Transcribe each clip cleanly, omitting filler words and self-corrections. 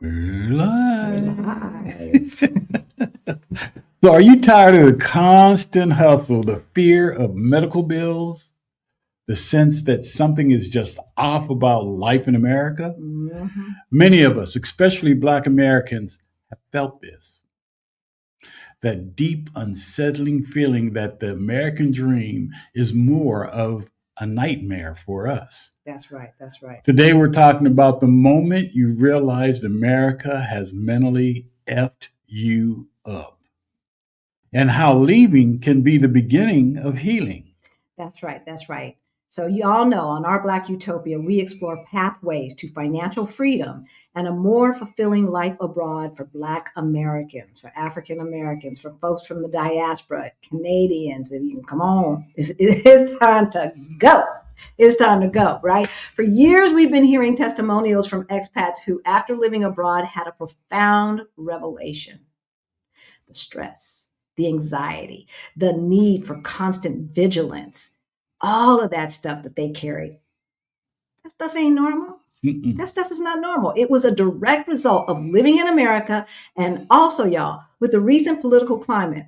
We're We're live. live. So, are you tired of the constant hustle, the fear of medical bills, the sense that something is just off about life in America? Mhm. Many of us, especially Black Americans, have felt this. That deep, unsettling feeling that the American dream is more of a nightmare for us. That's right. That's right. Today, we're talking about the moment you realized America has mentally effed you up and how leaving can be the beginning of healing. That's right. That's right. So, you all know on Our Black Utopia, we explore pathways to financial freedom and a more fulfilling life abroad for Black Americans, for African Americans, for folks from the diaspora, Canadians. If you can come on, it's time to go. It's time to go, right? For years, we've been hearing testimonials from expats who, after living abroad, had a profound revelation: the stress, the anxiety, the need for constant vigilance, all of that stuff that they carry. That stuff ain't normal. Mm-mm. That stuff is not normal. It was a direct result of living in America, and also, y'all, with the recent political climate.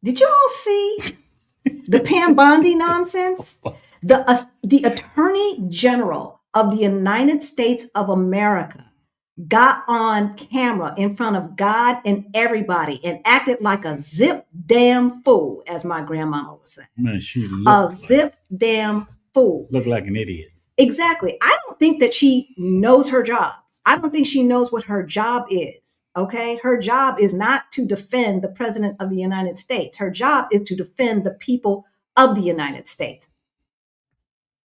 Did you all see the Pam Bondi nonsense? The Attorney General of the United States of America got on camera in front of God and everybody and acted like a zip damn fool, as my grandmama would say. Man, she A looked zip damn fool. like an idiot. Exactly. I don't think that she knows her job. I don't think she knows what her job is. Okay. Her job is not to defend the president of the United States. Her job is to defend the people of the United States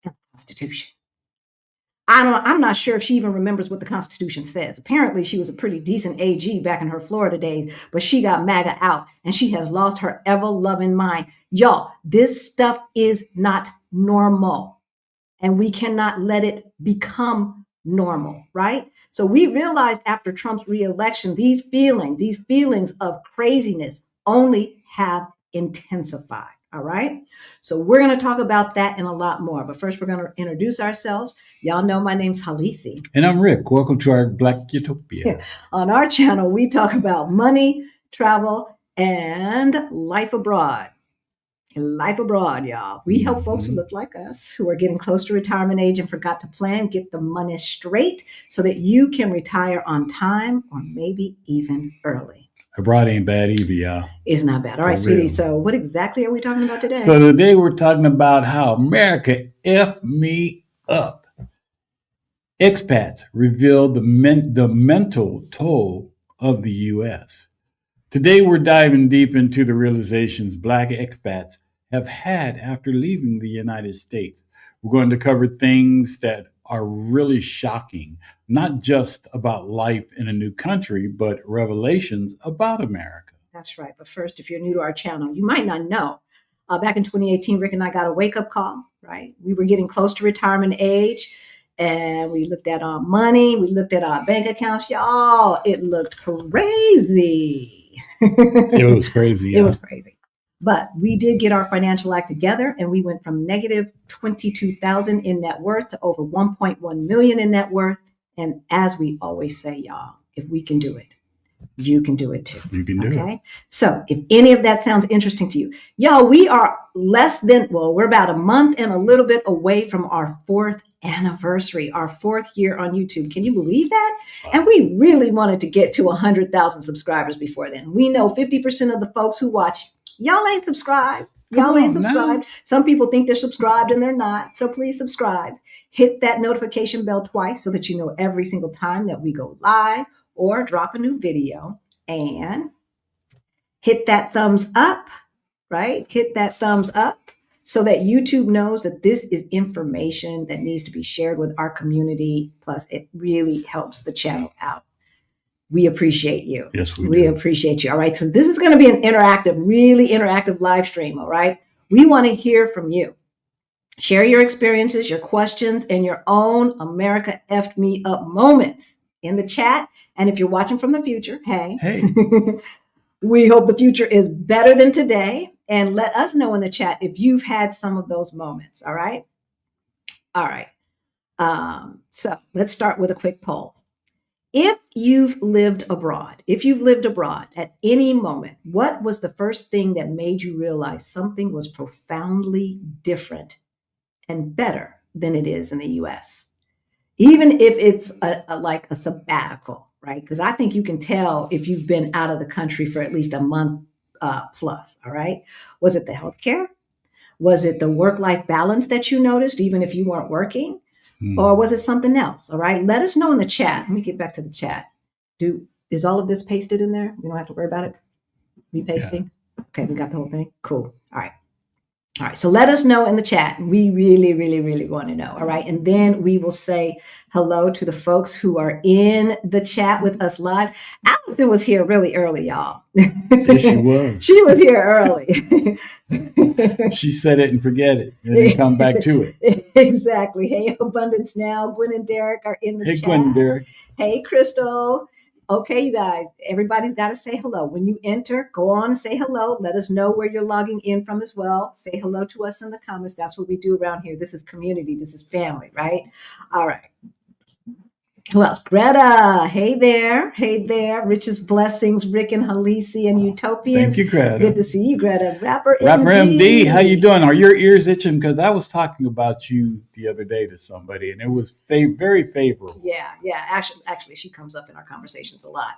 and the Constitution. I'm not sure if she even remembers what the Constitution says. Apparently, she was a pretty decent AG back in her Florida days, but she got MAGA out and she has lost her ever loving mind. Y'all, this stuff is not normal, and we cannot let it become normal, right? So we realized after Trump's reelection, these feelings of craziness only have intensified. All right. So we're going to talk about that and a lot more. But first, we're going to introduce ourselves. Y'all know my name's Halisi. And I'm Rick. Welcome to our Black Utopia. On our channel, we talk about money, travel, and life abroad. Life abroad, y'all. We help folks who look like us, who are getting close to retirement age and forgot to plan, get the money straight so that you can retire on time or maybe even early. Abroad ain't bad either, y'all. It's not bad. All right, For sweetie. real. So what exactly are we talking about today? So today we're talking about how America effed me up. Expats reveal the mental toll of the U.S. Today we're diving deep into the realizations Black expats have had after leaving the United States. We're going to cover things that are really shocking, not just about life in a new country, but revelations about America. That's right. But first, if you're new to our channel, you might not know. Back in 2018, Rick and I got a wake-up call, right? We were getting close to retirement age, and we looked at our money. We looked at our bank accounts. Y'all, it looked crazy. It was crazy. Yeah. It was crazy. But we did get our financial act together, and we went from negative 22,000 in net worth to over 1.1 million in net worth. And as we always say, y'all, if we can do it, you can do it too. You can do it. Okay. So if any of that sounds interesting to you, y'all, we are we're about a month and a little bit away from our 4th anniversary, our 4th year on YouTube. Can you believe that? And we really wanted to get to 100,000 subscribers before then. We know 50% of the folks who watch, y'all ain't subscribed. Y'all ain't subscribed. Now. Some people think they're subscribed and they're not. So please subscribe. Hit that notification bell twice so that you know every single time that we go live or drop a new video, and hit that thumbs up, right? Hit that thumbs up so that YouTube knows that this is information that needs to be shared with our community. Plus, it really helps the channel out. We appreciate you. Yes, we appreciate you. All right. So this is going to be an really interactive live stream. All right. We want to hear from you. Share your experiences, your questions, and your own America effed me up moments in the chat. And if you're watching from the future, hey, we hope the future is better than today. And let us know in the chat if you've had some of those moments. All right. All right. So let's start with a quick poll. If you've lived abroad at any moment, what was the first thing that made you realize something was profoundly different and better than it is in the US? Even if it's like a sabbatical, right? Because I think you can tell if you've been out of the country for at least a month plus, all right? Was it the healthcare? Was it the work-life balance that you noticed, even if you weren't working? Or was it something else? All right. Let us know in the chat. Let me get back to the chat. Is all of this pasted in there? We don't have to worry about it. Repasting. Yeah. Okay, we got the whole thing. Cool. All right. All right. So let us know in the chat. We really, really, really want to know. All right. And then we will say hello to the folks who are in the chat with us live. Allison was here really early, y'all. Yes, she was. She was here early. She said it and forget it and then come back to it. Exactly. Hey, Abundance Now. Gwen and Derek are in the chat. Hey, Gwen and Derek. Hey, Crystal. Okay, you guys, everybody's got to say hello. When you enter, go on and say hello. Let us know where you're logging in from as well. Say hello to us in the comments. That's what we do around here. This is community. This is family, right? All right. Who else? Greta. Hey there. Hey there. Richest blessings, Rick and Halisi and Utopia. Thank you, Greta. Good to see you, Greta. Rapper MD. How you doing? Are your ears itching? Because I was talking about you the other day to somebody, and it was very favorable. Yeah. Actually, she comes up in our conversations a lot.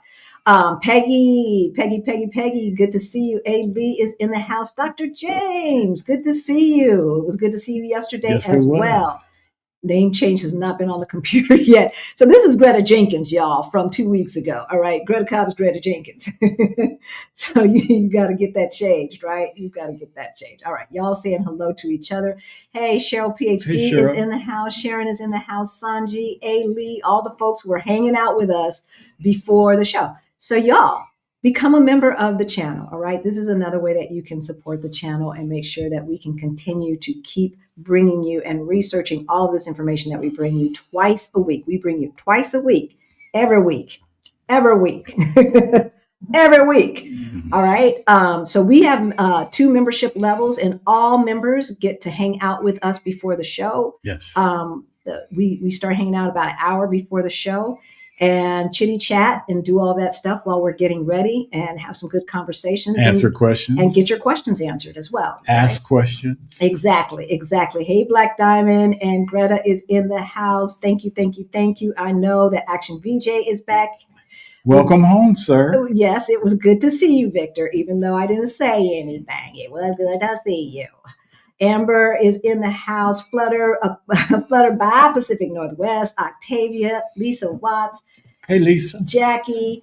Peggy. Good to see you. A. Lee is in the house. Dr. James. Good to see you. It was good to see you yesterday as well. Name change has not been on the computer yet. So this is Greta Jenkins, y'all, from 2 weeks ago. All right. Greta Cobb's Greta Jenkins. So you got to get that changed, right? You got to get that changed. All right. Y'all saying hello to each other. Hey, Cheryl PhD is in the house. Sharon is in the house. Sanji, A. Lee, all the folks who were hanging out with us before the show. So y'all, become a member of the channel. All right. This is another way that you can support the channel and make sure that we can continue to keep bringing you and researching all of this information that we bring you twice a week. We bring you twice a week, every week. Every week. All right. So we have 2 membership levels, and all members get to hang out with us before the show. Yes. We start hanging out about an hour before the show and chitty chat and do all that stuff while we're getting ready and have some good conversations. Answer questions. And get your questions answered as well. Ask questions. Exactly. Hey, Black Diamond, and Greta is in the house. Thank you. I know that Action VJ is back. Welcome home, sir. Yes, it was good to see you, Victor, even though I didn't say anything. It was good to see you. Amber is in the house. Flutter by Pacific Northwest. Octavia, Lisa Watts. Hey, Lisa. Jackie,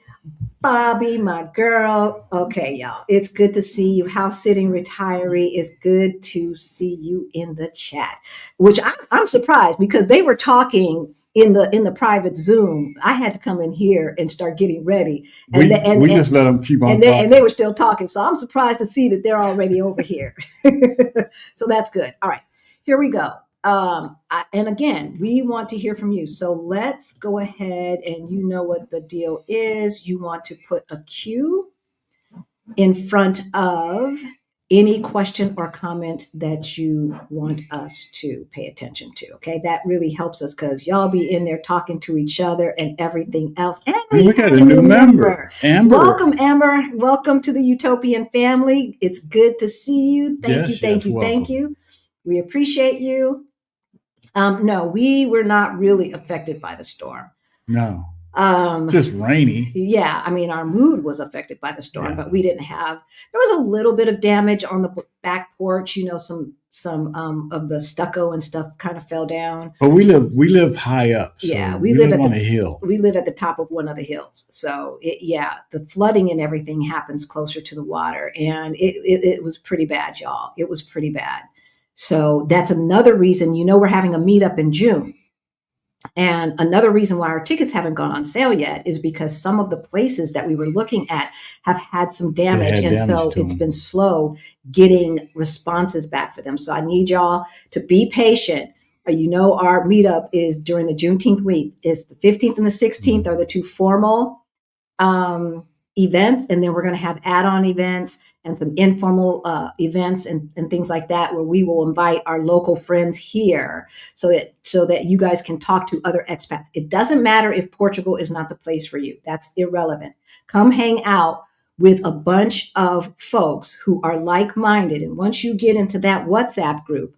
Bobby, my girl. Okay, y'all. It's good to see you. House sitting retiree. It's good to see you in the chat. Which I'm surprised because they were talking in the private Zoom. I had to come in here and start getting ready. And we just let them keep on talking. And they were still talking. So I'm surprised to see that they're already over here. So that's good. All right, here we go. And again, we want to hear from you. So let's go ahead, and you know what the deal is. You want to put a Q in front of any question or comment that you want us to pay attention to. Okay, that really helps us because y'all be in there talking to each other and everything else. And we got a new member. Amber. Welcome, Amber. Welcome to the Utopian family. It's good to see you. Thank you. We appreciate you. No, we were not really affected by the storm. No. Just rainy. Yeah, I mean, our mood was affected by the storm, but we didn't have. There was a little bit of damage on the back porch. You know, some of the stucco and stuff kind of fell down. But we live high up. So yeah, we live on a hill. We live at the top of one of the hills. So the flooding and everything happens closer to the water, and it was pretty bad, y'all. It was pretty bad. So that's another reason. We're having a meetup in June. And another reason why our tickets haven't gone on sale yet is because some of the places that we were looking at have had some damage. And so it's been slow getting responses back for them. So I need y'all to be patient. Our meetup is during the Juneteenth week. It's the 15th and the 16th are the 2 formal events. And then we're going to have add-on events. and some informal events and things like that, where we will invite our local friends here so that you guys can talk to other expats. It doesn't matter if Portugal is not the place for you. That's irrelevant. Come hang out with a bunch of folks who are like-minded. And once you get into that WhatsApp group,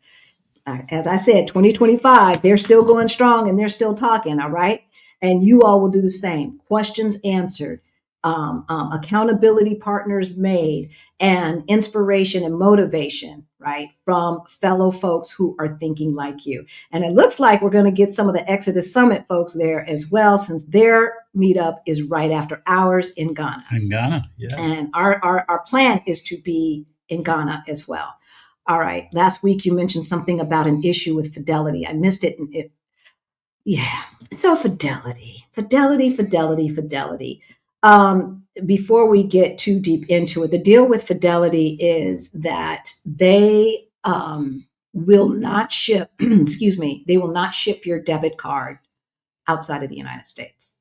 as I said, 2025, they're still going strong and they're still talking, all right? And you all will do the same. Questions answered, accountability partners made, and inspiration and motivation, right, from fellow folks who are thinking like you. And it looks like we're going to get some of the Exodus Summit folks there as well, since their meetup is right after ours in Ghana. In Ghana, yeah. And our plan is to be in Ghana as well. All right. Last week you mentioned something about an issue with Fidelity. I missed it. Yeah. So Fidelity. Before we get too deep into it, the deal with Fidelity is that they will not ship, excuse me, they will not ship your debit card outside of the United States.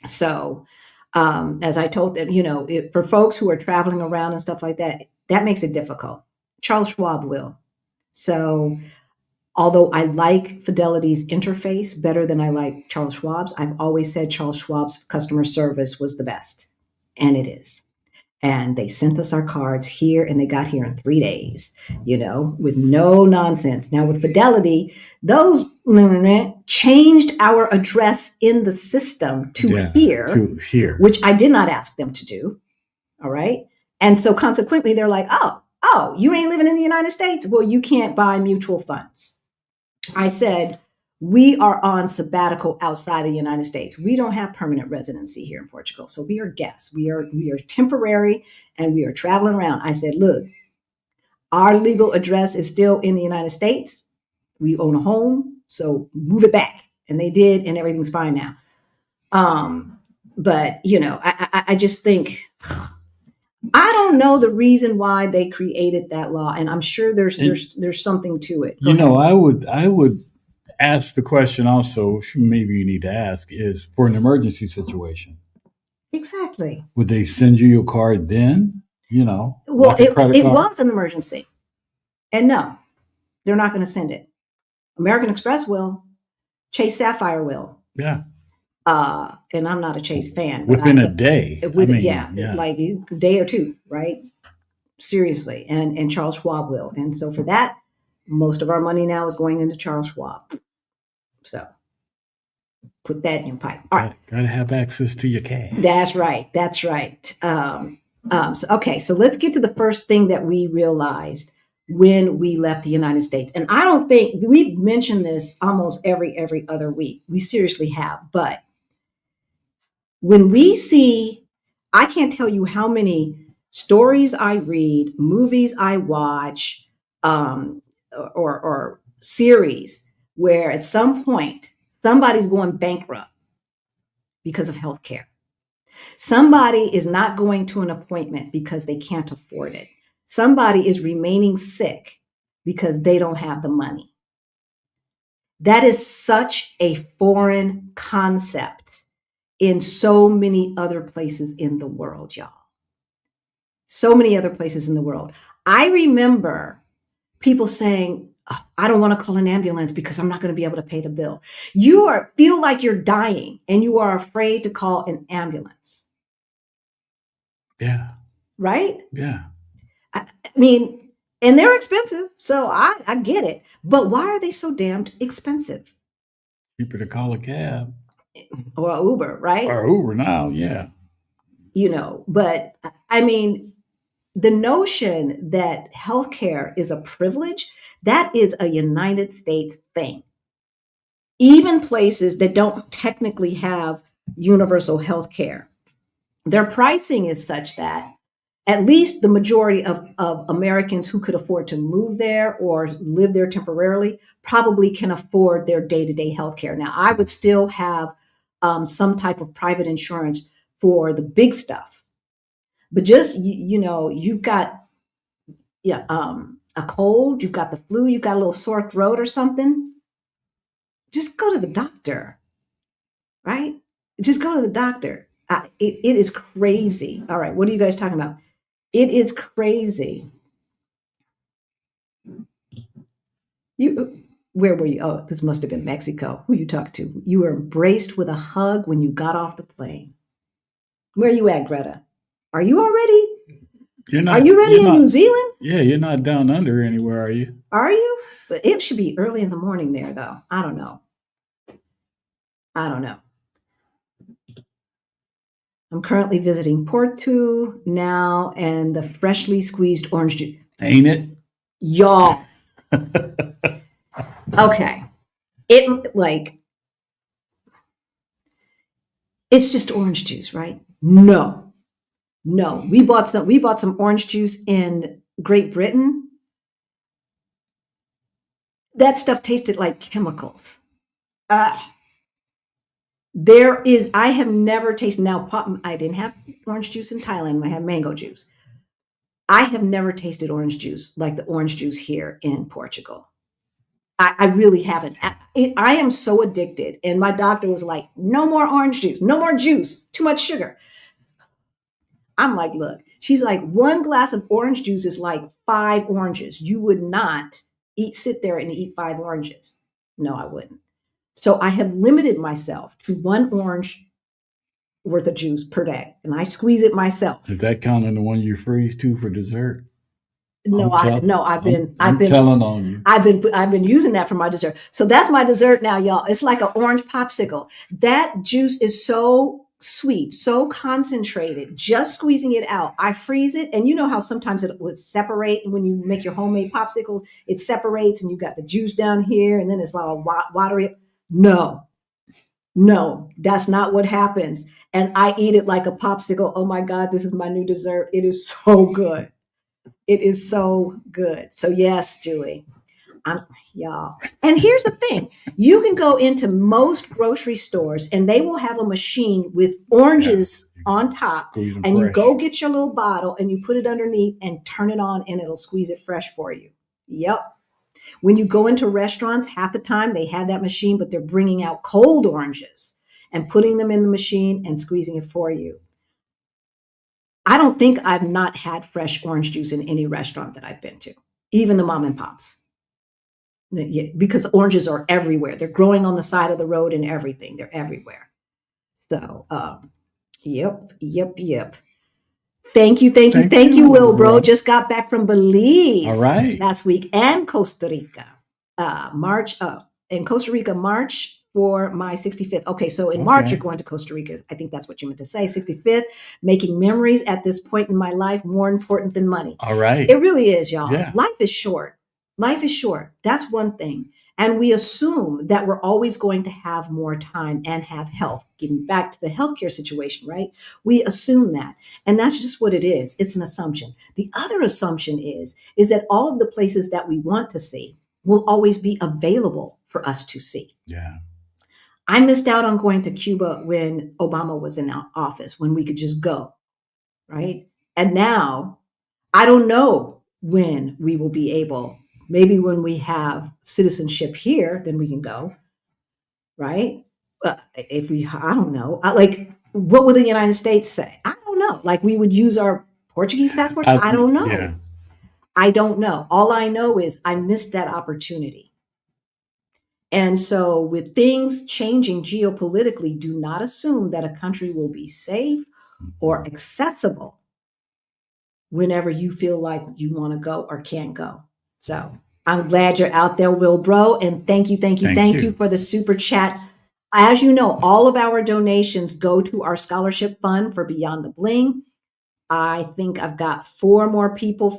So as I told them, for folks who are traveling around and stuff like that, that makes it difficult. Charles Schwab will. So although I like Fidelity's interface better than I like Charles Schwab's, I've always said Charles Schwab's customer service was the best. And it is. And they sent us our cards here, and they got here in 3 days, with no nonsense. Now with Fidelity, those changed our address in the system to here, which I did not ask them to do. All right. And so consequently, they're like, oh, you ain't living in the United States? Well, you can't buy mutual funds. I said, we are on sabbatical outside the United States. We don't have permanent residency here in Portugal. So we are guests. We are temporary, and we are traveling around. I said, look, our legal address is still in the United States. We own a home, so move it back. And they did, and everything's fine now. But I just think, I don't know the reason why they created that law, and I'm sure there's something to it. I would ask the question also, maybe you need to ask, is for an emergency situation. Exactly. Would they send you your card then? Well, it was an emergency. And no, they're not going to send it. American Express will. Chase Sapphire will. Yeah. And I'm not a Chase fan. Within a day. Like a day or two, right? Seriously. And Charles Schwab will. And so for that, most of our money now is going into Charles Schwab. So put that in your pipe. All right. Got to have access to your cash. That's right. So let's get to the first thing that we realized when we left the United States. And I don't think we've mentioned this almost every other week. We seriously have. But when we see, I can't tell you how many stories I read, movies I watch, or series where at some point somebody's going bankrupt because of healthcare. Somebody is not going to an appointment because they can't afford it. Somebody is remaining sick because they don't have the money. That is such a foreign concept in so many other places in the world, y'all. So many other places in the world. I remember people saying, oh, I don't want to call an ambulance because I'm not going to be able to pay the bill. You feel like you're dying and you are afraid to call an ambulance. Yeah. Right? Yeah. I mean, and they're expensive, so I get it. But why are they so damned expensive? Cheaper to call a cab. Or Uber, right? Or Uber now, yeah. But I mean, the notion that healthcare is a privilege, that is a United States thing. Even places that don't technically have universal healthcare, their pricing is such that at least the majority of Americans who could afford to move there or live there temporarily probably can afford their day-to-day healthcare. Now, I would still have some type of private insurance for the big stuff. But just, you've got a cold, you've got the flu, you've got a little sore throat or something, just go to the doctor, right? Just go to the doctor. It is crazy. All right, what are you guys talking about? It is crazy. Where were you? Oh, this must have been Mexico. Who you talked to? You were embraced with a hug when you got off the plane. Where are you at, Greta? Are you already? Are you ready in New Zealand? Yeah, you're not down under anywhere, are you? Are you? But it should be early in the morning there, though. I don't know. I'm currently visiting Porto now and the freshly squeezed orange juice. Ain't it? Y'all. Okay. It's just orange juice, right? No. We bought some orange juice in Great Britain. That stuff tasted like chemicals. I have never tasted, now I didn't have orange juice in Thailand. I had mango juice. I have never tasted orange juice like the orange juice here in Portugal. I really haven't. I am so addicted. And my doctor was like, no more orange juice, no more juice, too much sugar. I'm like, look, she's like, one glass of orange juice is like 5 oranges. You would not sit there and eat 5 oranges. No, I wouldn't. So I have limited myself to 1 orange worth of juice per day, and I squeeze it myself. Did that count in the one you freeze too for dessert? I've been telling on you. I've been using that for my dessert. So that's my dessert now, y'all. It's like an orange popsicle. That juice is so sweet, so concentrated, just squeezing it out. I freeze it. And you know how sometimes it would separate when you make your homemade popsicles, it separates and you got the juice down here and then it's all watery. No, that's not what happens. And I eat it like a popsicle. Oh my God, this is my new dessert. It is so good. It is so good. So yes, Julie, y'all. And here's the thing. You can go into most grocery stores and they will have a machine with oranges on top. And you go get your little bottle and you put it underneath and turn it on and it'll squeeze it fresh for you. Yep. When you go into restaurants, half the time they have that machine, but they're bringing out cold oranges and putting them in the machine and squeezing it for you. I don't think I've not had fresh orange juice in any restaurant that I've been to, even the mom and pops, because oranges are everywhere. They're growing on the side of the road and everything. They're everywhere. So, yep. Thank you, Wilbro. Just got back from Belize last week and Costa Rica. In Costa Rica, March for my 65th. Okay, so in March, you're going to Costa Rica. I think that's what you meant to say. 65th, making memories at this point in my life, more important than money. All right. It really is, y'all. Yeah. Life is short. That's one thing. And we assume that we're always going to have more time and have health. Getting back to the healthcare situation, right? We assume that. And that's just what it is. It's an assumption. The other assumption is that all of the places that we want to see will always be available for us to see. Yeah. I missed out on going to Cuba when Obama was in office, when we could just go, right? And now I don't know when we will be able. Maybe when we have citizenship here, then we can go, right? I don't know. What would the United States say? I don't know. Like we would use our Portuguese passports? I don't know. Yeah. I don't know. All I know is I missed that opportunity. And so with things changing geopolitically, do not assume that a country will be safe or accessible whenever you feel like you want to go or can't go. So I'm glad you're out there, Wilbro. And thank you for the super chat. As you know, all of our donations go to our scholarship fund for Beyond the Bling. I think I've got 5 more people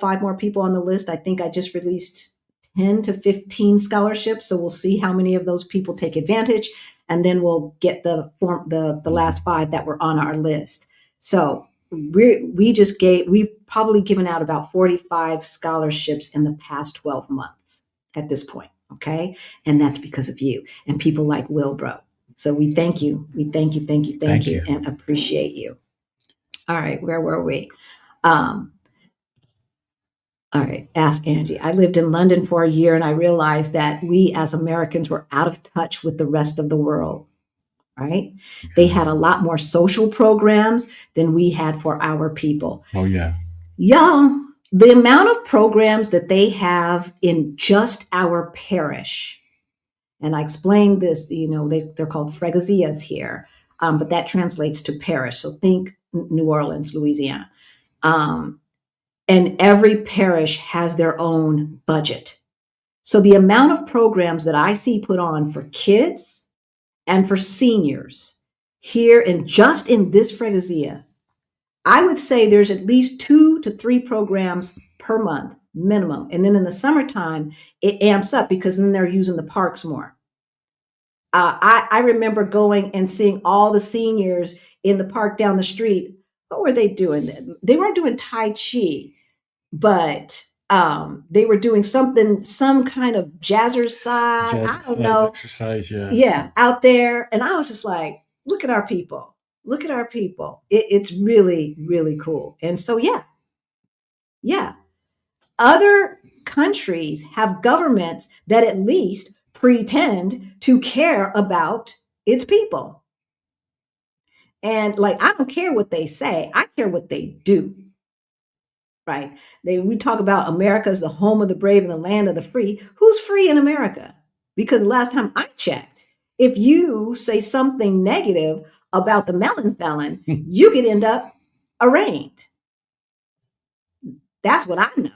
on the list. I think I just released 10 to 15 scholarships. So we'll see how many of those people take advantage. And then we'll get the last 5 that were on our list. So we've probably given out about 45 scholarships in the past 12 months at this point. Okay. And that's because of you and people like Wilbro. So we thank you. Thank you and appreciate you. All right. Where were we? All right. Ask Angie. I lived in London for a year and I realized that we as Americans were out of touch with the rest of the world. Right? They had a lot more social programs than we had for our people. Oh, yeah. Y'all, the amount of programs that they have in just our parish, and I explained this, they're called freguesias here, but that translates to parish. So think New Orleans, Louisiana. And every parish has their own budget. So the amount of programs that I see put on for kids and for seniors here just in this freguesia, I would say there's at least 2 to 3 programs per month minimum. And then in the summertime, it amps up because then they're using the parks more. I remember going and seeing all the seniors in the park down the street. What were they doing? They weren't doing Tai Chi, but they were doing some kind of jazzercise. I don't know. Exercise, yeah. Yeah, out there. And I was just like, look at our people. Look at our people. It's really, really cool. And so, yeah. Other countries have governments that at least pretend to care about its people. And like, I don't care what they say. I care what they do. Right? We talk about America as the home of the brave and the land of the free. Who's free in America? Because the last time I checked, if you say something negative about the melon felon, you could end up arraigned. That's what I know.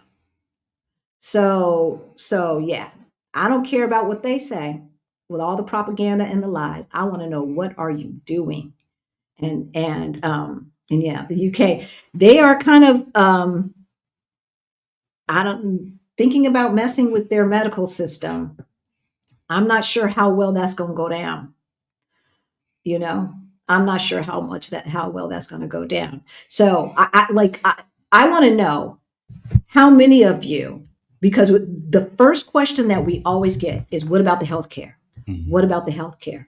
So yeah, I don't care about what they say with all the propaganda and the lies. I want to know, what are you doing? And yeah, the UK, they are kind of thinking about messing with their medical system. I'm not sure how well that's going to go down. I'm not sure how well that's going to go down. So I want to know how many of you, because the first question that we always get is, what about the healthcare? Mm-hmm. What about the healthcare?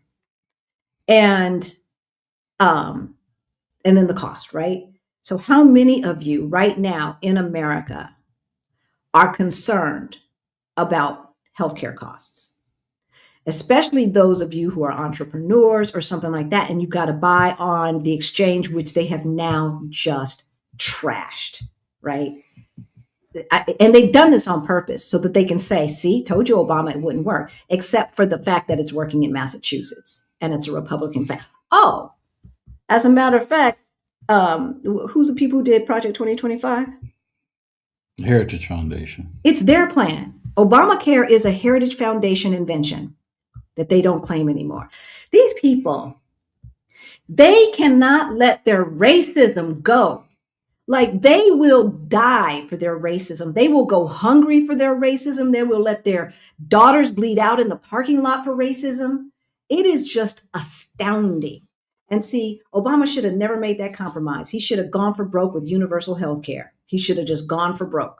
And then the cost, right? So how many of you right now in America are concerned about healthcare costs? Especially those of you who are entrepreneurs or something like that, and you've got to buy on the exchange, which they have now just trashed, right? And they've done this on purpose so that they can say, see, told you Obama it wouldn't work, except for the fact that it's working in Massachusetts and it's a Republican fact. Oh, as a matter of fact, who's the people who did Project 2025? Heritage Foundation. It's their plan. Obamacare is a Heritage Foundation invention that they don't claim anymore. These people, they cannot let their racism go. Like, they will die for their racism. They will go hungry for their racism. They will let their daughters bleed out in the parking lot for racism. It is just astounding. And see, Obama should have never made that compromise. He should have gone for broke with universal health care. He should have just gone for broke.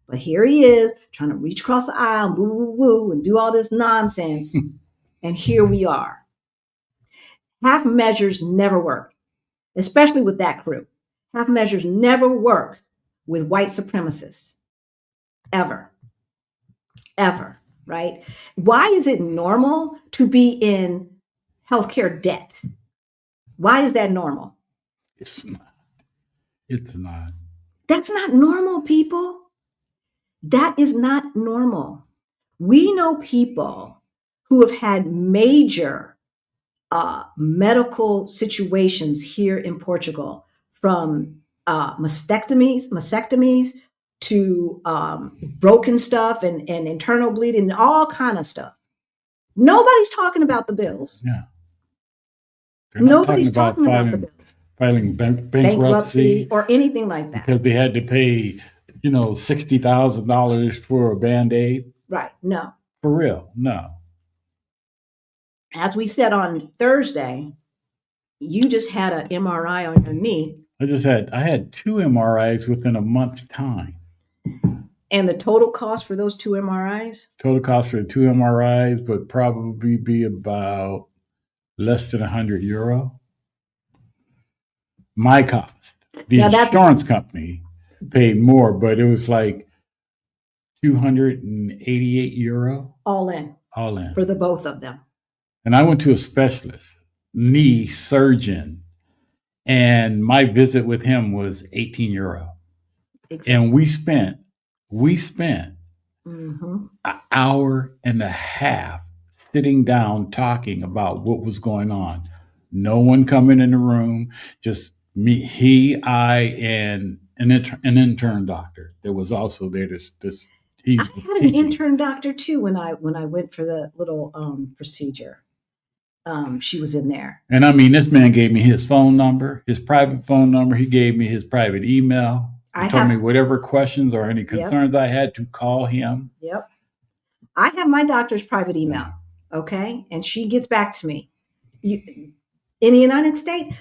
But here he is trying to reach across the aisle and woo, woo, woo, and do all this nonsense. And here we are. Half measures never work, especially with that crew. Half measures never work with white supremacists. Ever. Ever, right? Why is it normal to be in healthcare debt? Why is that normal? It's not. It's not. That's not normal, people. That is not normal. We know people who have had major medical situations here in Portugal, from mastectomies to broken stuff and internal bleeding and all kind of stuff. Nobody's talking about the bills. Yeah. Nobody's talking about the bills. Filing bankruptcy or anything like that. Because they had to pay, $60,000 for a Band-Aid. Right. No. For real. No. As we said on Thursday, you just had an MRI on your knee. I had 2 MRIs within a month's time. And the total cost for those 2 MRIs? Total cost for the 2 MRIs would probably be about less than €100. My cost. The insurance company paid more, but it was like €288. All in. For the both of them. And I went to a specialist, knee surgeon, and my visit with him was €18. Exactly. And we spent Mm-hmm. an hour and a half sitting down talking about what was going on. No one coming in the room, just me, he, I, and an intern doctor that was also there. He I was had an teaching. intern doctor too when I went for the little procedure. She was in there. And I mean, this man gave me his phone number, his private phone number. He gave me his private email. He I told me have. whatever questions or any Yep. concerns I had to call him. Yep. I have my doctor's private email. Yeah. Okay, and she gets back to me. You, in the United States,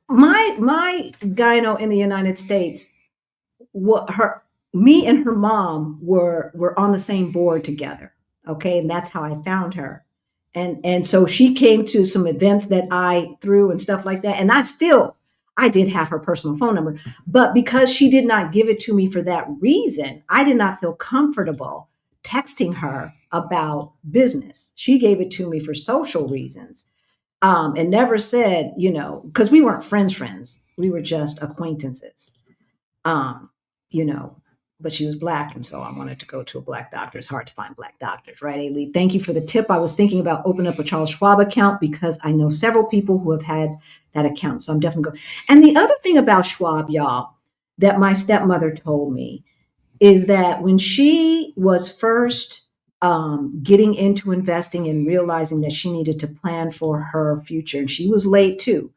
my gyno in the United States, what her me and her mom were on the same board together. Okay, and that's how I found her. And so she came to some events that I threw and stuff like that. And I did have her personal phone number, but because she did not give it to me for that reason, I did not feel comfortable texting her about business. She gave it to me for social reasons, and never said, because we weren't friends. We were just acquaintances. Um, you know, but she was Black, and so I wanted to go to a Black doctor. It's hard to find Black doctors, right, Ailey? Thank you for the tip. I was thinking about opening up a Charles Schwab account because I know several people who have had that account. So I'm definitely going. And the other thing about Schwab, y'all, that my stepmother told me is that when she was first getting into investing and realizing that she needed to plan for her future, and she was late too.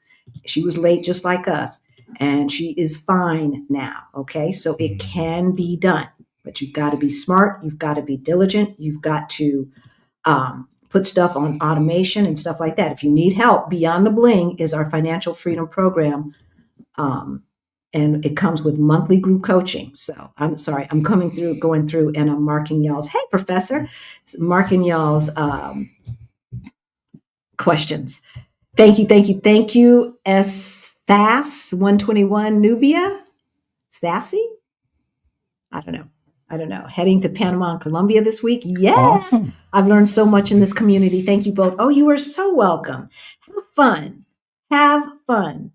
She was late just like us, and she is fine now. Okay, so it can be done, but you've got to be smart. You've got to be diligent. You've got to put stuff on automation and stuff like that. If you need help, Beyond the Bling is our financial freedom program. And it comes with monthly group coaching. So I'm sorry, I'm going through, and I'm marking y'all's, hey, professor, marking y'all's questions. Thank you. Stas 121 Nubia, Sassy. I don't know. Heading to Panama and Colombia this week. Yes, Awesome. I've learned so much in this community. Thank you both. Oh, you are so welcome. Have fun. Have fun.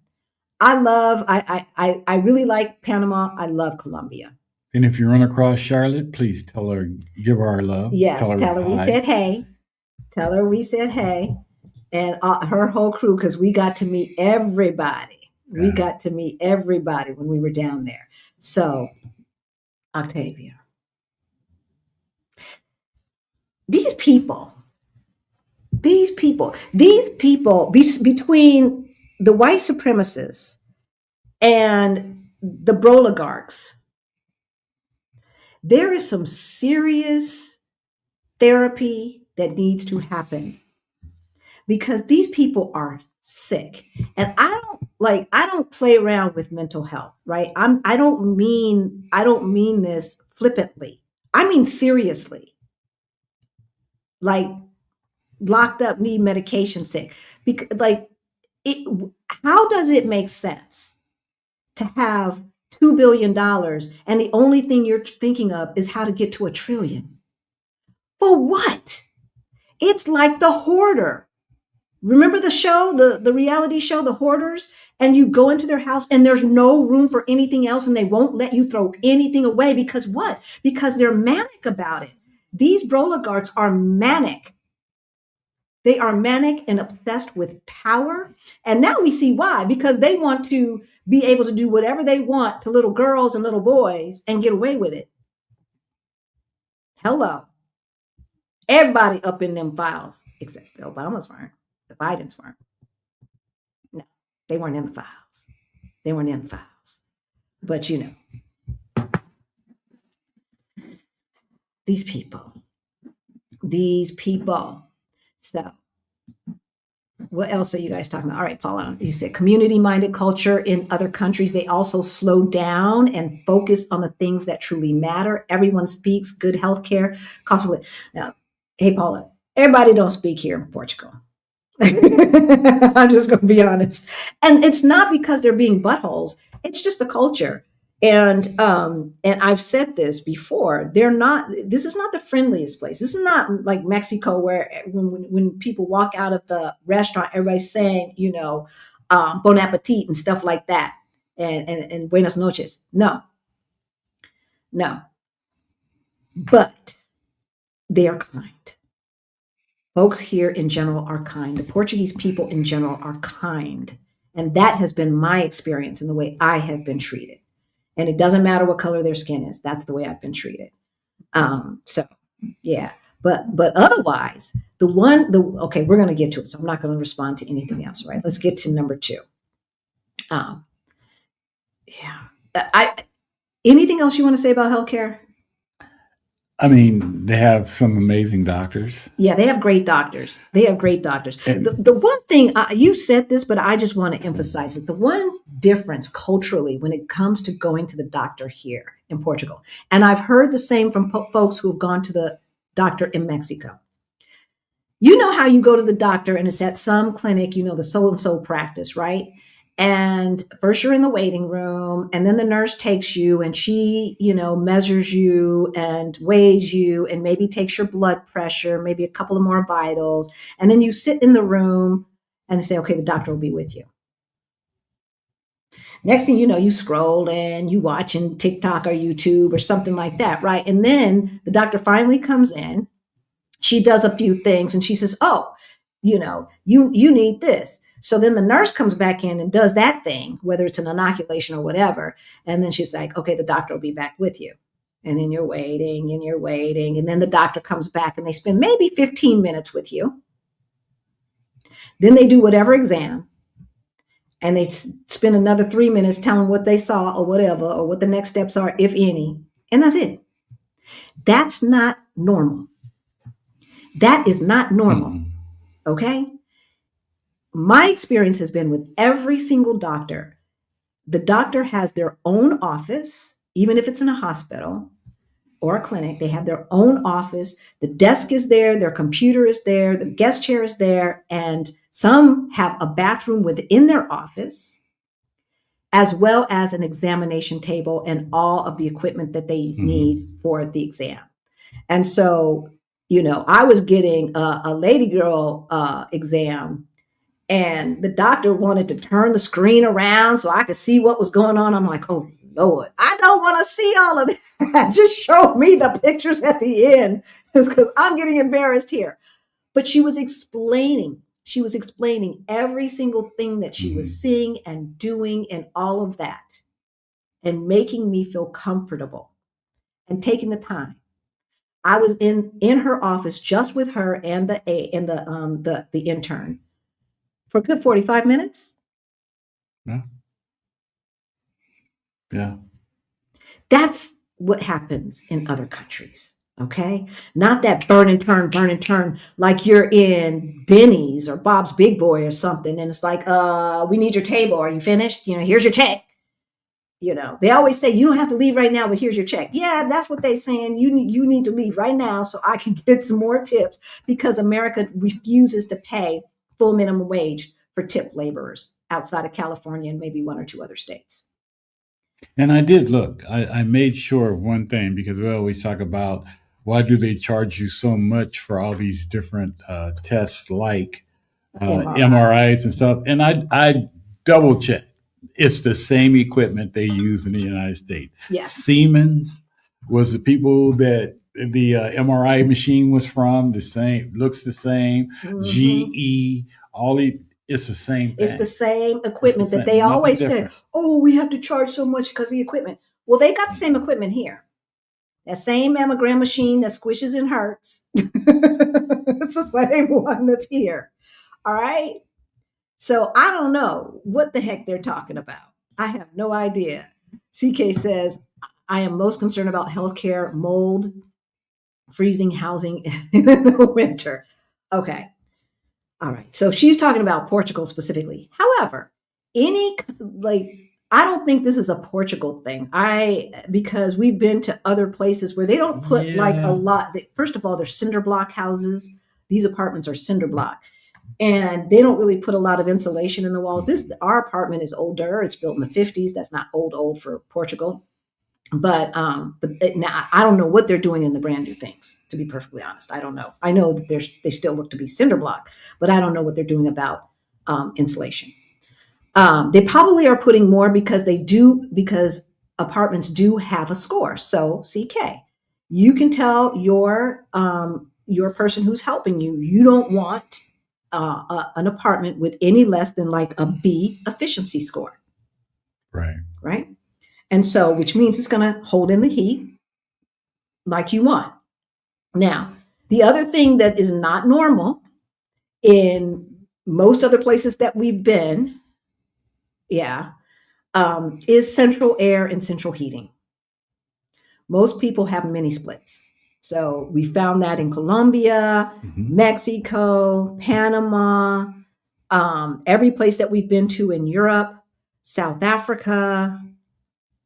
I really like Panama. I love Colombia. And if you run across Charlotte, please give her our love. Yes, Tell her tell her we hi. said hey. Tell her we said hey. And her whole crew, because we got to meet everybody. We Yeah. got to meet everybody when we were down there. So, Octavia, these people, between the white supremacists and the broligarchs, there is some serious therapy that needs to happen, because these people are sick. And I don't play around with mental health, right? I don't mean this flippantly. I mean seriously. Like, locked up, need medication, sick. Because how does it make sense to have $2 billion and the only thing you're thinking of is how to get to $1 trillion? For what? It's like The Hoarder. Remember the show, the reality show, The Hoarders? And you go into their house and there's no room for anything else, and they won't let you throw anything away. Because what? Because they're manic about it. These broligarchs are manic. They are manic and obsessed with power. And now we see why, because they want to be able to do whatever they want to little girls and little boys and get away with it. Hello. Everybody up in them files, except the Obamas weren't, the Bidens weren't. No, they weren't in the files. They weren't in the files. But these people. So what else are you guys talking about? All right, Paula, you said community-minded culture in other countries. They also slow down and focus on the things that truly matter. Everyone speaks, good healthcare, cost of living. Now, hey, Paula, everybody don't speak here in Portugal. I'm just going to be honest. And it's not because they're being buttholes. It's just the culture. And I've said this before. This is not the friendliest place. This is not like Mexico, where when people walk out of the restaurant, everybody's saying, bon appetit and stuff like that. And buenas noches. No. No, but they are kind. Folks here in general are kind. The Portuguese people in general are kind. And that has been my experience in the way I have been treated. And it doesn't matter what color their skin is. That's the way I've been treated. So yeah, but otherwise, okay, we're going to get to it. So I'm not going to respond to anything else, right? Let's get to number two. Um, yeah, anything else you want to say about healthcare? I mean, they have some amazing doctors. Yeah, they have great doctors. They have great doctors. And The one thing, you said this, but I just want to emphasize it. The one difference culturally when it comes to going to the doctor here in Portugal, and I've heard the same from folks who have gone to the doctor in Mexico. You know how you go to the doctor and it's at some clinic, the so-and-so practice, right? And first you're in the waiting room, and then the nurse takes you and she, measures you and weighs you and maybe takes your blood pressure, maybe a couple of more vitals. And then you sit in the room and they say, okay, the doctor will be with you. Next thing you know, you scroll and you watching TikTok or YouTube or something like that, right? And then the doctor finally comes in. She does a few things and she says, oh, you need this. So then the nurse comes back in and does that thing, whether it's an inoculation or whatever. And then she's like, okay, the doctor will be back with you. And then you're waiting and you're waiting. And then the doctor comes back and they spend maybe 15 minutes with you. Then they do whatever exam. And they spend another 3 minutes telling what they saw or whatever, or what the next steps are, if any. And that's it. That's not normal. That is not normal. Okay? My experience has been with every single doctor. The doctor has their own office, even if it's in a hospital or a clinic, they have their own office. The desk is there, their computer is there, the guest chair is there, and some have a bathroom within their office, as well as an examination table and all of the equipment that they need for the exam. And so, I was getting a lady girl exam, and the doctor wanted to turn the screen around so I could see what was going on. I'm like, oh, Lord, I don't want to see all of this. Just show me the pictures at the end, because I'm getting embarrassed here. But she was explaining every single thing that she was seeing and doing and all of that, and making me feel comfortable and taking the time. I was in her office just with her and the intern for a good 45 minutes. Yeah. That's what happens in other countries. Okay. Not that burn and turn like you're in Denny's or Bob's Big Boy or something. And it's like, we need your table. Are you finished? Here's your check. They always say, you don't have to leave right now, but here's your check. Yeah, that's what they're saying. You need to leave right now so I can get some more tips, because America refuses to pay full minimum wage for tip laborers outside of California and maybe one or two other states. And I did look. I made sure of one thing, because we always talk about, why do they charge you so much for all these different tests like MRIs and stuff? And I double checked. It's the same equipment they use in the United States. Yes. Siemens was the people that the MRI machine was from. The same, looks the same. GE, it's the same thing. It's the same equipment that they always said, oh, we have to charge so much because of the equipment. Well, they got the same equipment here. That same mammogram machine that squishes and hurts. It's the same one that's here. All right. So I don't know what the heck they're talking about. I have no idea. CK says, I am most concerned about healthcare, mold, freezing housing in the winter. Okay. All right. So she's talking about Portugal specifically. However, I don't think this is a Portugal thing. Because we've been to other places where they don't put a lot. First of all, they're cinder block houses. These apartments are cinder block, and they don't really put a lot of insulation in the walls. Our apartment is older. It's built in the 50s. That's not old for Portugal. But now I don't know what they're doing in the brand new things, to be perfectly honest. I don't know. I know that they still look to be cinder block, but I don't know what they're doing about insulation. They probably are putting more because apartments do have a score. So CK, you can tell your person who's helping you, you don't want an apartment with any less than like a B efficiency score. Right. And so, which means it's going to hold in the heat like you want. Now, the other thing that is not normal in most other places that we've been, is central air and central heating. Most people have mini splits. So we found that in Colombia, Mexico, Panama, every place that we've been to in Europe, South Africa,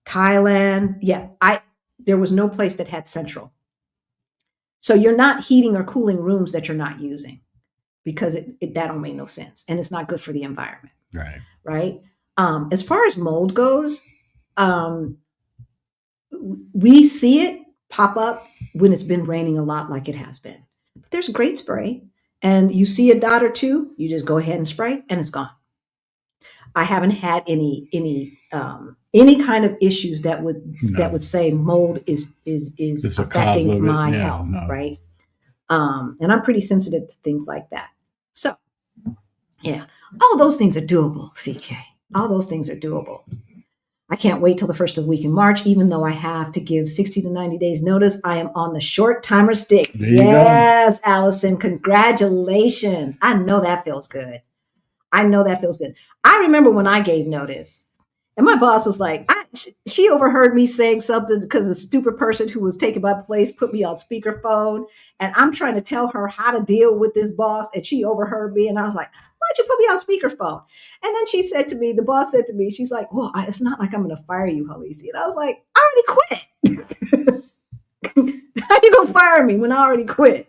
Thailand. There was no place that had central. So you're not heating or cooling rooms that you're not using, because that don't make no sense. And it's not good for the environment. Right. As far as mold goes, we see it pop up when it's been raining a lot, like it has been. But there's great spray, and you see a dot or two, you just go ahead and spray, and it's gone. I haven't had any kind of issues that would say mold is affecting my health, right? And I'm pretty sensitive to things like that. So, all those things are doable, CK. All those things are doable. I can't wait till the first of the week in March, even though I have to give 60 to 90 days notice. I am on the short timer stick. Yes, Allison, congratulations. I know that feels good. I remember when I gave notice, and my boss was like, she overheard me saying something because a stupid person who was taking my place put me on speakerphone, and I'm trying to tell her how to deal with this boss, and she overheard me, and I was like, why'd you put me on speakerphone? And then the boss said to me, she's like, well, it's not like I'm going to fire you, Halisi. And I was like, I already quit. How you going to fire me when I already quit?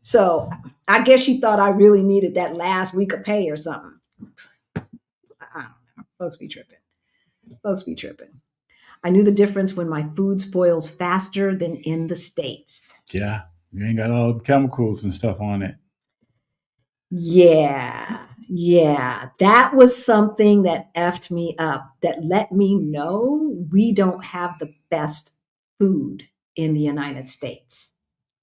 So I guess she thought I really needed that last week of pay or something. I don't know. Folks be tripping. I knew the difference when my food spoils faster than in the States. Yeah. You ain't got all the chemicals and stuff on it. Yeah. That was something that effed me up, that let me know we don't have the best food in the United States.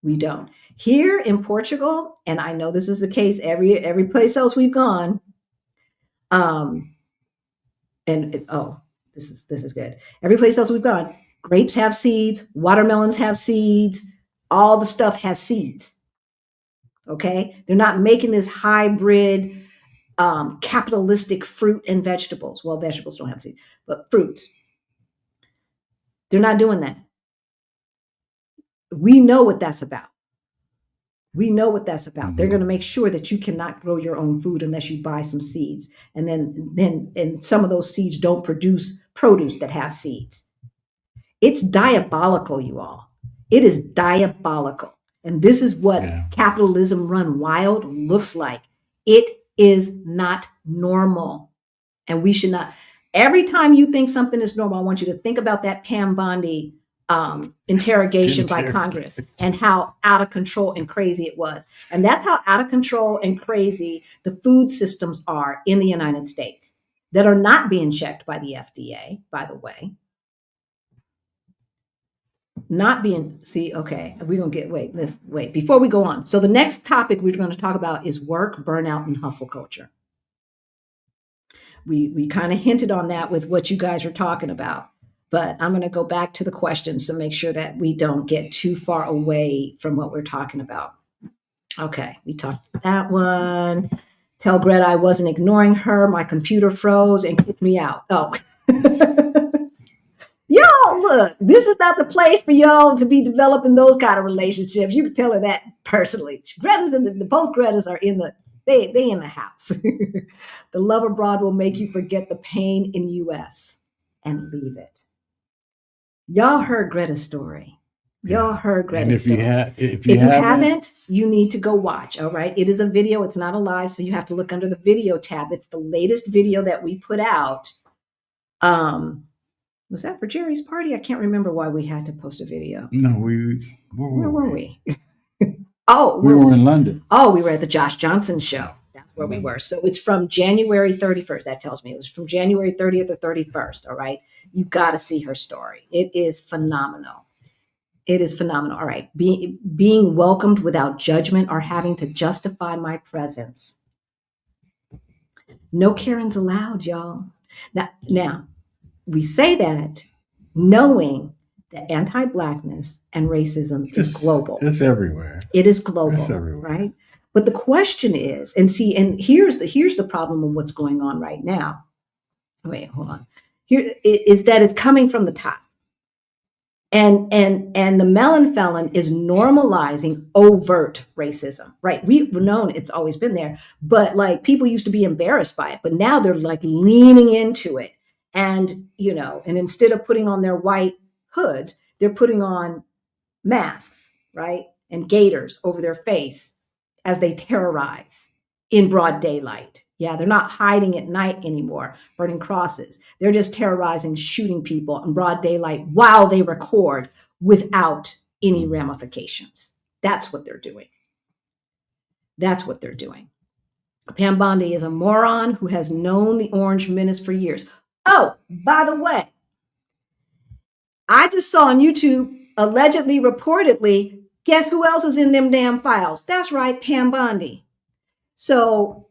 We don't. Here in Portugal, and I know this is the case every place else we've gone, this is good. Every place else we've gone, grapes have seeds, watermelons have seeds, all the stuff has seeds. Okay, they're not making this hybrid, capitalistic fruit and vegetables. Well, vegetables don't have seeds, but fruits. They're not doing that. We know what that's about. They're going to make sure that you cannot grow your own food unless you buy some seeds. And then some of those seeds don't produce produce that have seeds. It's diabolical, you all. It is diabolical. And this is what capitalism run wild looks like. It is not normal. And we should not. Every time you think something is normal, I want you to think about that Pam Bondi interrogation by Congress and how out of control and crazy it was. And that's how out of control and crazy the food systems are in the United States, that are not being checked by the FDA, by the way. We're going to wait, before we go on. So the next topic we're going to talk about is work, burnout, and hustle culture. We kind of hinted on that with what you guys were talking about. But I'm going to go back to the questions to make sure that we don't get too far away from what we're talking about. Okay, we talked about that one. Tell Greta I wasn't ignoring her. My computer froze and kicked me out. Oh. Y'all, look, this is not the place for y'all to be developing those kind of relationships. You can tell her that personally. Both Gretas are in they in the house. The love abroad will make you forget the pain in U.S. and leave it. Y'all heard Greta's story. And if you haven't, you need to go watch. All right. It is a video. It's not a live. So you have to look under the video tab. It's the latest video that we put out. Was that for Jerry's party? I can't remember why we had to post a video. No, where were we? We were in London. Oh, we were at the Josh Johnson show. That's where we were. So it's from January 31st. That tells me it was from January 30th or 31st. All right. You got to see her story. It is phenomenal. It is phenomenal. All right. Being welcomed without judgment or having to justify my presence. No Karens allowed, y'all. Now we say that knowing that anti-Blackness and racism is global. It's everywhere. It is global, it's everywhere. right? But the question is, and here's the problem of what's going on right now. Wait, hold on. Here is that it's coming from the top. And the melon felon is normalizing overt racism, right? We've known it's always been there, but like people used to be embarrassed by it, but now they're like leaning into it. And, and instead of putting on their white hoods, they're putting on masks, right? And gaiters over their face as they terrorize in broad daylight. Yeah, they're not hiding at night anymore, burning crosses. They're just terrorizing, shooting people in broad daylight while they record without any ramifications. That's what they're doing. That's what they're doing. Pam Bondi is a moron who has known the Orange Menace for years. Oh, by the way, I just saw on YouTube, allegedly, reportedly, guess who else is in them damn files? That's right, Pam Bondi. So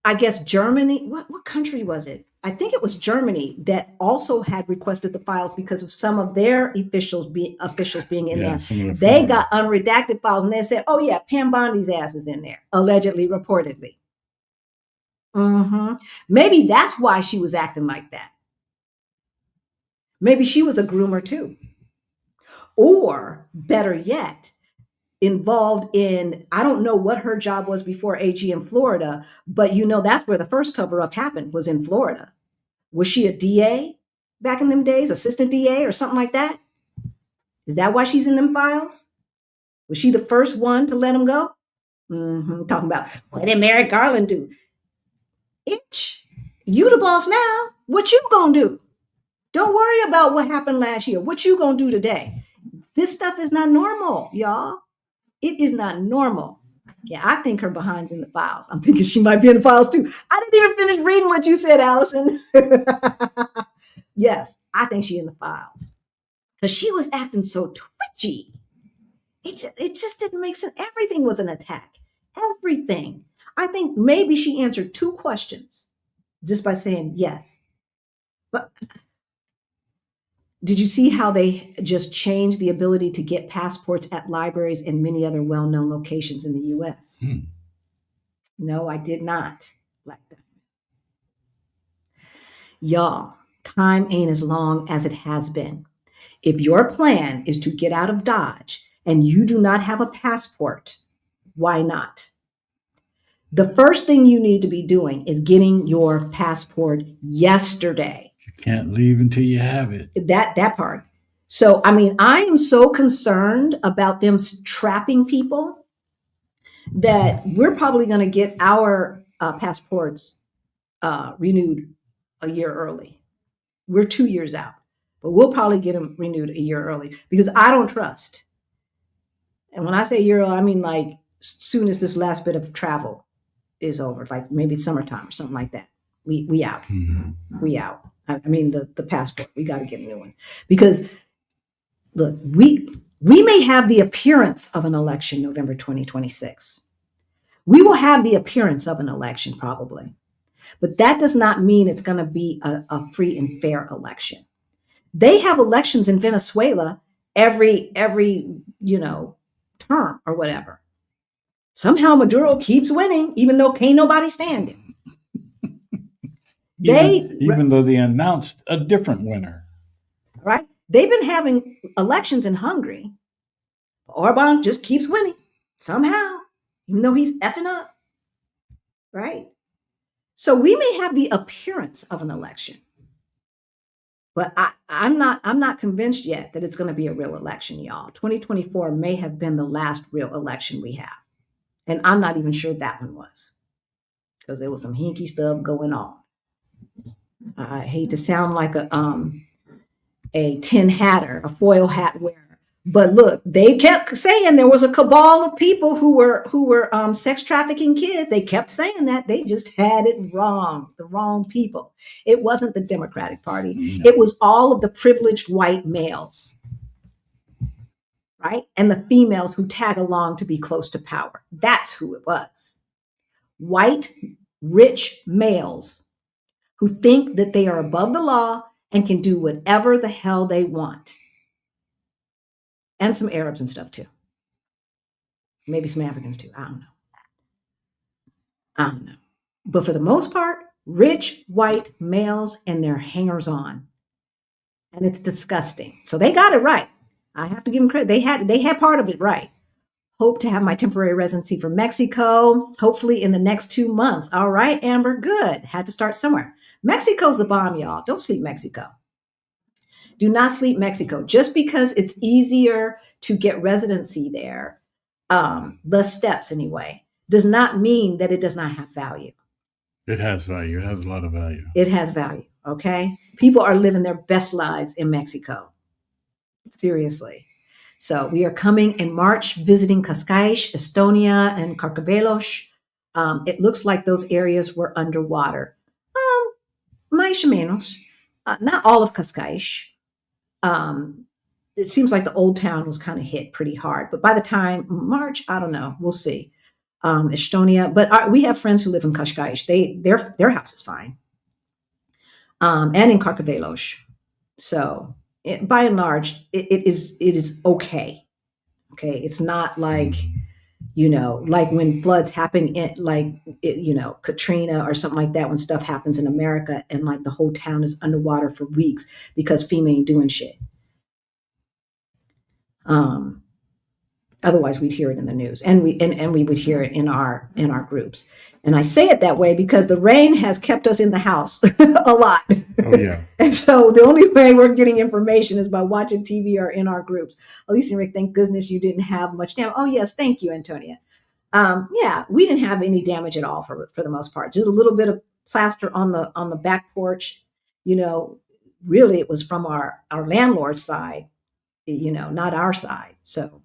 I guess Germany, what country was it? I think it was Germany that also had requested the files because of some of their officials being in there. They got unredacted files and they said, oh yeah, Pam Bondi's ass is in there, allegedly, reportedly. Maybe that's why she was acting like that. Maybe she was a groomer too. Or better yet, involved in, I don't know what her job was before AG in Florida, but that's where the first cover up happened, was in Florida. Was she a DA back in them days, assistant DA or something like that? Is that why she's in them files? Was she the first one to let him go? Talking about, what did Merrick Garland do? Itch, you the boss now. What you gonna do? Don't worry about what happened last year. What you gonna do today? This stuff is not normal, y'all. It is not normal. Yeah, I think her behind's in the files. I'm thinking she might be in the files too. I didn't even finish reading what you said, Allison. Yes, I think she's in the files. Because she was acting so twitchy. It just didn't make sense. Everything was an attack. Everything. I think maybe she answered 2 questions just by saying yes. But did you see how they just changed the ability to get passports at libraries and many other well-known locations in the U.S.? No, I did not like that. Y'all, time ain't as long as it has been. If your plan is to get out of Dodge and you do not have a passport, why not? The first thing you need to be doing is getting your passport yesterday. Can't leave until you have it. That part. So, I mean, I am so concerned about them trapping people that we're probably going to get our passports renewed a year early. We're 2 years out, but we'll probably get them renewed a year early because I don't trust. And when I say year early, I mean like soon as this last bit of travel is over, like maybe summertime or something like that. We out. We out. I mean, the passport, we got to get a new one because look, we may have the appearance of an election November 2026. We will have the appearance of an election probably, but that does not mean it's going to be a free and fair election. They have elections in Venezuela every term or whatever. Somehow Maduro keeps winning, even though can't nobody stand him. Even though they announced a different winner. Right? They've been having elections in Hungary. Orban just keeps winning somehow, even though he's effing up. Right? So we may have the appearance of an election, but I'm not convinced yet that it's going to be a real election, y'all. 2024 may have been the last real election we have. And I'm not even sure that one was because there was some hinky stuff going on. I hate to sound like a tin hatter, a foil hat wearer, But look, they kept saying there was a cabal of people who were sex trafficking kids. They kept saying that. They just had it wrong, the wrong people. It wasn't the Democratic Party. No. It was all of the privileged white males, right? And the females who tag along to be close to power. That's who it was. White, rich males who think that they are above the law and can do whatever the hell they want. And some Arabs and stuff too. Maybe some Africans too. I don't know. But for the most part, rich white males and their hangers on. And it's disgusting. So they got it right. I have to give them credit. They had part of it right. Hope to have my temporary residency for Mexico, hopefully in the next 2 months. All right, Amber, good. Had to start somewhere. Mexico's the bomb, y'all. Don't sleep Mexico. Do not sleep Mexico. Just because it's easier to get residency there, the steps anyway, does not mean that it does not have value. It has value. It has a lot of value. It has value, okay? People are living their best lives in Mexico. Seriously. So we are coming in March, visiting Cascais, Estonia, and Carcavelos. It looks like those areas were underwater. Mais o menos. Not all of Cascais. It seems like the old town was kind of hit pretty hard. But by the time March, I don't know. We'll see. Estonia. But we have friends who live in Cascais. Their house is fine. And in Carcavelos. So by and large, it is okay. Okay. It's not like, like when floods happen Katrina or something like that, when stuff happens in America and like the whole town is underwater for weeks because FEMA ain't doing shit. Otherwise we'd hear it in the news and we would hear it in our groups. And I say it that way because the rain has kept us in the house a lot. Oh yeah. And so the only way we're getting information is by watching TV or in our groups. Alicia and Rick, thank goodness you didn't have much damage. Oh yes, thank you, Antonia. Yeah, we didn't have any damage at all for the most part. Just a little bit of plaster on the back porch. Really it was from our landlord's side, not our side. So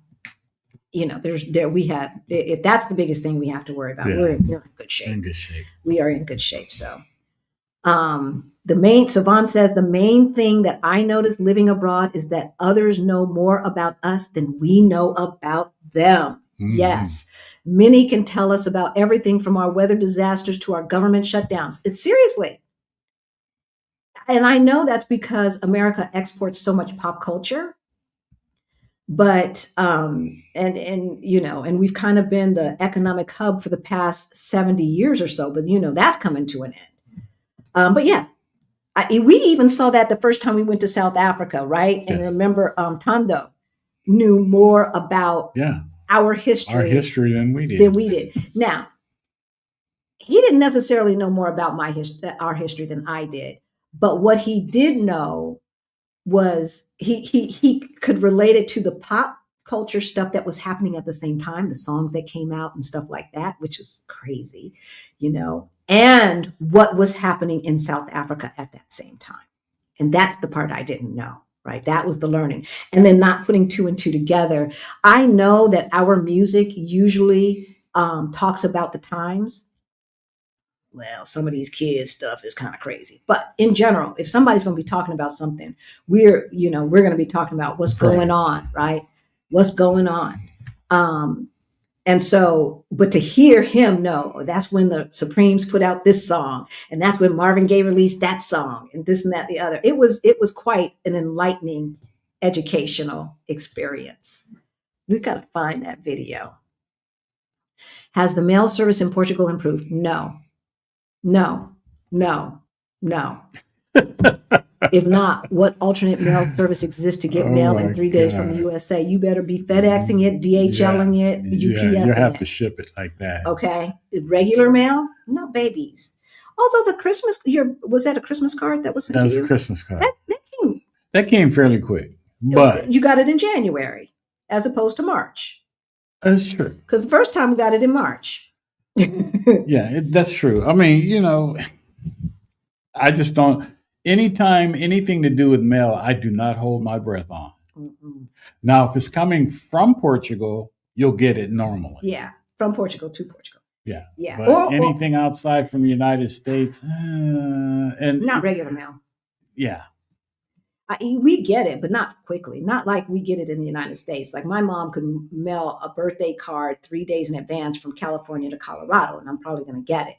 if that's the biggest thing we have to worry about, yeah. we're in good shape. In good shape. We are in good shape. So, Savon says the main thing that I noticed living abroad is that others know more about us than we know about them. Mm-hmm. Yes. Many can tell us about everything from our weather disasters to our government shutdowns. It's seriously. And I know that's because America exports so much pop culture. But, and we've kind of been the economic hub for the past 70 years or so, but that's coming to an end. But yeah, we even saw that the first time we went to South Africa, right? And remember, Tando knew more about our history than we did. Now, he didn't necessarily know more about our history than I did, but what he did know was he could relate it to the pop culture stuff that was happening at the same time, the songs that came out and stuff like that, which was crazy, and what was happening in South Africa at that same time. And that's the part I didn't know, right? That was the learning. And then not putting two and two together. I know that our music usually talks about the times. Well, some of these kids stuff is kind of crazy, but in general, if somebody's going to be talking about something, we're going to be talking about what's going on, right? What's going on. And so, but to hear him know that's when the Supremes put out this song and that's when Marvin Gaye released that song and this and that, the other, it was quite an enlightening educational experience. We've got to find that video. Has the mail service in Portugal improved? No. If not, what alternate mail service exists to get mail in 3 days from the USA? You better be FedExing it, DHLing it, UPSing you have it. to ship it like that. Okay. Regular mail? No babies. Although was that a Christmas card that was sent to you? That was a Christmas card. That came fairly quick. But you got it in January as opposed to March. That's true. Because the first time we got it in March. Yeah, that's true. I mean, I just don't. Anytime anything to do with mail, I do not hold my breath on. Now, if it's coming from Portugal, you'll get it normally. Yeah, from Portugal to Portugal. Yeah. Yeah. But anything outside from the United States, and not regular mail. Yeah. We get it, but not quickly. Not like we get it in the United States. Like my mom could mail a birthday card 3 days in advance from California to Colorado, and I'm probably going to get it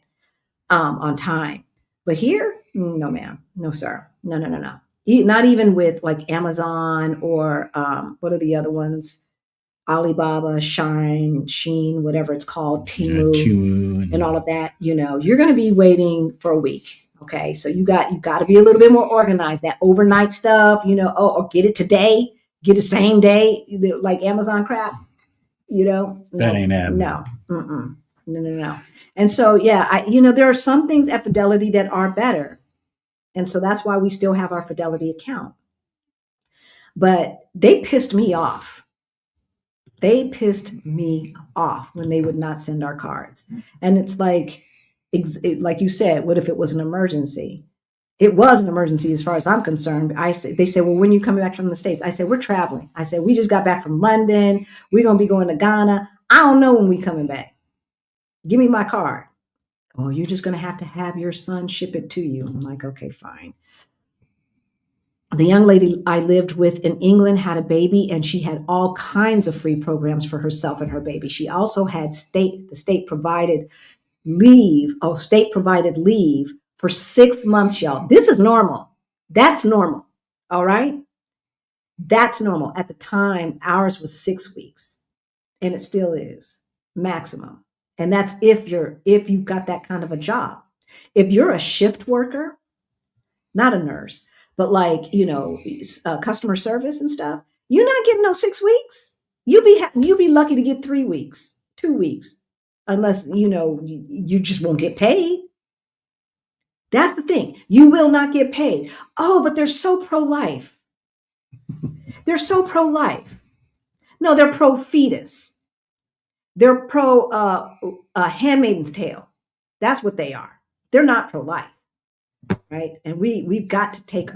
on time. But here, no, ma'am. No, sir. No. Not even with like Amazon or what are the other ones? Alibaba, Sheen, whatever it's called, Temu, and all of that. You're going to be waiting for a week. Okay, so you got to be a little bit more organized. That overnight stuff, or get it today, get the same day, like Amazon crap. That ain't happening. No. And so, yeah, there are some things at Fidelity that are better, and so that's why we still have our Fidelity account. But they pissed me off. They pissed me off when they would not send our cards, and it's like you said, what if it was an emergency? It was an emergency as far as I'm concerned. They said, well, when are you coming back from the States? I said, we're traveling. I said, we just got back from London. We're going to be going to Ghana. I don't know when we coming back. Give me my card. Oh, you're just going to have your son ship it to you. I'm like, okay, fine. The young lady I lived with in England had a baby, and she had all kinds of free programs for herself and her baby. She also had the state provided leave for 6 months, y'all. This is normal. That's normal. All right. That's normal. At the time, ours was 6 weeks, and it still is maximum. And that's if you've got that kind of a job. If you're a shift worker, not a nurse, but like, customer service and stuff, you're not getting no 6 weeks. You'll be lucky to get 3 weeks, 2 weeks. Unless, you just won't get paid. That's the thing. You will not get paid. Oh, but they're so pro-life. They're so pro-life. No, they're pro-fetus. They're pro-Handmaid's Tale. That's what they are. They're not pro-life, right? And we've got to take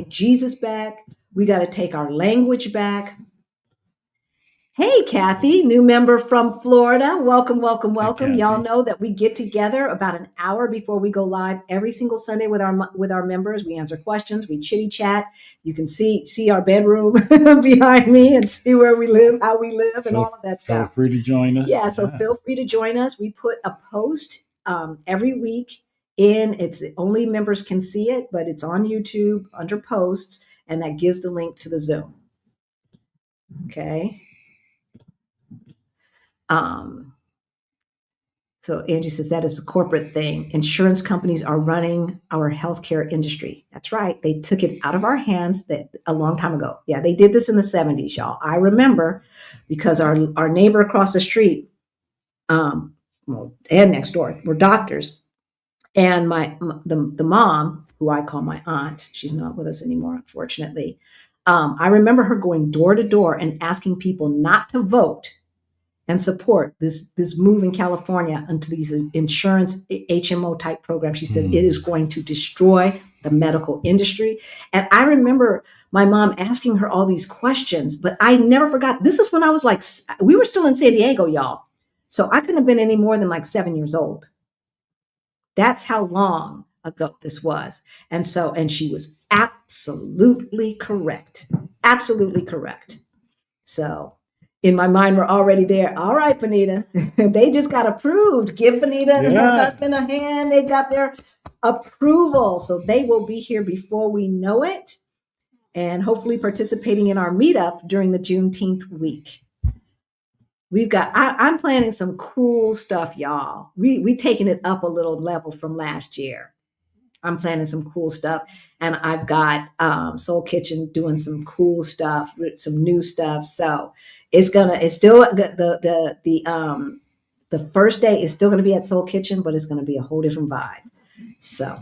Jesus back. We got to take our language back. Hey, Kathy, new member from Florida. Welcome. Hey, y'all know that we get together about an hour before we go live every single Sunday with our members. We answer questions, we chitty chat. You can see our bedroom behind me and see where we live, how we live, and all of that stuff. Feel free to join us. Yeah, so feel free to join us. We put a post every week it's only members can see it, but it's on YouTube under posts, and that gives the link to the Zoom. Okay. So Angie says that is a corporate thing. Insurance companies are running our healthcare industry. That's right. They took it out of our hands a long time ago. Yeah, they did this in the 70s, y'all. I remember because our neighbor across the street, and next door were doctors. And the mom, who I call my aunt, she's not with us anymore, unfortunately. I remember her going door to door and asking people not to vote and support this move in California into these insurance HMO type programs. She says it is going to destroy the medical industry. And I remember my mom asking her all these questions, but I never forgot. This is when I was like, we were still in San Diego, y'all. So I couldn't have been any more than like 7 years old. That's how long ago this was. And she was absolutely correct. Absolutely correct. So in my mind, we're already there. All right, Benita. They just got approved. Give Benita and her husband a hand. They got their approval. So they will be here before we know it, and hopefully participating in our meetup during the Juneteenth week. I'm planning some cool stuff, y'all. We taking it up a little level from last year. I'm planning some cool stuff, and I've got Soul Kitchen doing some cool stuff, some new stuff. So it's still the first day is still gonna be at Soul Kitchen, but it's gonna be a whole different vibe. So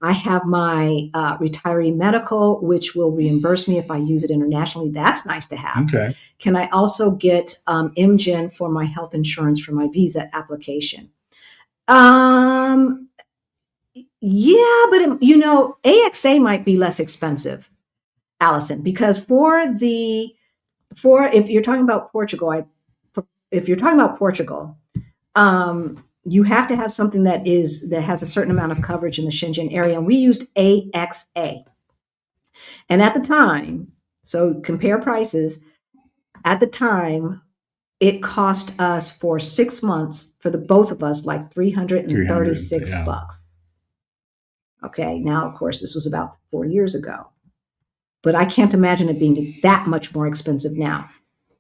I have my retiree medical, which will reimburse me if I use it internationally. That's nice to have. Okay. Can I also get MGen for my health insurance for my visa application? Yeah, but AXA might be less expensive. Allison, because if you're talking about Portugal, if you're talking about Portugal, you have to have something that has a certain amount of coverage in the Shenzhen area. And we used AXA. And at the time, so compare prices, at the time, it cost us for 6 months for the both of us like 336 yeah. bucks. Okay, now of course this was about 4 years ago, but I can't imagine it being that much more expensive now.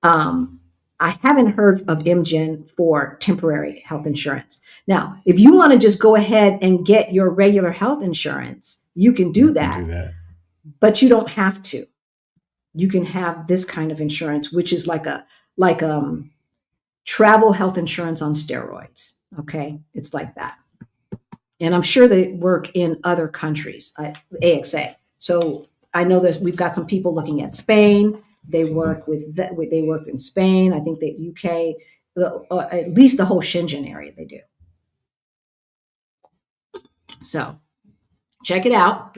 I haven't heard of MGen for temporary health insurance. Now, if you want to just go ahead and get your regular health insurance, you can do that, but you don't have to. You can have this kind of insurance, which is like travel health insurance on steroids. Okay, it's like that, and I'm sure they work in other countries. AXA. So I know we've got some people looking at Spain. They work they work in Spain. I think the UK, at least the whole Shenzhen area, they do. So check it out.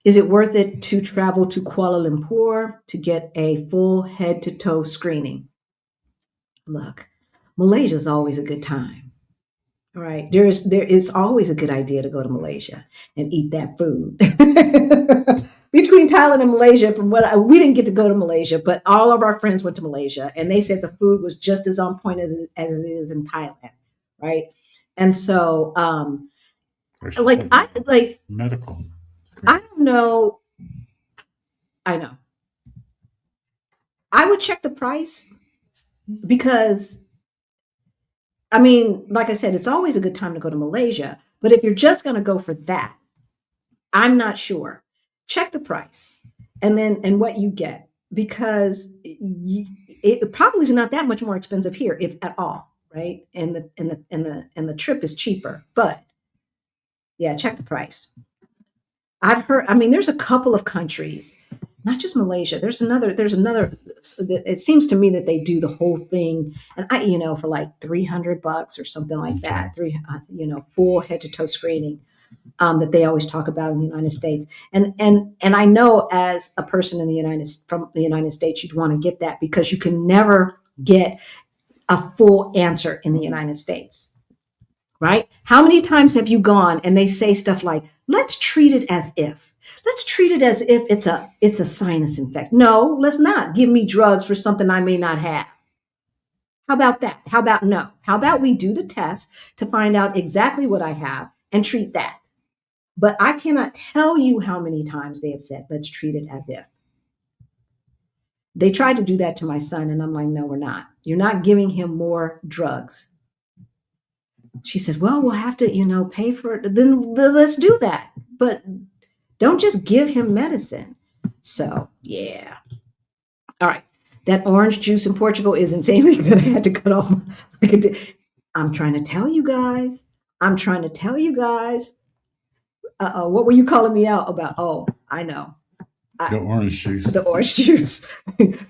Is it worth it to travel to Kuala Lumpur to get a full head to toe screening? Look, Malaysia is always a good time. All right. There is always a good idea to go to Malaysia and eat that food. Between Thailand and Malaysia, we didn't get to go to Malaysia, but all of our friends went to Malaysia, and they said the food was just as on point as it is in Thailand, right? And so, medical. I don't know. I know. I would check the price because, I mean, like I said, it's always a good time to go to Malaysia. But if you're just going to go for that, I'm not sure. Check the price and what you get, because it probably is not that much more expensive here, if at all, right? And the trip is cheaper. But yeah, check the price. I've heard. I mean, there's a couple of countries, not just Malaysia. There's another. It seems to me that they do the whole thing, and for like $300 or something like that. Full head to toe screening. That they always talk about in the United States, and I know as a person from the United States, you'd want to get that because you can never get a full answer in the United States, right? How many times have you gone and they say stuff like, "Let's treat it as if." Let's treat it as if it's a sinus infection. No, let's not give me drugs for something I may not have. How about that? How about no? How about we do the test to find out exactly what I have and treat that? But I cannot tell you how many times they have said, "Let's treat it as if." They tried to do that to my son, and I'm like, "No, we're not. You're not giving him more drugs." She says, "Well, we'll have to, pay for it. Then let's do that. But don't just give him medicine." So, yeah. All right. That orange juice in Portugal is insanely good. I had to cut off. I'm trying to tell you guys. What were you calling me out about? Oh, I know. The orange juice. The orange juice.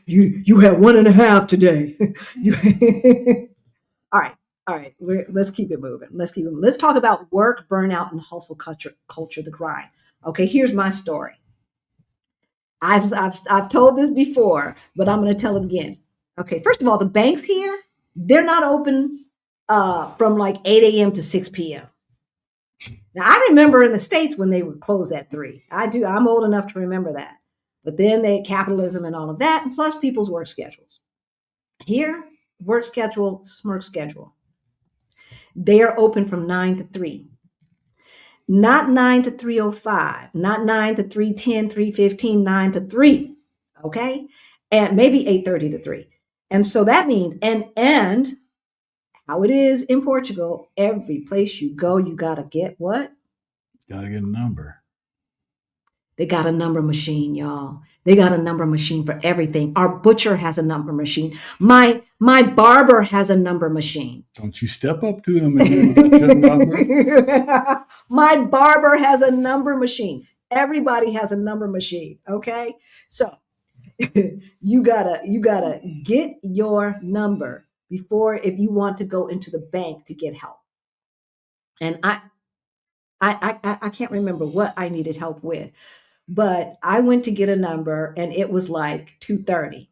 you had 1.5 today. All right. Let's keep it moving. Let's talk about work, burnout, and hustle culture, the grind. Okay, here's my story. I've told this before, but I'm going to tell it again. Okay, first of all, the banks here, they're not open from like 8 a.m. to 6 p.m. Now, I remember in the States when they would close at 3. I'm old enough to remember that. But then they had capitalism and all of that, and plus people's work schedules. Here, work schedule, smirk schedule. They are open from 9 to 3. Not 9 to 3:05, not 9 to 3:10, 3:15, 9 to 3. Okay? And maybe 8:30 to 3. And so that means, and how it is in Portugal, every place you go, you got to get what? Got to get a number. They got a number machine, y'all. They got a number machine for everything. Our butcher has a number machine. My barber has a number machine. Don't you step up to him and get your number. My barber has a number machine. Everybody has a number machine. Okay. So you gotta get your number before, if you want to go into the bank to get help. And I can't remember what I needed help with, but I went to get a number and it was like 2:30.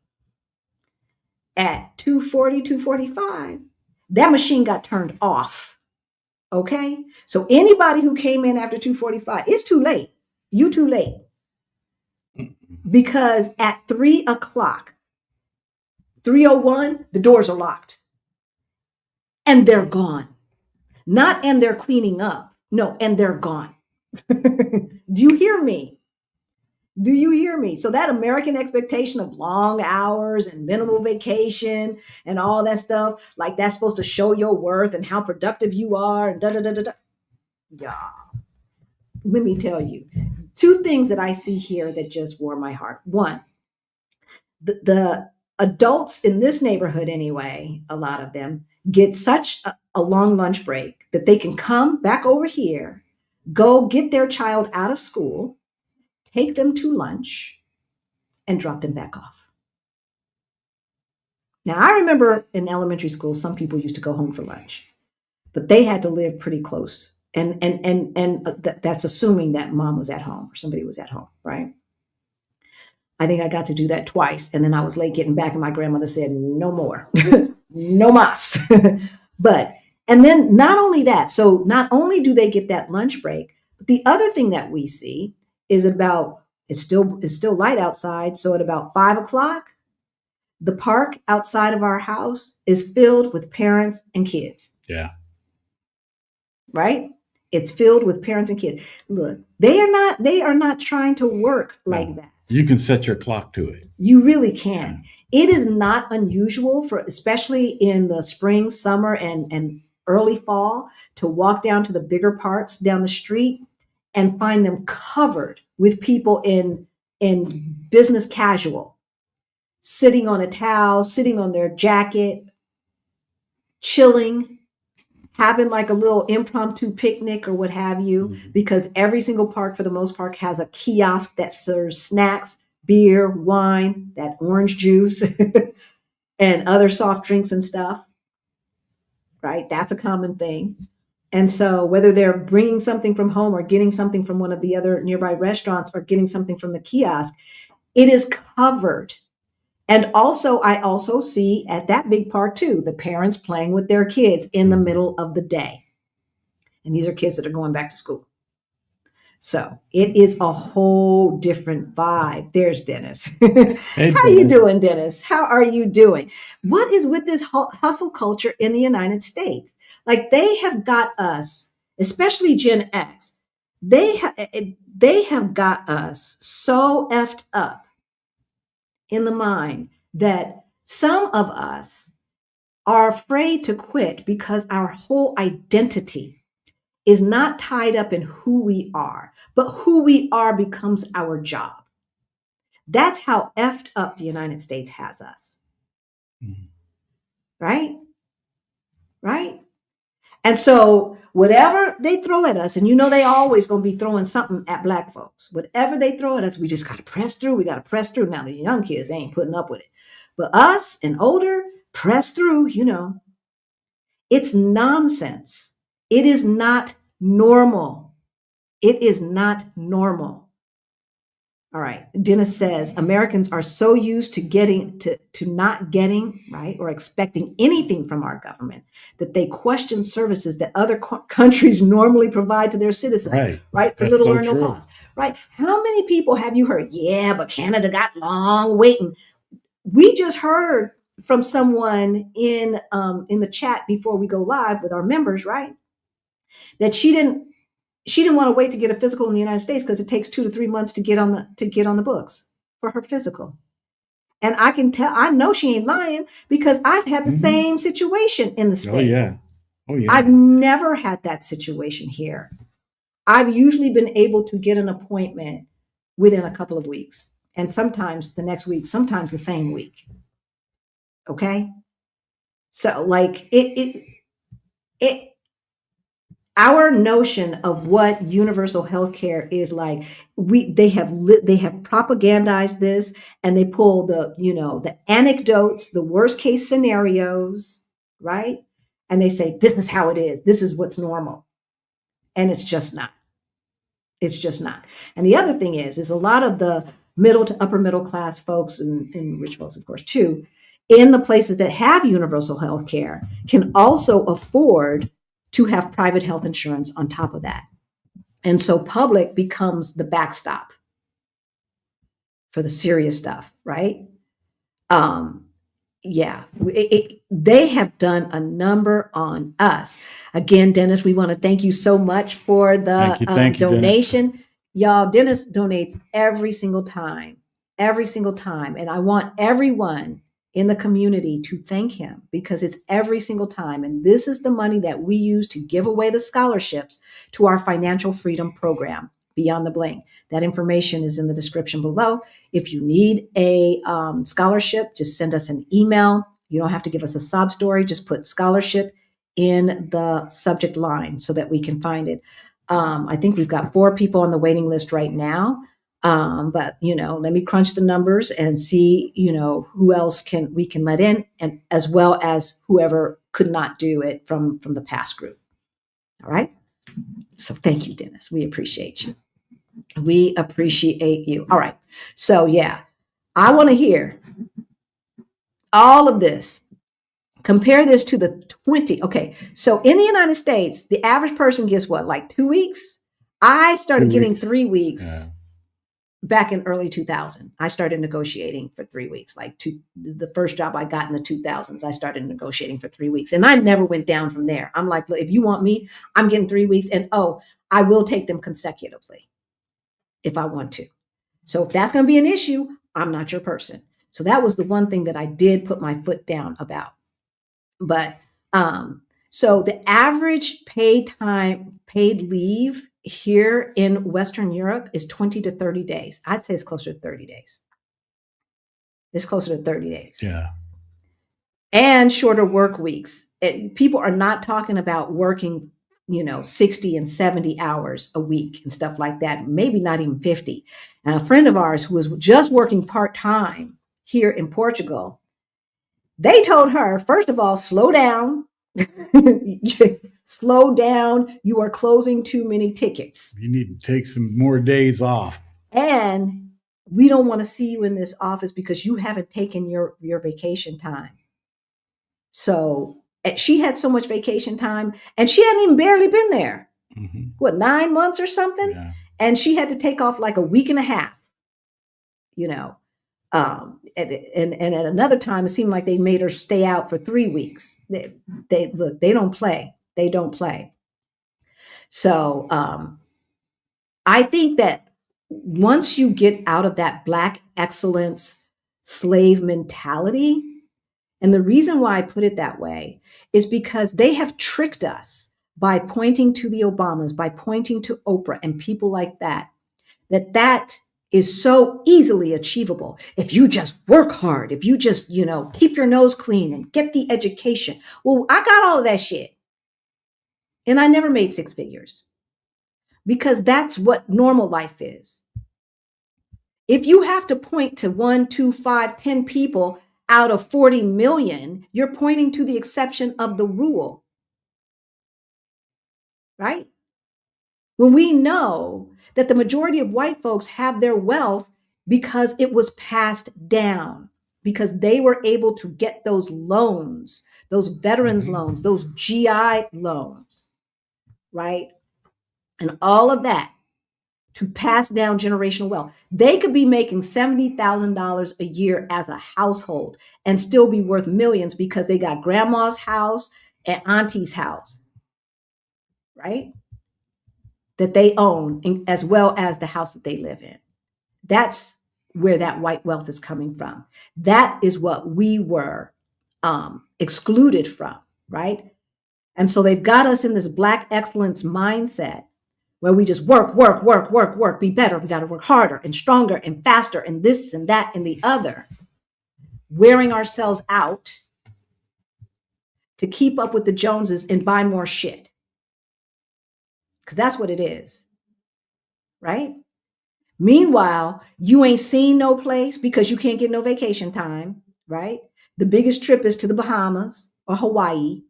At 2:40, 2:45, that machine got turned off. Okay. So anybody who came in after 2:45, it's too late. You too late. Because at 3:00, 3:01, the doors are locked. And they're gone. Not and they're cleaning up. No, and they're gone. Do you hear me? Do you hear me? So that American expectation of long hours and minimal vacation and all that stuff, like that's supposed to show your worth and how productive you are and da da da da da. Yeah. Let me tell you, two things that I see here that just warm my heart. One, the adults in this neighborhood anyway, a lot of them get such a long lunch break that they can come back over here, go get their child out of school, take them to lunch, and drop them back off. Now, I remember in elementary school, some people used to go home for lunch, but they had to live pretty close. And that's assuming that mom was at home or somebody was at home, right? I think I got to do that twice. And then I was late getting back, and my grandmother said, no more, no mas. But, and then not only that, so not only do they get that lunch break, but the other thing that we see is it's still light outside. So at about 5:00, the park outside of our house is filled with parents and kids. Yeah. Right? It's filled with parents and kids. Look, they are not trying to work like that. You can set your clock to it. You really can. It is not unusual for, especially in the spring, summer, and early fall, to walk down to the bigger parks down the street and find them covered with people in business casual, sitting on a towel, sitting on their jacket, chilling, having like a little impromptu picnic or what have you, because every single park for the most part has a kiosk that serves snacks, beer, wine, that orange juice, and other soft drinks and stuff, right? That's a common thing. And so whether they're bringing something from home or getting something from one of the other nearby restaurants or getting something from the kiosk, it is covered. And also, I also see at that big park too, the parents playing with their kids in the middle of the day. And these are kids that are going back to school. So it is a whole different vibe. There's Dennis. Hey, How are you doing, Dennis? How are you doing? What is with this hustle culture in the United States? Like, they have got us, especially Gen X, they have got us so effed up in the mind that some of us are afraid to quit because our whole identity is not tied up in who we are, but who we are becomes our job. That's how effed up the United States has us. Right? Right? And so whatever they throw at us, and you know they always going to be throwing something at Black folks. Whatever they throw at us, we just got to press through. We got to press through. Now, the young kids, they ain't putting up with it. But us and older, press through, It's nonsense. It is not normal. It is not normal. All right. Dennis says Americans are so used to not getting, right, or expecting anything from our government that they question services that other countries normally provide to their citizens, right? For little or no cost, right? How many people have you heard? Yeah, but Canada got long waiting. We just heard from someone in the chat before we go live with our members, right? That she didn't want to wait to get a physical in the United States because it takes 2 to 3 months to get on the books for her physical. And I know she ain't lying because I've had the same situation in the States. Oh yeah. I've never had that situation here. I've usually been able to get an appointment within a couple of weeks, and sometimes the next week, sometimes the same week. Okay. So like our notion of what universal health care is like, they have propagandized this, and they pull the anecdotes, the worst case scenarios, right? And they say, this is how it is. This is what's normal. And it's just not. It's just not. And the other thing is a lot of the middle to upper middle class folks and rich folks, of course, too, in the places that have universal health care can also afford to have private health insurance on top of that. And so public becomes the backstop for the serious stuff, right? Yeah, they have done a number on us. Again, Dennis, we want to thank you so much for the Thank you, donation. Dennis. Y'all, Dennis donates every single time. And I want everyone in the community to thank him because it's every single time. And this is the money that we use to give away the scholarships to our financial freedom program, Beyond the Bling. That information is in the description below. If you need a scholarship, just send us an email. You don't have to give us a sob story. Just put scholarship in the subject line so that we can find it. I think we've got 4 people on the waiting list right now. But let me crunch the numbers and see, who else we can let in, and as well as whoever could not do it from the past group. All right. So thank you, Dennis. We appreciate you. We appreciate you. All right. So yeah, I want to hear all of this. Compare this to the 20. Okay. So in the United States, the average person gets what, like 2 weeks? I started getting 3 weeks back in early 2000. I started negotiating for 3 weeks. The first job I got in the 2000s, I started negotiating for 3 weeks, and I never went down from there. I'm like, look, if you want me, I'm getting 3 weeks, and I will take them consecutively if I want to. So if that's going to be an issue, I'm not your person. So that was the one thing that I did put my foot down about. But so the average paid leave here in Western Europe is 20 to 30 days. I'd say it's closer to 30 days. It's closer to 30 days. Yeah. And shorter work weeks. People are not talking about working, 60 and 70 hours a week and stuff like that. Maybe not even 50. And a friend of ours who was just working part-time here in Portugal, they told her, first of all, slow down. Slow down. You are closing too many tickets. You need to take some more days off. And we don't want to see you in this office because you haven't taken your vacation time. So she had so much vacation time and she hadn't even barely been there. Mm-hmm. 9 months or something? Yeah. And she had to take off like a week and a half, And at another time, it seemed like they made her stay out for 3 weeks. They don't play. They don't play. So I think that once you get out of that Black excellence slave mentality, and the reason why I put it that way is because they have tricked us by pointing to the Obamas, by pointing to Oprah and people like that is so easily achievable. If you just work hard, if you just, keep your nose clean and get the education. Well, I got all of that shit. And I never made 6 figures because that's what normal life is. If you have to point to 1, 2, 5, 10 people out of 40 million, you're pointing to the exception of the rule. Right? When we know that the majority of white folks have their wealth because it was passed down, because they were able to get those loans, those veterans loans, those GI loans, right? And all of that to pass down generational wealth. They could be making $70,000 a year as a household and still be worth millions because they got grandma's house and auntie's house, right? That they own, as well as the house that they live in. That's where that white wealth is coming from. That is what we were excluded from, right? And so they've got us in this Black excellence mindset where we just work, be better. We got to work harder and stronger and faster and this and that and the other, wearing ourselves out to keep up with the Joneses and buy more shit. Because that's what it is, right? Meanwhile, you ain't seen no place because you can't get no vacation time, right? The biggest trip is to the Bahamas or Hawaii.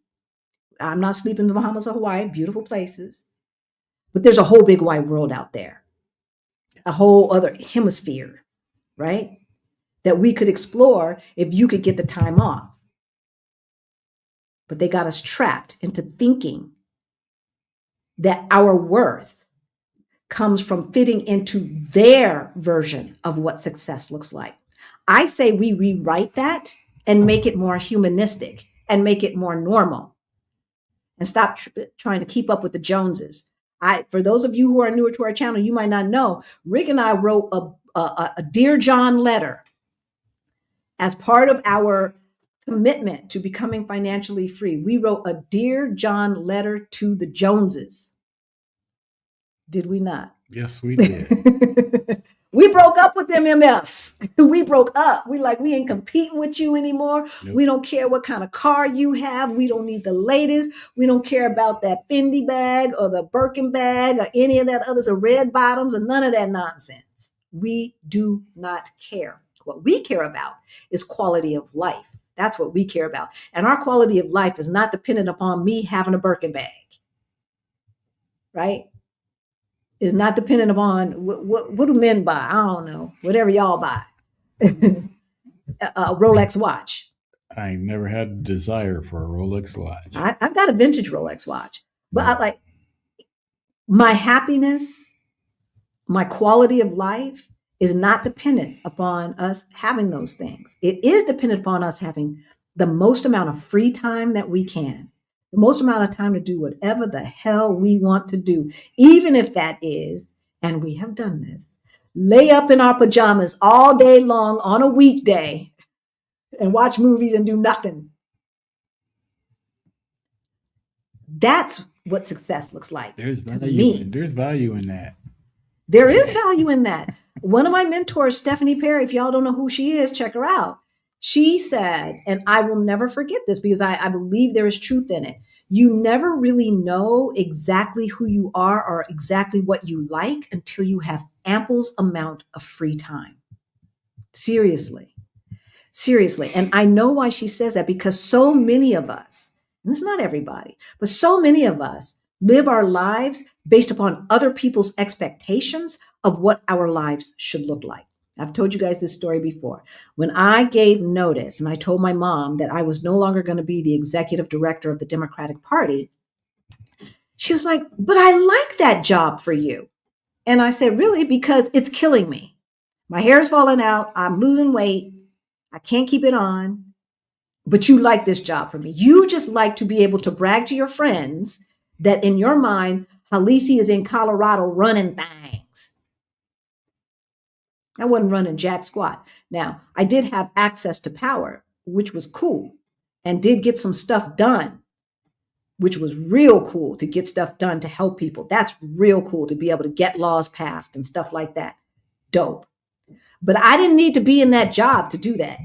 I'm not sleeping in the Bahamas or Hawaii, beautiful places. But there's a whole big wide world out there, a whole other hemisphere, right? That we could explore if you could get the time off. But they got us trapped into thinking that our worth comes from fitting into their version of what success looks like. I say we rewrite that and make it more humanistic and make it more normal and stop trying to keep up with the Joneses. For those of you who are newer to our channel, you might not know, Rick and I wrote a Dear John letter as part of our commitment to becoming financially free. We wrote a Dear John letter to the Joneses. Did we not? Yes, we did. We broke up with them MFs. We broke up. We ain't competing with you anymore. Nope. We don't care what kind of car you have. We don't need the latest. We don't care about that Fendi bag or the Birkin bag or any of that others, or red bottoms or none of that nonsense. We do not care. What we care about is quality of life. That's what we care about. And our quality of life is not dependent upon me having a Birkin bag, right? Is not dependent upon what do men buy? I don't know. Whatever y'all buy. A Rolex watch. I ain't never had a desire for a Rolex watch. I've got a vintage Rolex watch. But I like my happiness, my quality of life is not dependent upon us having those things. It is dependent upon us having the most amount of free time that we can. The most amount of time to do whatever the hell we want to do, even if that is, and we have done this, lay up in our pajamas all day long on a weekday and watch movies and do nothing. That's what success looks like. There's value in that. There is value in that. One of my mentors, Stephanie Perry, if y'all don't know who she is, check her out. She said, and I will never forget this because I believe there is truth in it. You never really know exactly who you are or exactly what you like until you have ample amount of free time. Seriously. And I know why she says that, because so many of us, and it's not everybody, but so many of us live our lives based upon other people's expectations of what our lives should look like. I've told you guys this story before. When I gave notice and I told my mom that I was no longer going to be the executive director of the Democratic Party, she was like, but I like that job for you. And I said, really? Because it's killing me. My hair is falling out. I'm losing weight. I can't keep it on. But you like this job for me. You just like to be able to brag to your friends that in your mind, Halisi is in Colorado running things. I wasn't running jack squat. Now, I did have access to power, which was cool, and did get some stuff done, which was real cool to get stuff done to help people. That's real cool to be able to get laws passed and stuff like that. Dope. But I didn't need to be in that job to do that.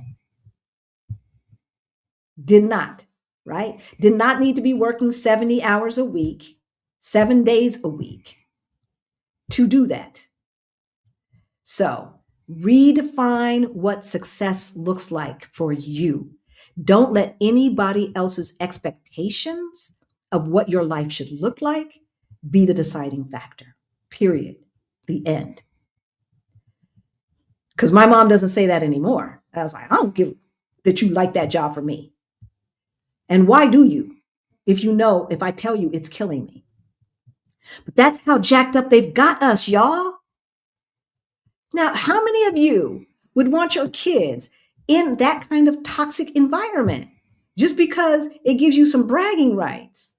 Did not, right? Did not need to be working 70 hours a week, 7 days a week to do that. So redefine what success looks like for you. Don't let anybody else's expectations of what your life should look like be the deciding factor, period. The end. Because my mom doesn't say that anymore. I was like, I don't give that you like that job for me. And why do you? If I tell you it's killing me. But that's how jacked up they've got us, y'all. Now, how many of you would want your kids in that kind of toxic environment just because it gives you some bragging rights?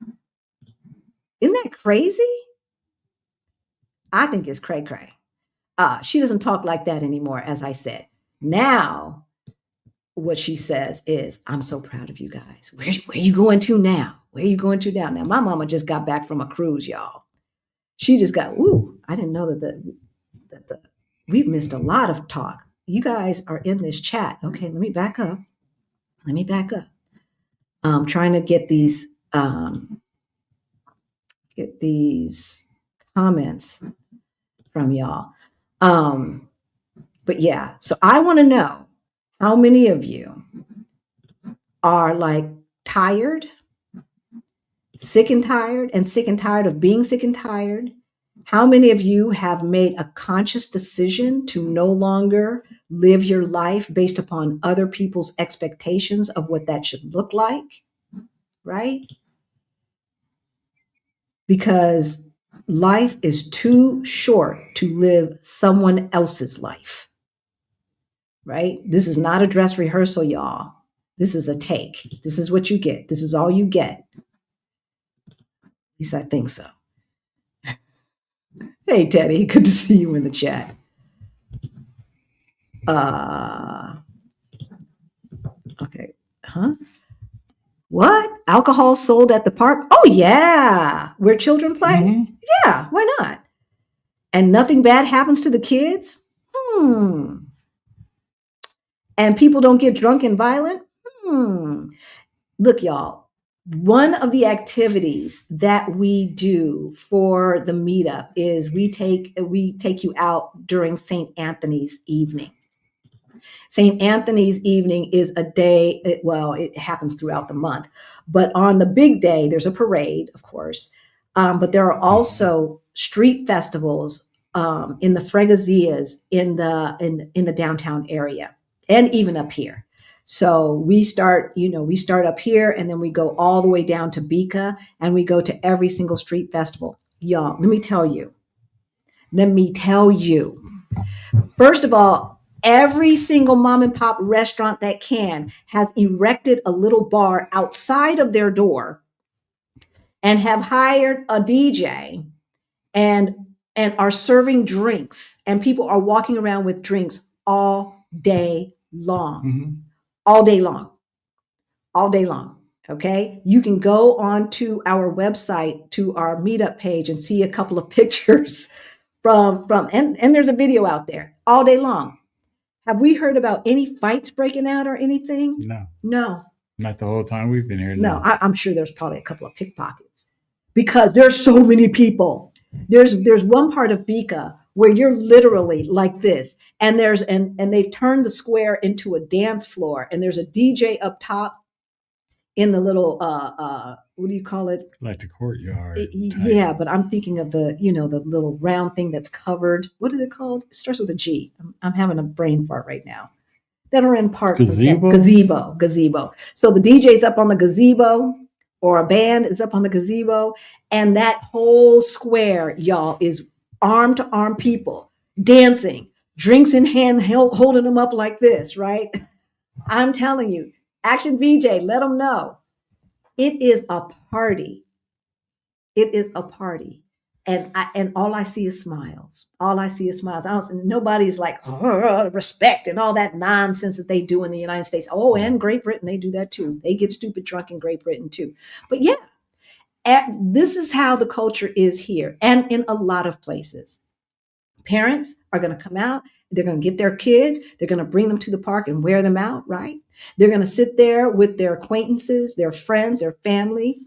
Isn't that crazy? I think it's cray-cray. She doesn't talk like that anymore, as I said. Now, what she says is, I'm so proud of you guys. Where are you going to now? Where are you going to now? Now, my mama just got back from a cruise, y'all. She just got, I didn't know that we've missed a lot of talk. You guys are in this chat. Okay, let me back up. I'm trying to get these comments from y'all. But yeah, so I want to know how many of you are like tired, sick and tired of being sick and tired, How many of you have made a conscious decision to no longer live your life based upon other people's expectations of what that should look like? Right? Because life is too short to live someone else's life. Right? This is not a dress rehearsal, y'all. This is a take. This is what you get. This is all you get. At least I think so. Hey, Teddy, good to see you in the chat. Okay. Huh? What? Alcohol sold at the park? Oh, yeah. Where children play? Mhm. Yeah, why not? And nothing bad happens to the kids? And people don't get drunk and violent? Look, y'all, one of the activities that we do for the meetup is we take you out during St. Anthony's evening. St. Anthony's evening is a day, it happens throughout the month, but on the big day, there's a parade, of course, but there are also street festivals in the freguesias in the downtown area and even up here. So we start up here and then we go all the way down to Bika and we go to every single street festival. Y'all, let me tell you, first of all, every single mom and pop restaurant that has erected a little bar outside of their door and have hired a DJ and are serving drinks, and people are walking around with drinks all day long. Mhm. All day long. All day long. Okay. You can go on to our website, to our meetup page, and see a couple of pictures and there's a video out there all day long. Have we heard about any fights breaking out or anything? No. Not the whole time we've been here. No, I'm sure there's probably a couple of pickpockets because there's so many people. There's one part of Bika where you're literally like this, and they've turned the square into a dance floor, and there's a DJ up top in the little what do you call it? Like the courtyard. Yeah, but I'm thinking of the little round thing that's covered. What is it called? It starts with a G. I'm having a brain fart right now. That are in parks. Gazebo. So the DJ's up on the gazebo, or a band is up on the gazebo, and that whole square, y'all, is arm to arm people dancing, drinks in hand, holding them up like this, right? I'm telling you, Action VJ, let them know. It is a party. It is a party. And all I see is smiles. All I see is smiles. Nobody's like respect and all that nonsense that they do in the United States. Oh, and Great Britain, they do that too. They get stupid drunk in Great Britain too. But yeah, this is how the culture is here and in a lot of places. Parents are going to come out. They're going to get their kids. They're going to bring them to the park and wear them out, right? They're going to sit there with their acquaintances, their friends, their family,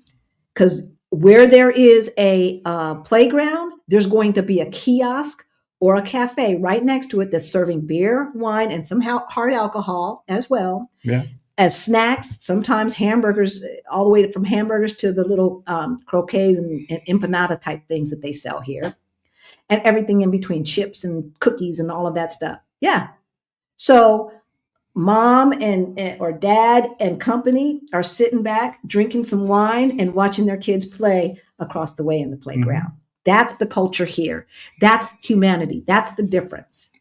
because where there is a playground, there's going to be a kiosk or a cafe right next to it that's serving beer, wine, and some hard alcohol as well. Yeah. As snacks, sometimes hamburgers, all the way from hamburgers to the little croquets and empanada type things that they sell here. And everything in between, chips and cookies and all of that stuff. Yeah. So mom or dad and company are sitting back, drinking some wine and watching their kids play across the way in the playground. Mm-hmm. That's the culture here. That's humanity. That's the difference.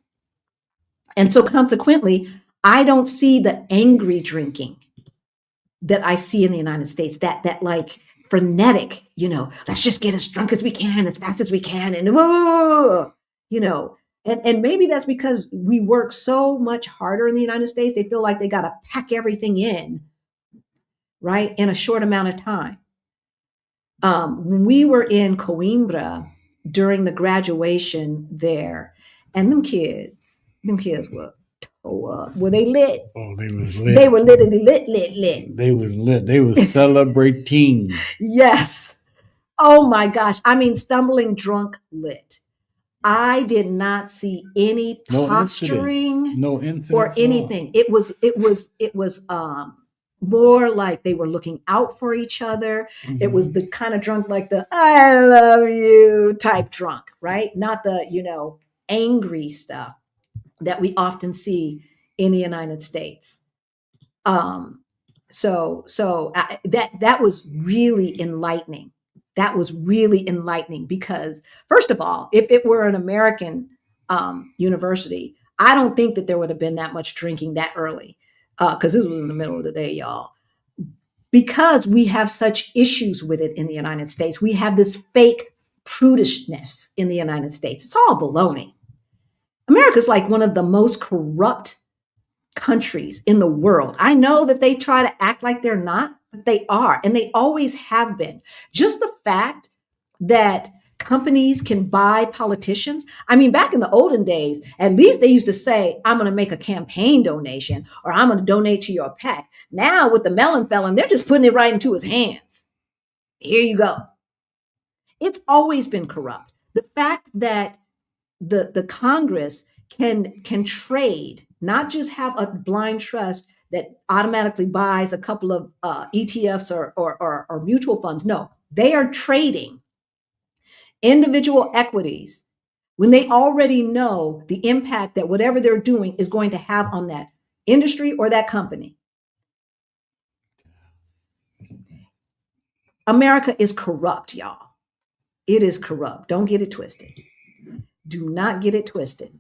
And so consequently, I don't see the angry drinking that I see in the United States, that like frenetic, let's just get as drunk as we can, as fast as we can. And, and maybe that's because we work so much harder in the United States. They feel like they got to pack everything in, right, in a short amount of time. When we were in Coimbra during the graduation there, and them kids were were they lit? Oh, they was lit. They were literally lit. They was lit. They was celebrating. Yes. Oh my gosh. I mean, stumbling drunk lit. I did not see any posturing no incidents or anything. It was more like they were looking out for each other. Mm-hmm. It was the kind of drunk, like the I love you type drunk, right? Not the, angry stuff that we often see in the United States. That was really enlightening. That was really enlightening because, first of all, if it were an American university, I don't think that there would have been that much drinking that early, because this was in the middle of the day, y'all. Because we have such issues with it in the United States, we have this fake prudishness in the United States. It's all baloney. America's like one of the most corrupt countries in the world. I know that they try to act like they're not, but they are, and they always have been. Just the fact that companies can buy politicians. I mean, back in the olden days, at least they used to say, I'm going to make a campaign donation or I'm going to donate to your PAC. Now with the melon felon, they're just putting it right into his hands. Here you go. It's always been corrupt. The fact that the Congress can trade, not just have a blind trust that automatically buys a couple of ETFs or mutual funds. No, they are trading individual equities when they already know the impact that whatever they're doing is going to have on that industry or that company. America is corrupt, y'all. It is corrupt. Don't get it twisted. Do not get it twisted.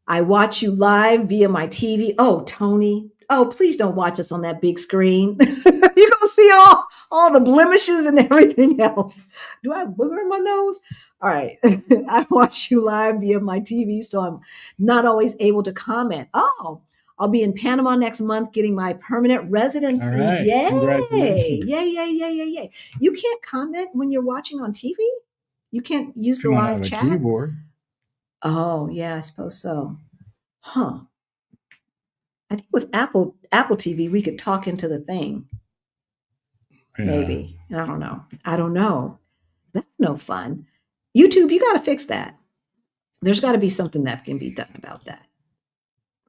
I watch you live via my TV. Oh, Tony. Oh, please don't watch us on that big screen. You're going to see all the blemishes and everything else. Do I have booger in my nose? All right. I watch you live via my TV, so I'm not always able to comment. Oh, I'll be in Panama next month getting my permanent residency. All right. Yay. Congratulations. Yay. You can't comment when you're watching on TV? You can't use the You don't live have a chat? keyboard. Oh, yeah, I suppose so. Huh. I think with Apple TV, we could talk into the thing. Yeah. Maybe. I don't know. That's no fun. YouTube, you got to fix that. There's got to be something that can be done about that.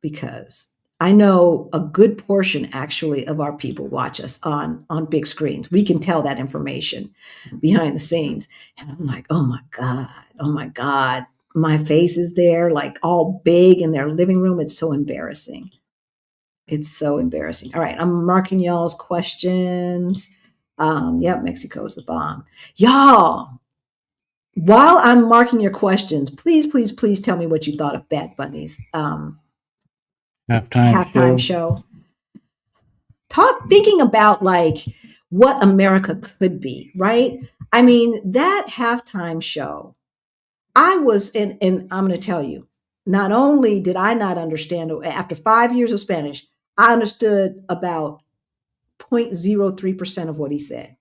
Because I know a good portion actually of our people watch us on big screens. We can tell that information behind the scenes. And I'm like, oh my God. My face is there, like all big in their living room. It's so embarrassing. It's so embarrassing. All right, I'm marking y'all's questions. Yep, Mexico's the bomb. Y'all, while I'm marking your questions, please tell me what you thought of Bad Bunny's halftime show. Thinking about like what America could be, right? I mean, that halftime show, I was, and I'm going to tell you, not only did I not understand, after 5 years of Spanish, I understood about 0.03% of what he said.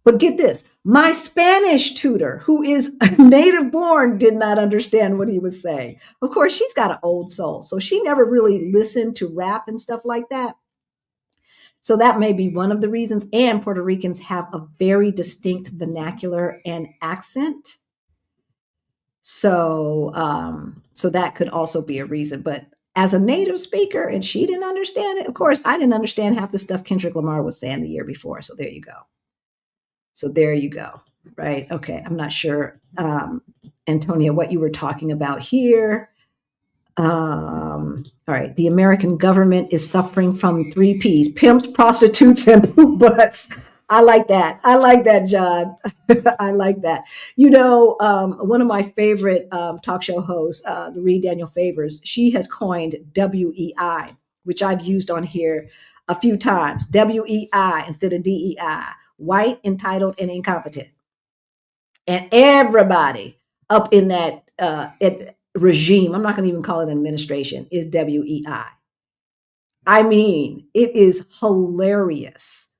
But get this, my Spanish tutor, who is native born, did not understand what he was saying. Of course, she's got an old soul, so she never really listened to rap and stuff like that. So that may be one of the reasons. And Puerto Ricans have a very distinct vernacular and accent. So that could also be a reason. But as a native speaker, and she didn't understand it, of course, I didn't understand half the stuff Kendrick Lamar was saying the year before. So there you go. Right. Okay. I'm not sure, Antonia, what you were talking about here. All right. The American government is suffering from 3 Ps: pimps, prostitutes, and poop butts. I like that. John. I like that. One of my favorite talk show hosts, Reed Daniel Favors, she has coined WEI, which I've used on here a few times. WEI instead of DEI. White, entitled, and incompetent. And everybody up in that regime, I'm not going to even call it administration, is WEI. I mean, it is hilarious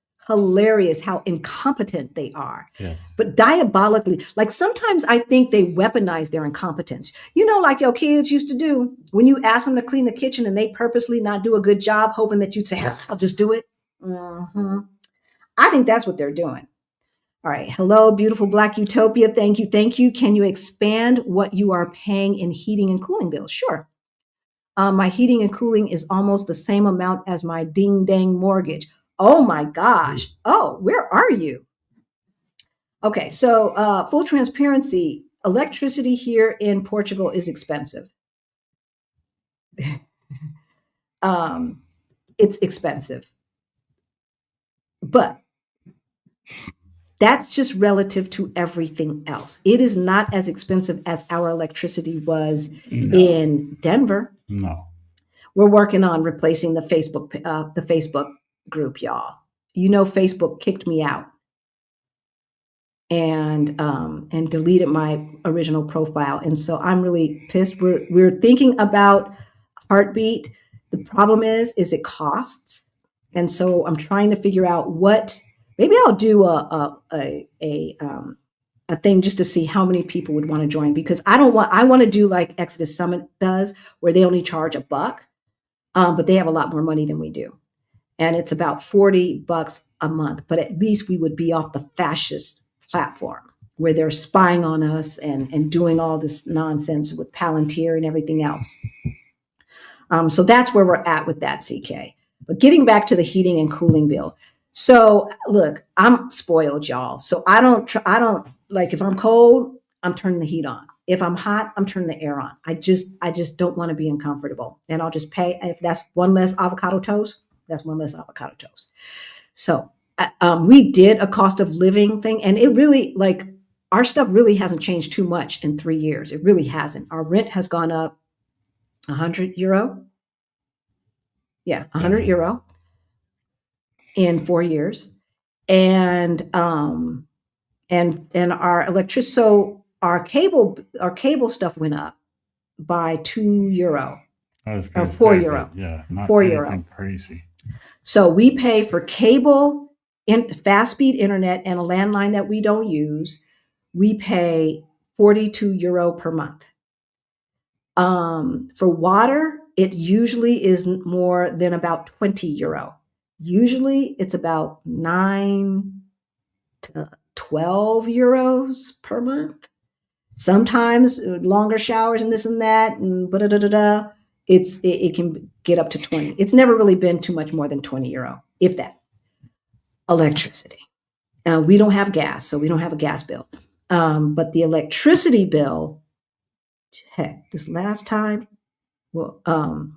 how incompetent they are. Yes. But diabolically, like sometimes I think they weaponize their incompetence. Like your kids used to do when you ask them to clean the kitchen and they purposely not do a good job, hoping that you'd say, I'll just do it. Mm-hmm. I think that's what they're doing. All right. Hello, beautiful Black Utopia. Thank you. Can you expand what you are paying in heating and cooling bills? Sure. My heating and cooling is almost the same amount as my ding dang mortgage. Oh my gosh. Oh, where are you? Okay, so full transparency, electricity here in Portugal is expensive. It's expensive, but that's just relative to everything else. It is not as expensive as our electricity was in Denver. No. We're working on replacing the Facebook group, y'all. You know, Facebook kicked me out and deleted my original profile, and so I'm really pissed. We're thinking about Heartbeat. The problem is it costs, and so I'm trying to figure out what. Maybe I'll do a thing just to see how many people would want to join, because I want to do like Exodus Summit does, where they only charge $1, but they have a lot more money than we do, and it's about $40 a month. But at least we would be off the fascist platform where they're spying on us and doing all this nonsense with Palantir and everything else. So that's where we're at with that, CK. But getting back to the heating and cooling bill. So look, I'm spoiled, y'all. So I don't like, if I'm cold, I'm turning the heat on. If I'm hot, I'm turning the air on. I just don't want to be uncomfortable. And I'll just pay. If that's one less avocado toast, that's one less avocado toast. So we did a cost of living thing, and it really, like, our stuff really hasn't changed too much in 3 years. It really hasn't. Our rent has gone up 100 euro. Yeah, 100 euro in 4 years. And our electricity, so our cable stuff went up by 2 euro or 4 euro. Yeah, not 4 anything euro. crazy. So we pay for cable, fast speed internet, and a landline that we don't use. We pay 42 euro per month. For water, it usually is more than about 20 euro. Usually it's about 9 to 12 euros per month. Sometimes longer showers and this and that, and it can get up to 20. It's never really been too much more than 20 euro, if that. Electricity. We don't have gas, so we don't have a gas bill. But the electricity bill, heck, this last time, well,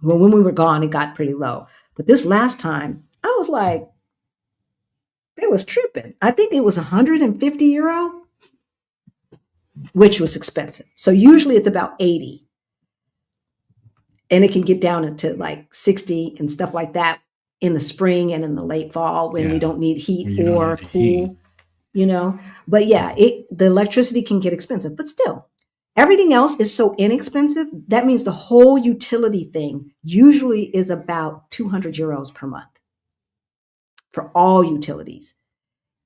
when we were gone, it got pretty low. But this last time, I was like, it was tripping. I think it was 150 euro, which was expensive. So usually it's about 80. And it can get down to like 60 and stuff like that in the spring and in the late fall when we don't need heat or cool, you know. But yeah, the electricity can get expensive, but still, everything else is so inexpensive. That means the whole utility thing usually is about 200 euros per month for all utilities,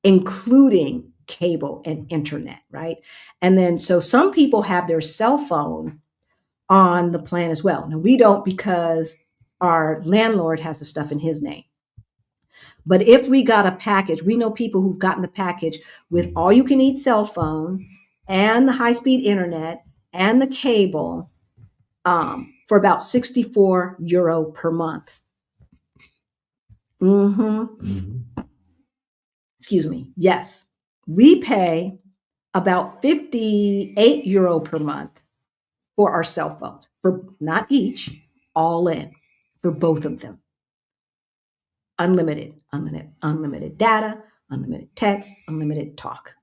including cable and internet, right? And then, so some people have their cell phone on the plan as well. Now, we don't, because our landlord has the stuff in his name. But if we got a package, we know people who've gotten the package with all you can eat cell phone and the high-speed internet and the cable for about 64 euro per month. Excuse me. Yes. We pay about 58 euro per month for our cell phones, for not each, all in, for both of them. Unlimited data, unlimited text, unlimited talk.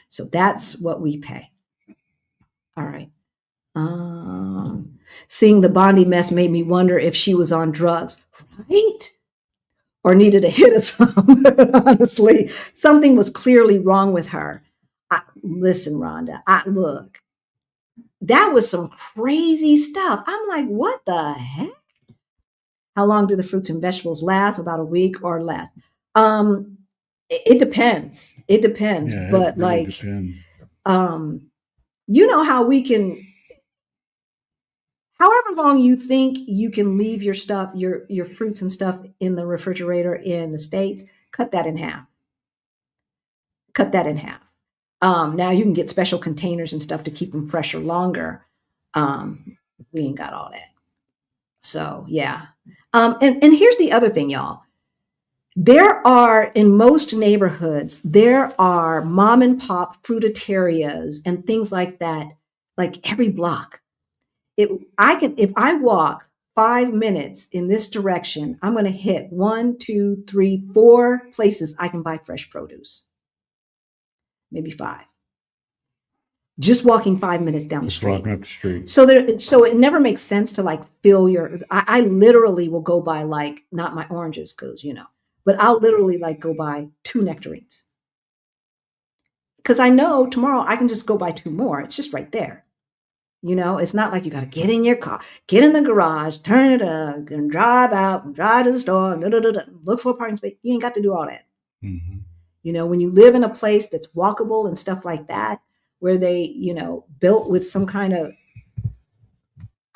So that's what we pay. All right. Seeing the Bondi mess made me wonder if she was on drugs, right? Or needed a hit of some. Honestly, something was clearly wrong with her. Listen, Rhonda, look, that was some crazy stuff. I'm like, what the heck? How long do the fruits and vegetables last? About a week or less. It depends. It depends. Yeah, but it really like, depends. You know how we can, however long you think you can leave your stuff, your fruits and stuff in the refrigerator in the States, cut that in half. Cut that in half. Now you can get special containers and stuff to keep them fresher longer. We ain't got all that. So yeah. And here's the other thing, y'all. There are, in most neighborhoods, there are mom and pop fruitarias and things like that, like every block. If I walk 5 minutes in this direction, I'm going to hit 1, 2, 3, 4 places I can buy fresh produce, maybe 5. Just walking 5 minutes down the Just street. walking up the street. So it never makes sense to like fill your. I literally will go buy like not my oranges because but I'll literally like go buy 2 nectarines because I know tomorrow I can just go buy 2 more. It's just right there. It's not like you got to get in your car, get in the garage, turn it up, and drive out, and drive to the store, look for a parking space. You ain't got to do all that. Mm-hmm. When you live in a place that's walkable and stuff like that, where they, built with some kind of,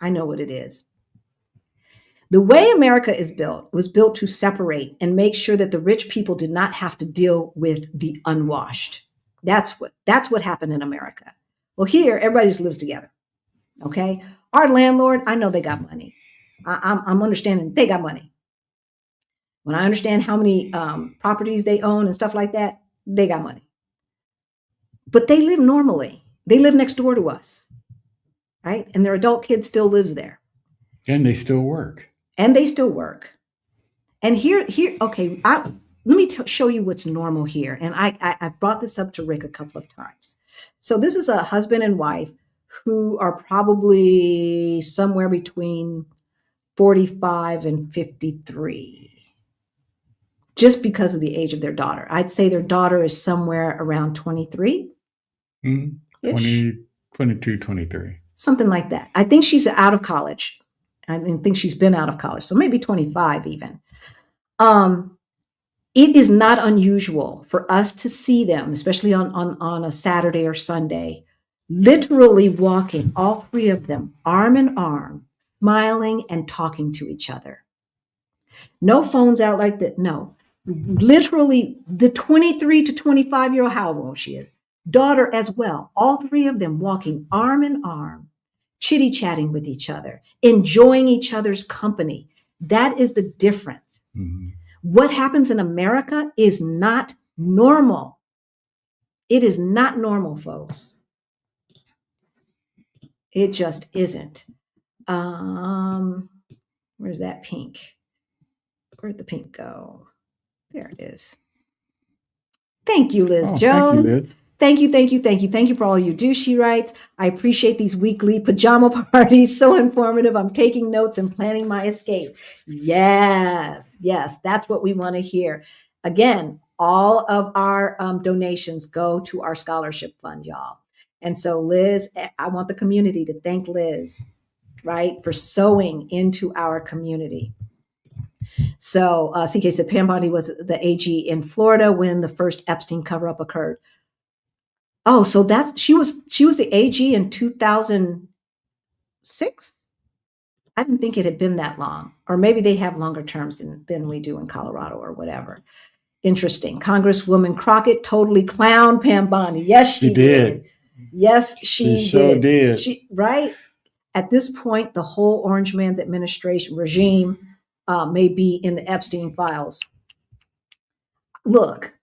I know what it is. The way America is built was built to separate and make sure that the rich people did not have to deal with the unwashed. That's what happened in America. Well, here, everybody just lives together. Okay. Our landlord, I know they got money. I'm understanding they got money. When I understand how many properties they own and stuff like that, they got money. But they live normally. They live next door to us, right? And their adult kid still lives there. And they still work. And they still work. And here, okay, let me show you what's normal here. And I brought this up to Rick a couple of times. So this is a husband and wife who are probably somewhere between 45 and 53, just because of the age of their daughter. I'd say their daughter is somewhere around 23. 20, 22, 23. Something like that. I think she's out of college. I think she's been out of college. So maybe 25 even. It is not unusual for us to see them, especially on a Saturday or Sunday, literally walking, all 3 of them, arm in arm, smiling and talking to each other. No phones out like that. No, literally the 23 to 25-year-old, however old she is, daughter as well. All 3 of them walking arm in arm, chitty chatting with each other, enjoying each other's company. That is the difference. Mm-hmm. What happens in America is not normal. It is not normal, folks. It just isn't. Where's that pink? Where'd the pink go? There it is. Thank you, Liz Jones. Thank you, Liz. Thank you, thank you, thank you. Thank you for all you do, she writes. I appreciate these weekly pajama parties. So informative. I'm taking notes and planning my escape. Yes, that's what we want to hear. Again, all of our donations go to our scholarship fund, y'all. And so Liz, I want the community to thank Liz, right, for sewing into our community. So CK said Pam Bondi was the AG in Florida when the first Epstein cover-up occurred. Oh, so she was the AG in 2006? I didn't think it had been that long. Or maybe they have longer terms than we do in Colorado or whatever. Interesting. Congresswoman Crockett totally clowned Pam Bondi. Yes, she did. Yes, she sure did. Right? At this point, the whole Orange Man's administration regime may be in the Epstein files. Look,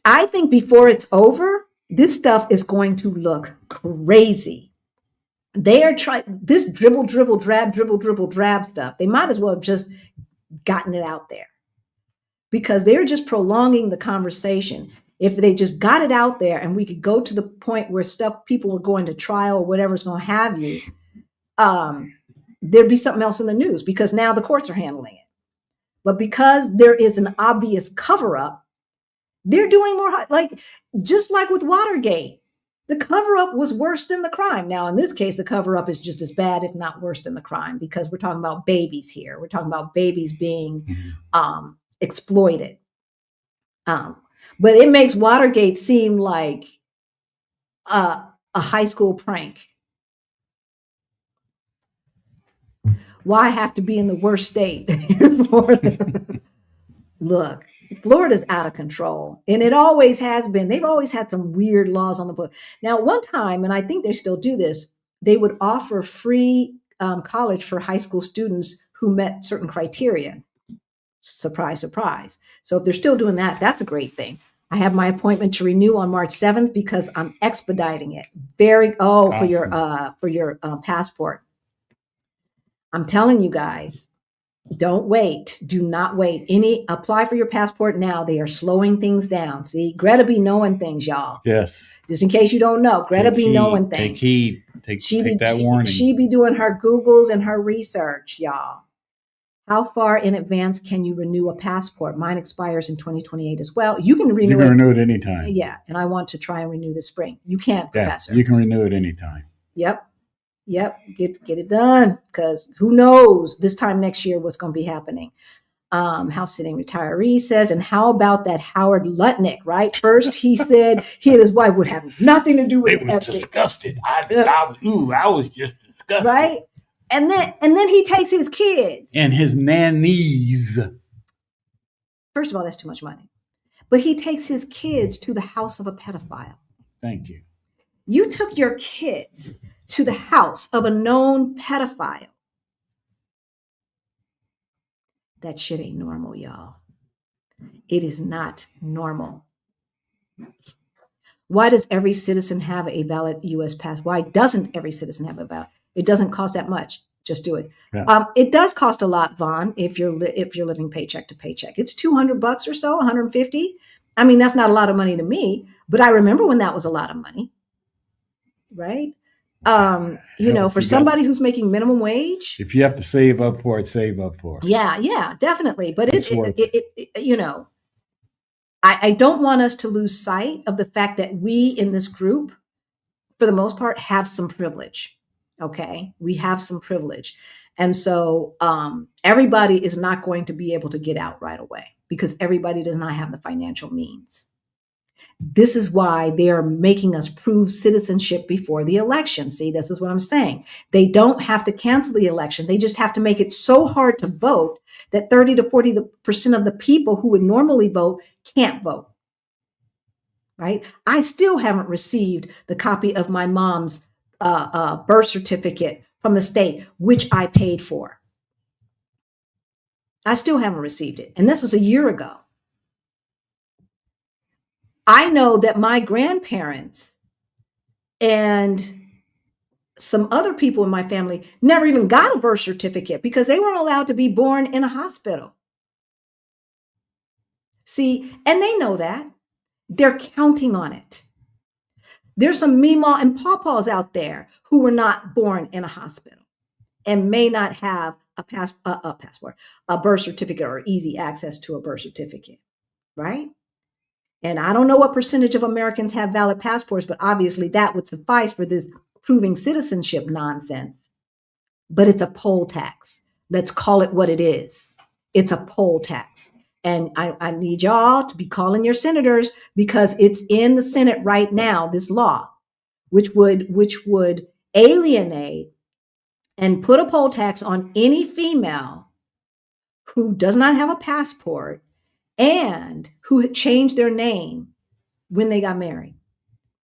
I think before it's over, this stuff is going to look crazy. They are trying this dribble, drab stuff. They might as well have just gotten it out there because they're just prolonging the conversation. If they just got it out there and we could go to the point where people were going to trial or whatever's going to have you, there'd be something else in the news because now the courts are handling it. But because there is an obvious cover-up, they're doing more, just like with Watergate. The cover-up was worse than the crime. Now, in this case, the cover-up is just as bad, if not worse than the crime, because we're talking about babies here. We're talking about babies being exploited. But it makes Watergate seem like a high school prank. Why have to be in the worst state in Florida? Look, Florida's out of control, and it always has been. They've always had some weird laws on the book. Now, one time, and I think they still do this, they would offer free college for high school students who met certain criteria. Surprise, surprise. So if they're still doing that, that's a great thing. I have my appointment to renew on March 7th because I'm expediting it. Awesome. For your passport. I'm telling you guys, don't wait. Do not wait. Apply for your passport now. They are slowing things down. See, Greta be knowing things, y'all. Yes. Just in case you don't know, Greta be knowing things. Take heed. Take that warning. She be doing her Googles and her research, y'all. How far in advance can you renew a passport? Mine expires in 2028 as well. You can renew it anytime. Yeah, and I want to try and renew this spring. You can't, Professor. You can renew it anytime. Yep. Get it done, because who knows this time next year what's going to be happening. House sitting retiree says, and how about that Howard Lutnick, right? First he said he and his wife would have nothing to do with it. Was disgusted. I was just disgusted. Right? And then he takes his kids. And his nannies. First of all, that's too much money. But he takes his kids to the house of a pedophile. Thank you. You took your kids to the house of a known pedophile. That shit ain't normal, y'all. It is not normal. Why does every citizen have a valid U.S. passport? Why doesn't every citizen have a valid? It doesn't cost that much. Just do it. Yeah. It does cost a lot, Vaughn, if you're living paycheck to paycheck. It's $200 or so, $150. I mean, that's not a lot of money to me, but I remember when that was a lot of money, right? For somebody who's making minimum wage. If you have to save up for it, save up for it. Yeah, definitely. But I don't want us to lose sight of the fact that we in this group, for the most part, have some privilege. Okay, we have some privilege. And so everybody is not going to be able to get out right away because everybody does not have the financial means. This is why they are making us prove citizenship before the election. See, this is what I'm saying. They don't have to cancel the election. They just have to make it so hard to vote that 30 to 40% of the people who would normally vote can't vote. Right? I still haven't received the copy of my mom's birth certificate from the state, which I paid for. I still haven't received it. And this was a year ago. I know that my grandparents and some other people in my family never even got a birth certificate because they weren't allowed to be born in a hospital. See, and they know that. They're counting on it. There's some Meemaw and Pawpaws out there who were not born in a hospital and may not have a passport, a birth certificate, or easy access to a birth certificate, right? And I don't know what percentage of Americans have valid passports, but obviously that would suffice for this proving citizenship nonsense. But it's a poll tax. Let's call it what it is. It's a poll tax. And I need y'all to be calling your senators because it's in the Senate right now, this law, which would alienate and put a poll tax on any female who does not have a passport and who had changed their name when they got married.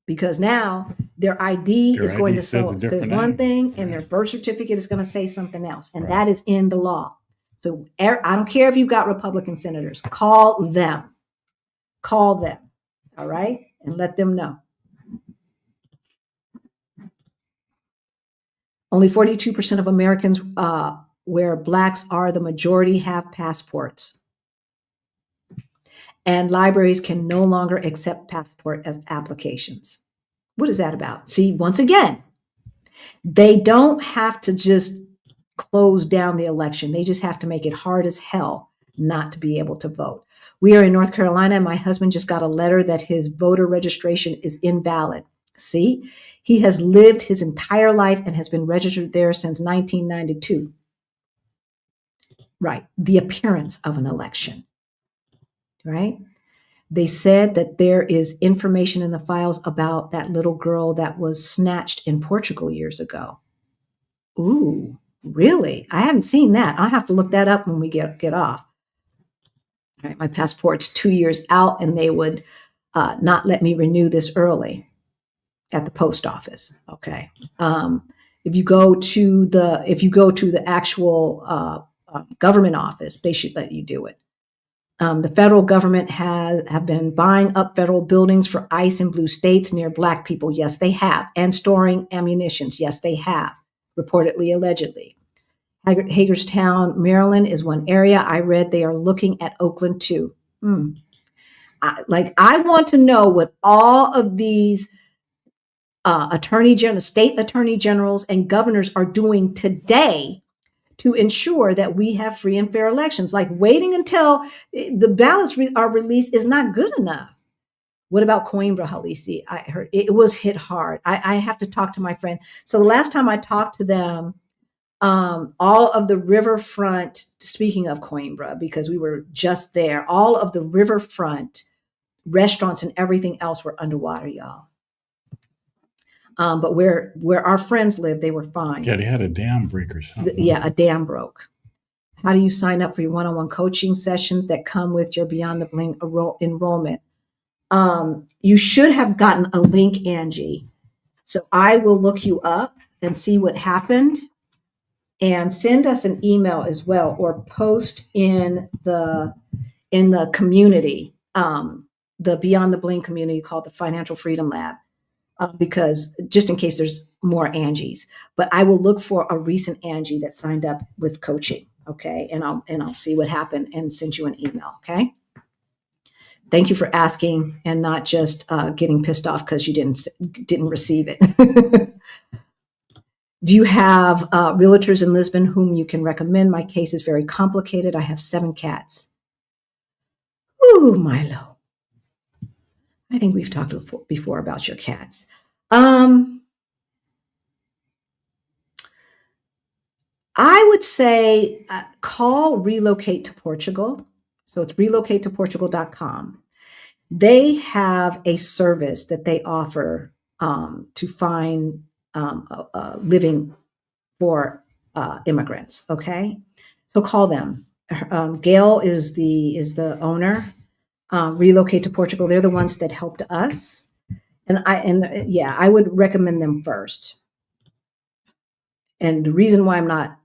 Because now their ID is going to say one thing and their birth certificate is going to say something else. And that is in the law. So I don't care if you've got Republican senators, call them, all right? And let them know. Only 42% of Americans where Blacks are the majority have passports. And libraries can no longer accept passport as applications. What is that about? See, once again, they don't have to just close down the election. They just have to make it hard as hell not to be able to vote. We are in North Carolina, and my husband just got a letter that his voter registration is invalid. See, he has lived his entire life and has been registered there since 1992. Right, the appearance of an election, right? They said that there is information in the files about that little girl that was snatched in Portugal years ago. Ooh. Really? I haven't seen that. I'll have to look that up when we get off. All right, my passport's 2 years out, and they would not let me renew this early at the post office. Okay. If If you go to the actual government office, they should let you do it. The federal government have been buying up federal buildings for ICE in blue states near Black people. Yes, they have. And storing ammunitions. Yes, they have. Reportedly, allegedly. Hagerstown, Maryland is one area. I read they are looking at Oakland too. I want to know what all of these state attorney generals and governors are doing today to ensure that we have free and fair elections. Like waiting until the ballots are released is not good enough. What about Coimbra, Halisi? I heard it was hit hard. I have to talk to my friend. So the last time I talked to them, all of the riverfront, speaking of Coimbra, because we were just there, all of the riverfront restaurants and everything else were underwater, y'all. But where our friends live, they were fine. Yeah, they had a dam break or something. Yeah, a dam broke. How do you sign up for your one-on-one coaching sessions that come with your Beyond the Bling enrollment? You should have gotten a link, Angie. So I will look you up and see what happened, and send us an email as well, or post in the community, the Beyond the Bling community called the Financial Freedom Lab. Because just in case there's more Angies, but I will look for a recent Angie that signed up with coaching. Okay. And I'll see what happened and send you an email. Okay. Thank you for asking and not just getting pissed off because you didn't receive it. Do you have realtors in Lisbon whom you can recommend? My case is very complicated. I have 7 cats. Ooh, Milo. I think we've talked before about your cats. I would say call Relocate to Portugal. So it's relocatetoportugal.com. They have a service that they offer to find living for immigrants. Okay, so call them. Gail is the owner. Relocate to Portugal. They're the ones that helped us, and I would recommend them first. And the reason why I'm not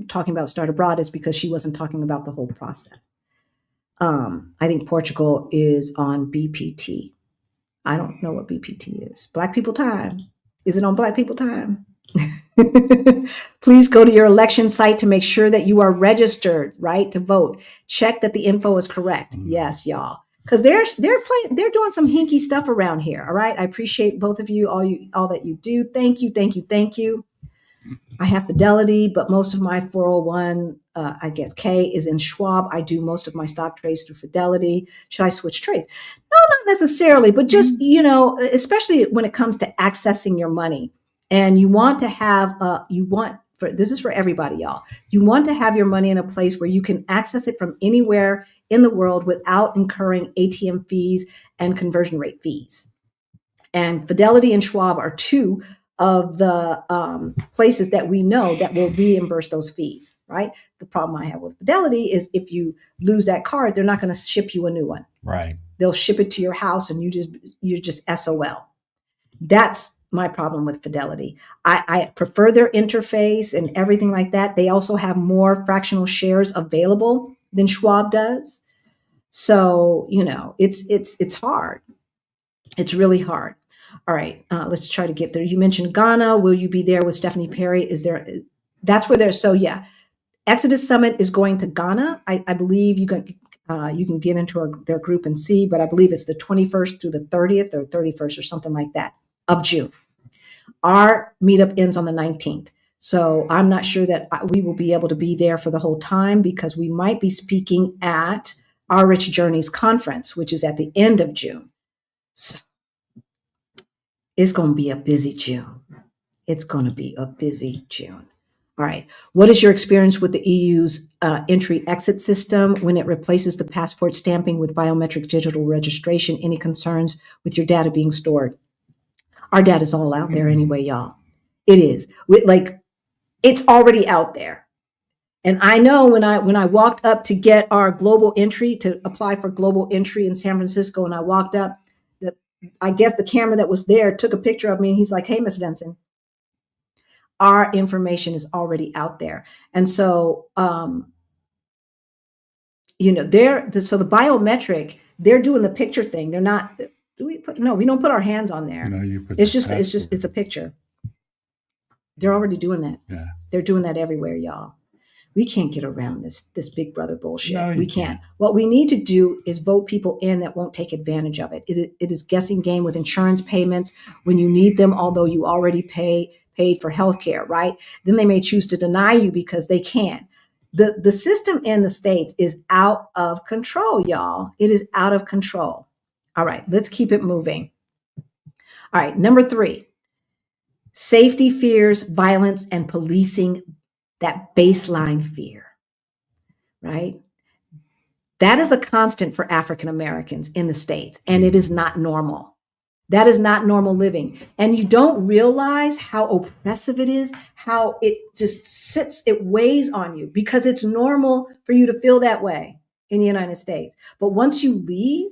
talking about Start Abroad is because she wasn't talking about the whole process. I think Portugal is on BPT. I don't know what BPT is. Black People Time. Is it on Black People Time? Please go to your election site to make sure that you are registered, right, to vote. Check that the info is correct. Yes, y'all, because they're doing some hinky stuff around here. All right, I appreciate both of you, all that you do. Thank you. I have Fidelity, but most of my 401, I guess K is in Schwab. I do most of my stock trades through Fidelity. Should I switch trades? No, not necessarily, but just especially when it comes to accessing your money. And you want to have, this is for everybody, y'all. You want to have your money in a place where you can access it from anywhere in the world without incurring ATM fees and conversion rate fees. And Fidelity and Schwab are 2 of the places that we know that will reimburse those fees, right? The problem I have with Fidelity is if you lose that card, they're not going to ship you a new one. Right. They'll ship it to your house and you're just SOL. That's my problem with Fidelity. I prefer their interface and everything like that. They also have more fractional shares available than Schwab does. So, it's hard. It's really hard. All right, let's try to get there. You mentioned Ghana. Will you be there with Stephanie Perry? That's where they're, so yeah. Exodus Summit is going to Ghana. I believe you can get into their group and see, but I believe it's the 21st through the 30th or 31st or something like that of June. Our meetup ends on the 19th. So I'm not sure that we will be able to be there for the whole time because we might be speaking at Our Rich Journeys conference, which is at the end of June. So it's going to be a busy June. All right. What is your experience with the EU's entry-exit system when it replaces the passport stamping with biometric digital registration? Any concerns with your data being stored? Our data is all out there anyway, y'all. It is. It's already out there. And I know when I walked up to get our global entry, to apply for global entry in San Francisco, and I walked up, I guess the camera that was there took a picture of me, and he's like, "Hey, Miss Benson, our information is already out there. And so, so the biometric, they're doing the picture thing. They're not, we don't put our hands on there. No, you put It's a picture. They're already doing that. Yeah. They're doing that everywhere, y'all. We can't get around this big brother bullshit. No, we can't. What we need to do is vote people in that won't take advantage of it. It is guessing game with insurance payments when you need them, although you already paid for healthcare, right? Then they may choose to deny you because they can. The system in the States is out of control, y'all. It is out of control. All right, let's keep it moving. All right, number 3, safety fears, violence, and policing, that baseline fear, right? That is a constant for African Americans in the States, and it is not normal. That is not normal living. And you don't realize how oppressive it is, how it just sits, it weighs on you because it's normal for you to feel that way in the United States. But once you leave,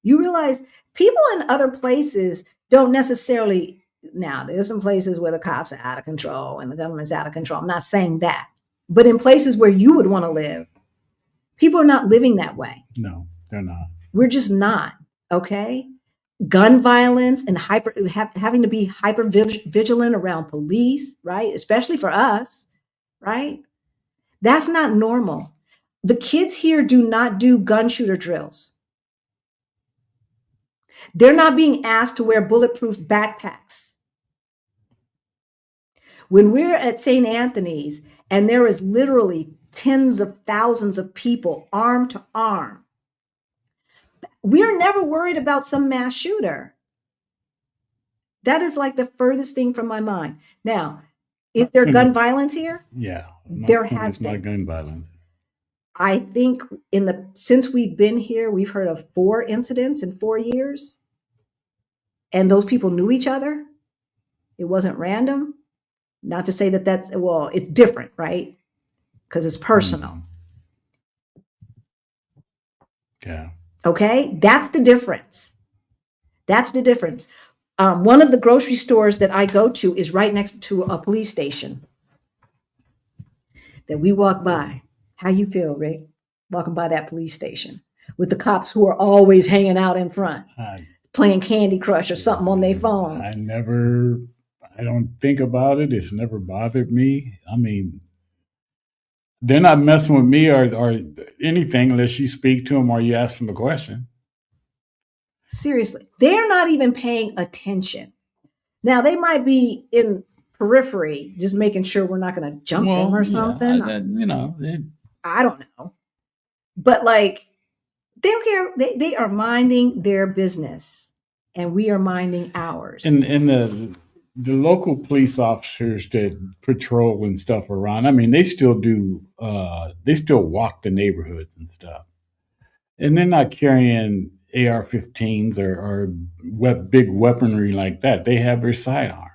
you realize people in other places don't necessarily. Now, there's some places where the cops are out of control and the government's out of control. I'm not saying that. But in places where you would want to live, people are not living that way. No, they're not. We're just not, okay? Gun violence and having to be hyper vigilant around police, right? Especially for us, right? That's not normal. The kids here do not do gun shooter drills. They're not being asked to wear bulletproof backpacks. When we're at St. Anthony's and there is literally tens of thousands of people arm to arm, we're never worried about some mass shooter. That is like the furthest thing from my mind. Now, is there gun violence here? Yeah. There has been. Not gun violence. I think since we've been here, we've heard of 4 incidents in 4 years. And those people knew each other. It wasn't random. Not to say that it's different, right? Because it's personal. Yeah. Okay, that's the difference. That's the difference. One of the grocery stores that I go to is right next to a police station that we walk by. How you feel, Rick, walking by that police station with the cops who are always hanging out in front, playing Candy Crush or something on their phone? I don't think about it. It's never bothered me. I mean, they're not messing with me or anything unless you speak to them or you ask them a question. Seriously, they're not even paying attention. Now, they might be in periphery, just making sure we're not going to jump them or something. I don't know. But they don't care. They are minding their business, and we are minding ours. And the local police officers that patrol and stuff around, I mean, they still do, they still walk the neighborhoods and stuff. And they're not carrying AR-15s or big weaponry like that. They have their sidearm.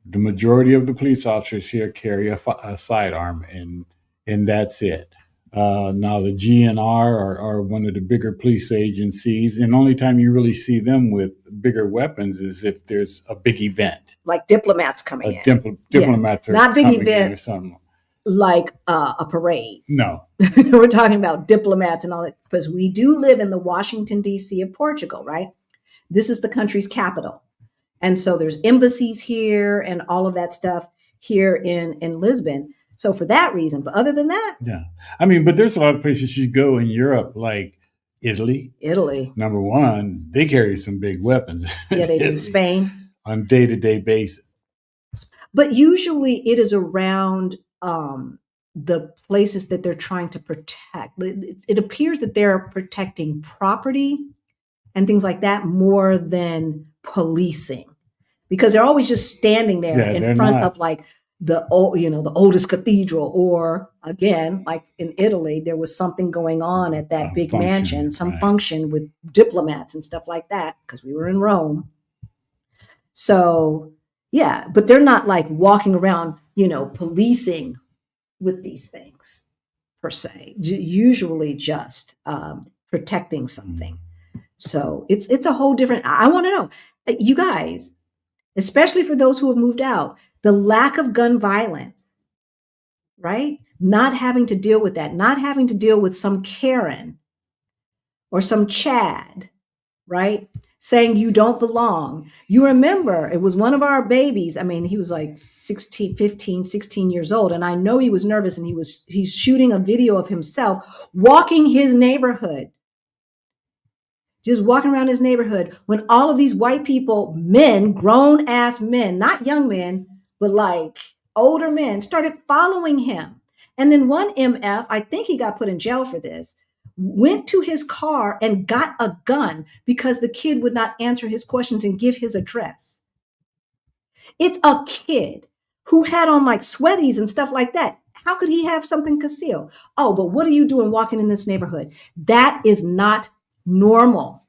The majority of the police officers here carry a sidearm, and that's it. Now, the GNR are one of the bigger police agencies, and the only time you really see them with bigger weapons is if there's a big event. Like diplomats coming in. Diplomats are not big coming event, in or something. Like a parade. No. We're talking about diplomats and all that, because we do live in the Washington, D.C. of Portugal, right? This is the country's capital. And so there's embassies here and all of that stuff here in Lisbon. So for that reason, but other than that. Yeah. I mean, but there's a lot of places you go in Europe, like Italy. Number one, they carry some big weapons. Yeah, they do. Spain. On day-to-day basis. But usually it is around the places that they're trying to protect. It appears that they're protecting property and things like that more than policing, because they're always just standing there in front of the oldest cathedral, or again, like in Italy, there was something going on at that big mansion, some function with diplomats and stuff like that, because we were in Rome. So yeah, but they're not walking around, policing with these things per se, usually just protecting something. So it's a whole different, I want to know, you guys, especially for those who have moved out, The lack of gun violence, right? Not having to deal with that, not having to deal with some Karen or some Chad, right? Saying you don't belong. You remember it was one of our babies. I mean, he was like 16, 15, 16 years old. And I know he was nervous, and he's shooting a video of himself walking his neighborhood, just walking around his neighborhood, when all of these white people, men, grown ass men, not young men, but like older men, started following him. And then one MF, I think he got put in jail for this, went to his car and got a gun because the kid would not answer his questions and give his address. It's a kid who had on like sweaties and stuff like that. How could he have something concealed? Oh, but what are you doing walking in this neighborhood? That is not normal.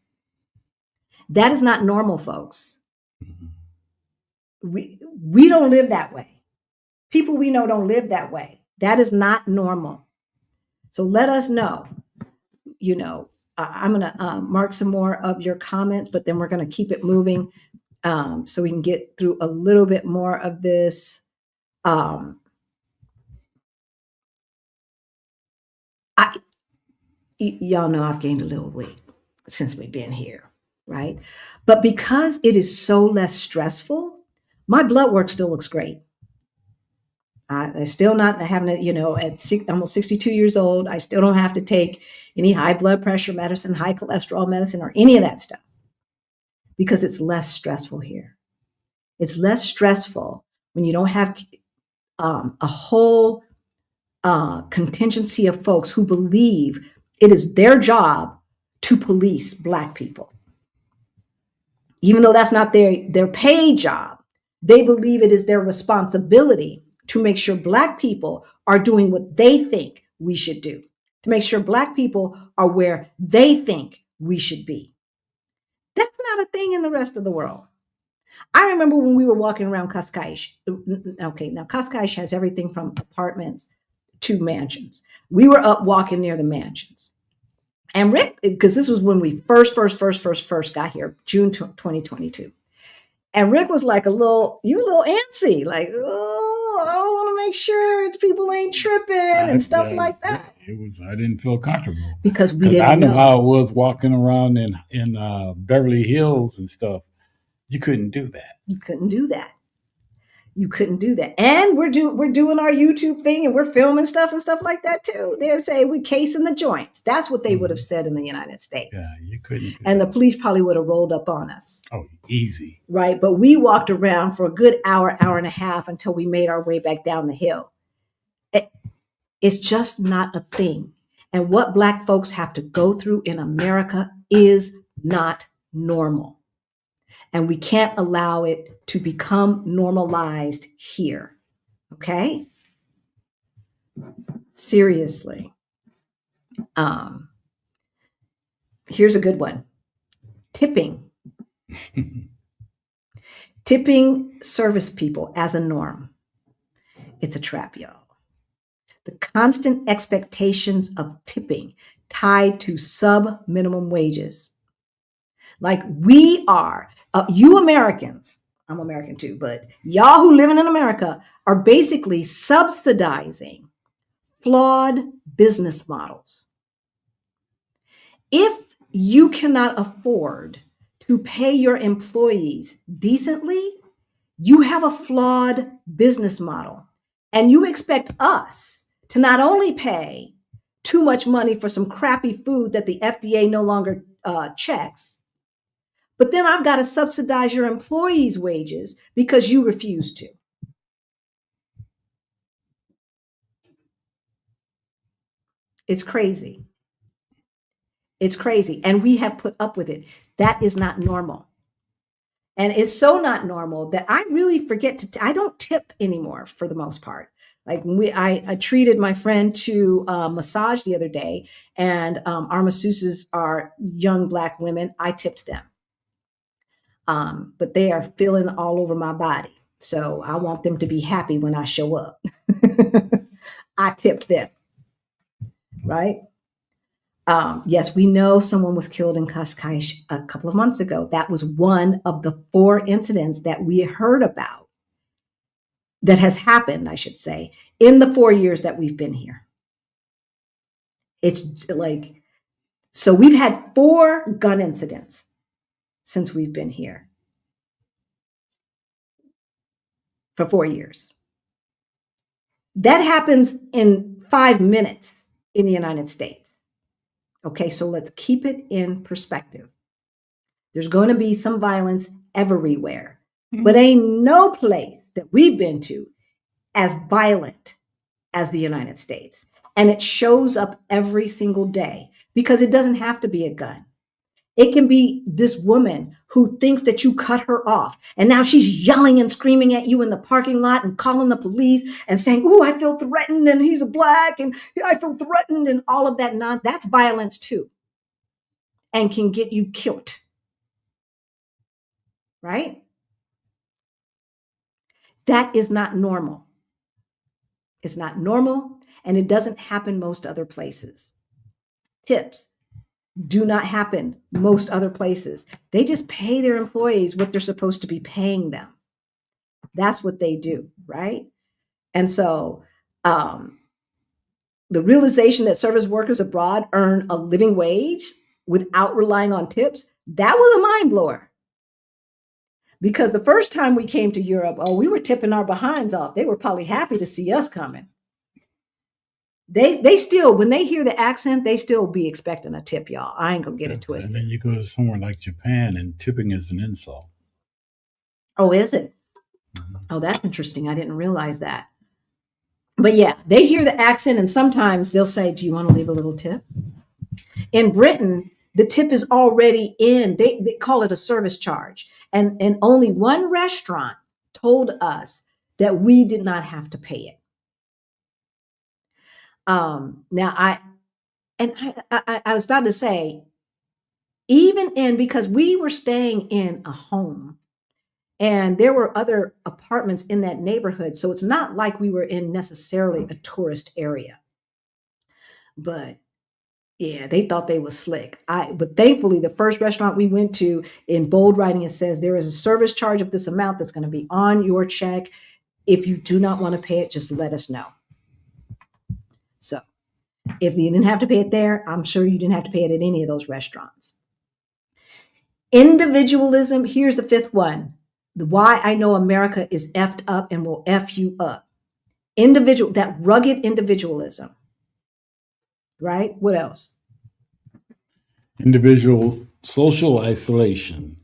That is not normal, folks. We don't live that way. People we know don't live that way. That is not normal. So let us know. You know, I'm going to mark some more of your comments, but then we're going to keep it moving so we can get through a little bit more of this. Y'all know I've gained a little weight since we've been here, right? But because it is so less stressful, my blood work still looks great. I'm still not having to, you know, at almost 62 years old, I still don't have to take any high blood pressure medicine, high cholesterol medicine, or any of that stuff, because it's less stressful here. It's less stressful when you don't have a whole contingency of folks who believe it is their job to police Black people. Even though that's not their paid job, they believe it is their responsibility to make sure Black people are doing what they think we should do, to make sure Black people are where they think we should be. That's not a thing in the rest of the world. I remember when we were walking around Cascais. Okay, now Cascais has everything from apartments to mansions. We were up walking near the mansions. And Rick, because this was when we first got here, June 2022. And Rick was like you a little antsy, like, oh, I don't want to make sure people ain't tripping and stuff like that. I didn't feel comfortable because we didn't know. I knew how it was walking around in Beverly Hills and stuff. You couldn't do that. You couldn't do that. You couldn't do that. And we're doing our YouTube thing, and we're filming stuff and stuff like that too. They'd say we're casing the joints. That's what they would have said in the United States. Yeah, you couldn't. And the police probably would have rolled up on us. Oh, easy. Right. But we walked around for a good hour and a half until we made our way back down the hill. It's just not a thing. And what Black folks have to go through in America is not normal. And we can't allow it to become normalized here. Okay? Seriously. Here's a good one. Tipping. Tipping service people as a norm. It's a trap, y'all. The constant expectations of tipping tied to sub-minimum wages. Like we are, you Americans, I'm American too, but y'all who living in America are basically subsidizing flawed business models. If you cannot afford to pay your employees decently, you have a flawed business model. And you expect us to not only pay too much money for some crappy food that the FDA no longer checks, but then I've got to subsidize your employees' wages because you refuse to. It's crazy. It's crazy. And we have put up with it. That is not normal. And it's so not normal that I really forget I don't tip anymore for the most part. Like I treated my friend to a massage the other day, and our masseuses are young Black women. I tipped them. But they are feeling all over my body. So I want them to be happy when I show up. I tipped them, right? Yes, we know someone was killed in Cascais a couple of months ago. That was one of the 4 incidents that we heard about that has happened, I should say, in the 4 years that we've been here. It's like, so we've had 4 gun incidents since we've been here for 4 years. That happens in 5 minutes in the United States. Okay, so let's keep it in perspective. There's going to be some violence everywhere, but ain't no place that we've been to as violent as the United States. And it shows up every single day because it doesn't have to be a gun. It can be this woman who thinks that you cut her off. And now she's yelling and screaming at you in the parking lot and calling the police and saying, "Oh, I feel threatened and he's a black and I feel threatened," and all of that. That's violence too, and can get you killed. Right? That is not normal. It's not normal, and it doesn't happen most other places. Tips do not happen most other places. They just pay their employees what they're supposed to be paying them. That's what they do, right? And so the realization that service workers abroad earn a living wage without relying on tips, that was a mind blower. Because the first time we came to Europe, we were tipping our behinds off. They were probably happy to see us coming. They still, when they hear the accent, they still be expecting a tip, y'all. I ain't gonna get it twisted. And then you go to somewhere like Japan, and tipping is an insult. Oh, is it? Mm-hmm. Oh, that's interesting. I didn't realize that. But yeah, they hear the accent, and sometimes they'll say, "Do you want to leave a little tip?" In Britain, the tip is already in. They call it a service charge. And only one restaurant told us that we did not have to pay it. Now I was about to say, because we were staying in a home and there were other apartments in that neighborhood. So it's not like we were in necessarily a tourist area, but yeah, they thought they was slick. But thankfully, the first restaurant we went to, in bold writing, it says there is a service charge of this amount that's going to be on your check. If you do not want to pay it, just let us know. So if you didn't have to pay it there, I'm sure you didn't have to pay it at any of those restaurants. Individualism. Here's the 5th one. Why I know America is effed up and will F you up. That rugged individualism. Right? What else? Individual social isolation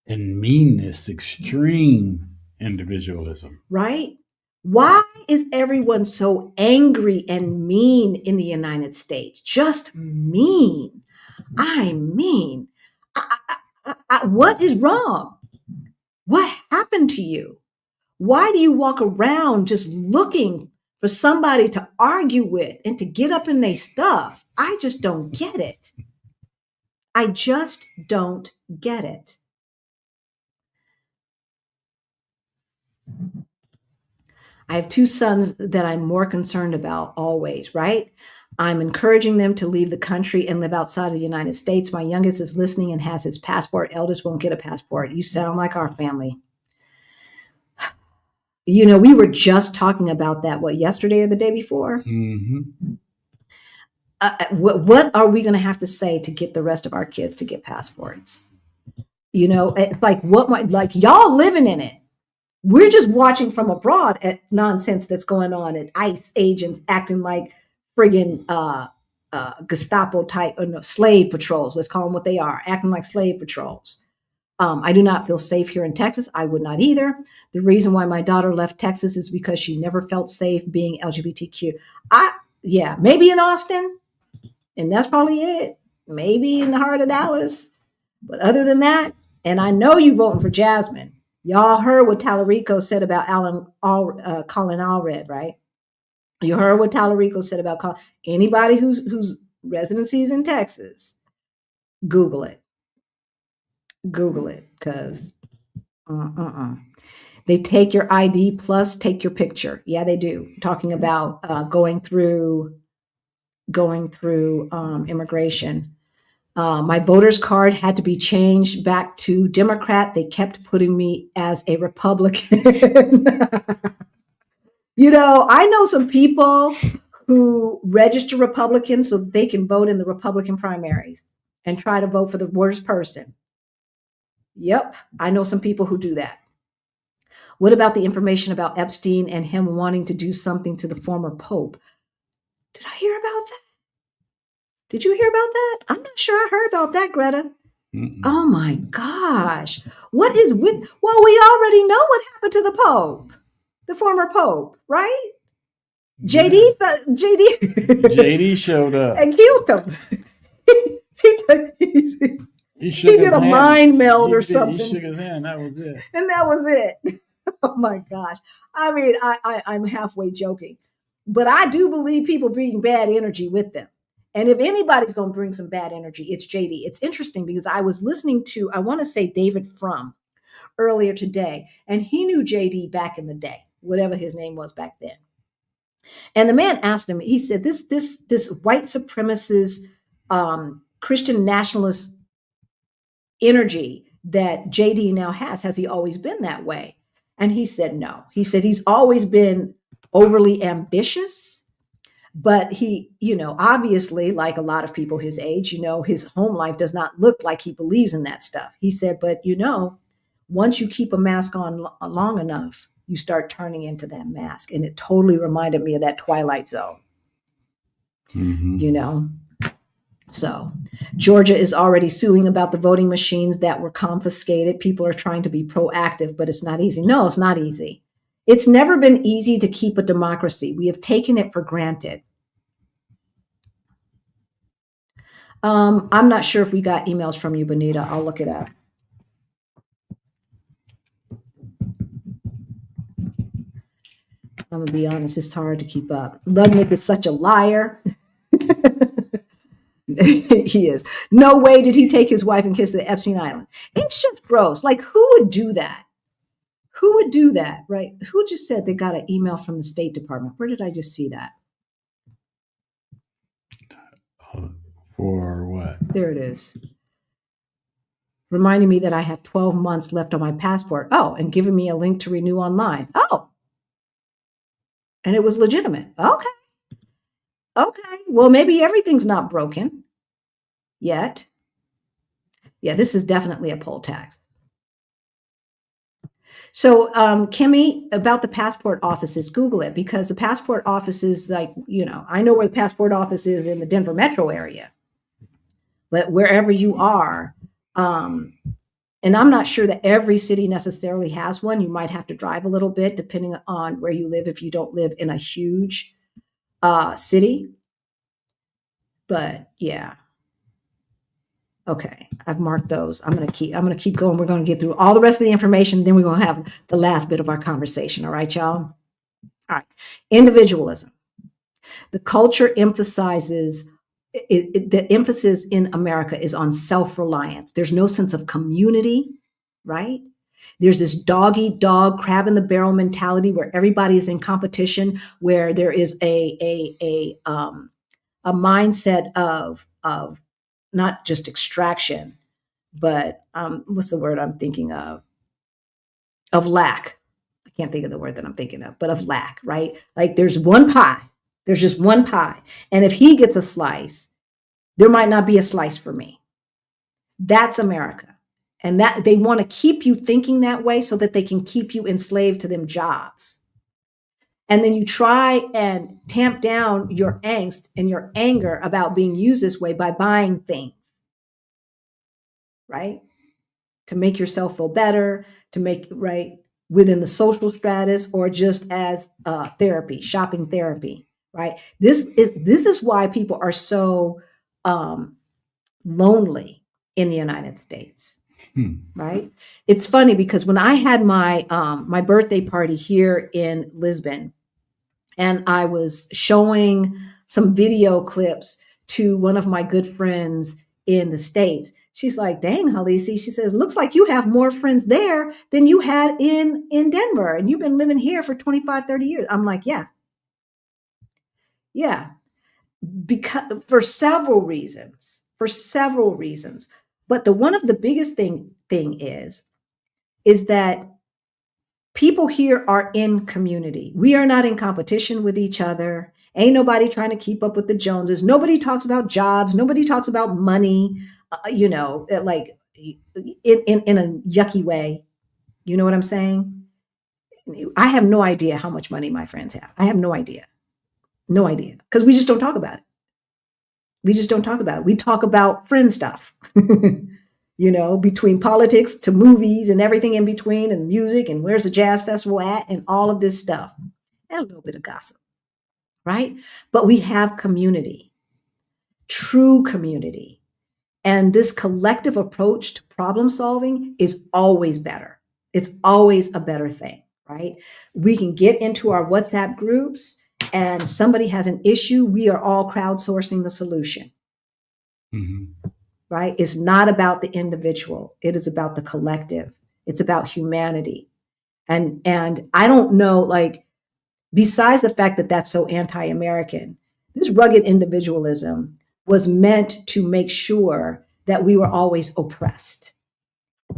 and meanness, extreme individualism. Right? Why is everyone so angry and mean in the United States? Just mean. I mean, what is wrong? What happened to you? Why do you walk around just looking for somebody to argue with and to get up in their stuff? I just don't get it. I just don't get it. I have 2 sons that I'm more concerned about always, right? I'm encouraging them to leave the country and live outside of the United States. My youngest is listening and has his passport. Eldest won't get a passport. You sound like our family. We were just talking about that, yesterday or the day before? Mm-hmm. What are we going to have to say to get the rest of our kids to get passports? It's like y'all living in it. We're just watching from abroad at nonsense that's going on at ICE agents acting like friggin' Gestapo type, slave patrols. Let's call them what they are, acting like slave patrols. I do not feel safe here in Texas. I would not either. The reason why my daughter left Texas is because she never felt safe being LGBTQ. Maybe in Austin, and that's probably it. Maybe in the heart of Dallas. But other than that, and I know you voting for Jasmine. Y'all heard what Tallarico said about Colin Allred, right? You heard what Tallarico said about anybody whose residency is in Texas. Google it. Google it, because they take your ID plus take your picture. Yeah, they do. Talking about going through immigration. My voter's card had to be changed back to Democrat. They kept putting me as a Republican. I know some people who register Republican so they can vote in the Republican primaries and try to vote for the worst person. Yep, I know some people who do that. What about the information about Epstein and him wanting to do something to the former Pope? Did I hear about that? Did you hear about that? I'm not sure I heard about that, Greta. Mm-mm. Oh my gosh. What is with, well, we already know what happened to the Pope, the former Pope, right? JD showed up and killed him. He did a mind meld or something. He shook his hand. That was it. And that was it. Oh my gosh. I mean, I'm halfway joking, but I do believe people bring bad energy with them. And if anybody's going to bring some bad energy, it's JD. It's interesting because I was listening to, I want to say David Frum earlier today, and he knew JD back in the day, whatever his name was back then. And the man asked him, he said, this white supremacist, Christian nationalist energy that JD now has he always been that way? And he said, no. He said he's always been overly ambitious, but he, obviously, like a lot of people his age, his home life does not look like he believes in that stuff. He said, but once you keep a mask on long enough, you start turning into that mask. And it totally reminded me of that Twilight Zone, So Georgia is already suing about the voting machines that were confiscated. People are trying to be proactive, but it's not easy. No, it's not easy. It's never been easy to keep a democracy. We have taken it for granted. I'm not sure if we got emails from you, Bonita. I'll look it up. I'm going to be honest, it's hard to keep up. Ludwig is such a liar. He is. No way did he take his wife and kids to the Epstein Island. It's just gross. Like, who would do that? Who would do that, right? Who just said they got an email from the State Department? Where did I just see that? For what? There it is. Reminding me that I have 12 months left on my passport. Oh, and giving me a link to renew online. Oh. And it was legitimate. Okay. Well, maybe everything's not broken yet. Yeah, this is definitely a poll tax. So, Kimmy, about the passport offices, Google it, because the passport offices, I know where the passport office is in the Denver metro area, but wherever you are, and I'm not sure that every city necessarily has one. You might have to drive a little bit depending on where you live if you don't live in a huge city. But yeah. Okay, I've marked those. I'm gonna keep going. We're gonna get through all the rest of the information. Then we're gonna have the last bit of our conversation. All right, y'all. All right, individualism. The culture emphasizes the emphasis in America is on self-reliance. There's no sense of community, right? There's this dog-eat-dog, crab-in-the-barrel mentality where everybody is in competition, where there is a mindset of not just extraction, but what's the word I'm thinking of? Of lack. I can't think of the word that I'm thinking of, but of lack, right? Like there's one pie. There's just one pie. And if he gets a slice, there might not be a slice for me. That's America. And that they want to keep you thinking that way so that they can keep you enslaved to them jobs. And then you try and tamp down your angst and your anger about being used this way by buying things, right? To make yourself feel better, to make right within the social stratus, or just as therapy, shopping therapy, right? This is why people are so lonely in the United States. Right. It's funny because when I had my my birthday party here in Lisbon, and I was showing some video clips to one of my good friends in the States, she's like, dang, Halisi, she says, looks like you have more friends there than you had in Denver. And you've been living here for 25, 30 years. I'm like, yeah. Yeah. Because for several reasons. for several reasons. But one of the biggest thing is that people here are in community. We are not in competition with each other. Ain't nobody trying to keep up with the Joneses. Nobody talks about jobs. Nobody talks about money, like in a yucky way. You know what I'm saying? I have no idea how much money my friends have. I have no idea. No idea. Because we just don't talk about it. We just don't talk about it. We talk about friend stuff, between politics to movies and everything in between, and music and where's the jazz festival at and all of this stuff, and a little bit of gossip, right? But we have community, true community. And this collective approach to problem solving is always better. It's always a better thing, right? We can get into our WhatsApp groups, and if somebody has an issue, we are all crowdsourcing the solution. Mm-hmm. Right? It's not about the individual. It is about the collective. It's about humanity. And I don't know, like, besides the fact that that's so anti-American, this rugged individualism was meant to make sure that we were always oppressed,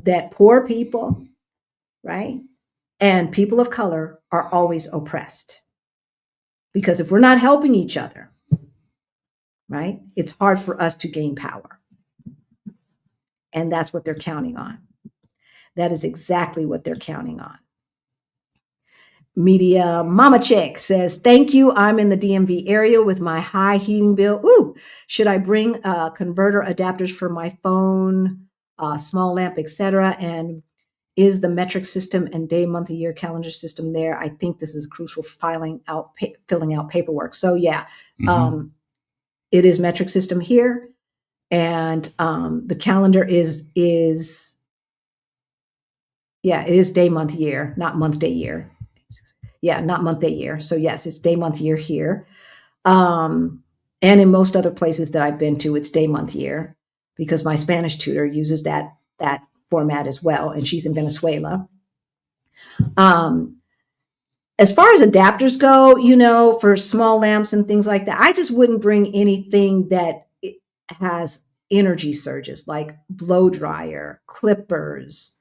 that poor people, right, and people of color are always oppressed. Because if we're not helping each other, right, it's hard for us to gain power. And that's what they're counting on. That is exactly what they're counting on. Media Mama Chick says, thank you. I'm in the DMV area with my high heating bill. Ooh, should I bring converter adapters for my phone, small lamp, etc.? And is the metric system and day, month, year calendar system there? I think this is crucial for filling out paperwork. So yeah, it is metric system here. And the calendar is it is day, month, year, not month, day, year. Yeah, not month, day, year. So yes, it's day, month, year here. And in most other places that I've been to, it's day, month, year, because my Spanish tutor uses that format as well, and she's in Venezuela. As far as adapters go, for small lamps and things like that, I just wouldn't bring anything that has energy surges, like blow dryer, clippers,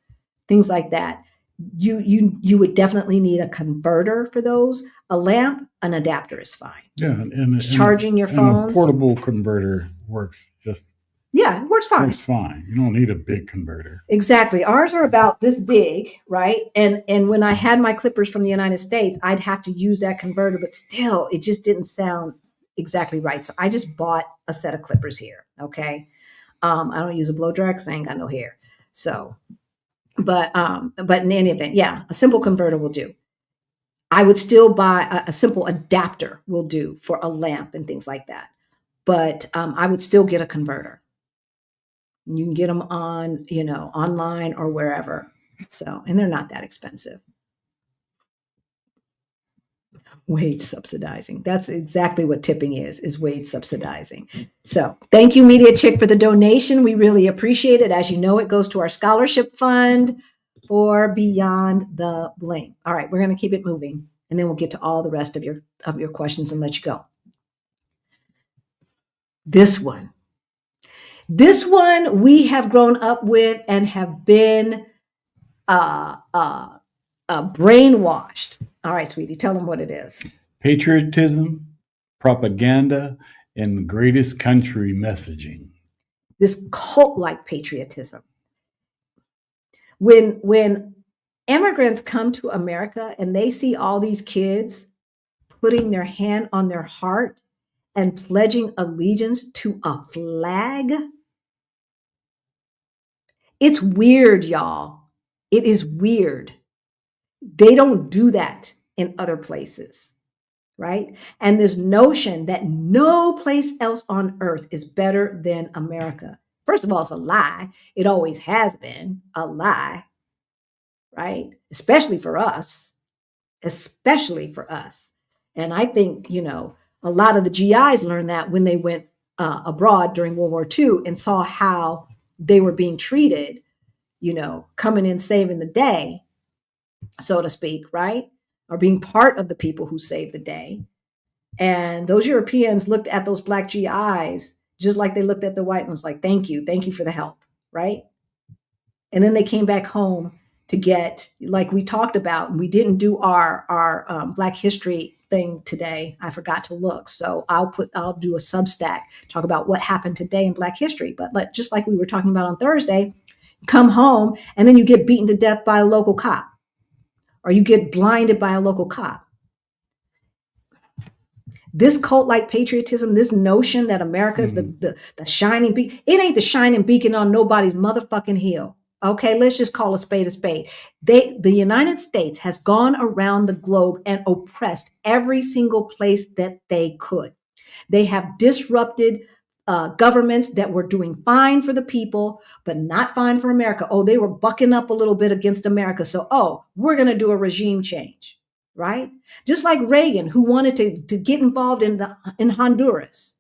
things like that. You would definitely need a converter for those. A lamp, an adapter is fine. Yeah, and charging your phones. A portable converter works just. Yeah, it works fine. Works fine. You don't need a big converter. Exactly. Ours are about this big, right? And when I had my clippers from the United States, I'd have to use that converter, but still, it just didn't sound exactly right. So I just bought a set of clippers here. Okay. I don't use a blow dryer because I ain't got no hair. So, but in any event, yeah, a simple converter will do. I would still buy a simple adapter will do for a lamp and things like that. But I would still get a converter. You can get them on, online or wherever. So, and they're not that expensive. Wage subsidizing. That's exactly what tipping is wage subsidizing. So thank you, Media Chick, for the donation. We really appreciate it. As you know, it goes to our scholarship fund for Beyond the Bling. All right, we're going to keep it moving, and then we'll get to all the rest of your questions and let you go. This one we have grown up with and have been brainwashed. All right, sweetie, tell them what it is. Patriotism, propaganda, and the greatest country messaging. This cult-like patriotism. When immigrants come to America and they see all these kids putting their hand on their heart and pledging allegiance to a flag, it's weird, y'all. It is weird. They don't do that in other places, right? And this notion that no place else on earth is better than America. First of all, it's a lie. It always has been a lie, right? Especially for us. And I think, a lot of the GIs learned that when they went abroad during World War II and saw how they were being treated, coming in saving the day, so to speak, right? Or being part of the people who saved the day. And those Europeans looked at those Black GIs just like they looked at the white ones like, thank you for the help, right? And then they came back home to get, like we talked about, we didn't do our Black History thing today. I forgot to look, so I'll do a Substack, talk about what happened today in Black History. But just like we were talking about on Thursday, come home and then you get beaten to death by a local cop, or you get blinded by a local cop. This cult-like patriotism, this notion that America is the shining beacon, it ain't the shining beacon on nobody's motherfucking hill. Okay, let's just call a spade a spade. The United States has gone around the globe and oppressed every single place that they could. They have disrupted governments that were doing fine for the people, but not fine for America. Oh, they were bucking up a little bit against America. So, we're going to do a regime change, right? Just like Reagan, who wanted to get involved in Honduras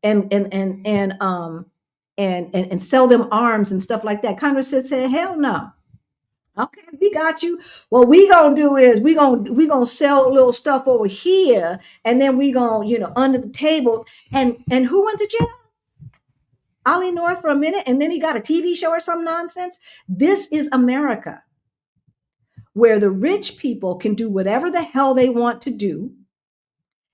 and sell them arms and stuff like that. Congress said, hell no. Okay, we got you. What we gonna do is we gonna sell a little stuff over here, and then we gonna, under the table. And who went to jail? Ollie North for a minute, and then he got a TV show or some nonsense. This is America, where the rich people can do whatever the hell they want to do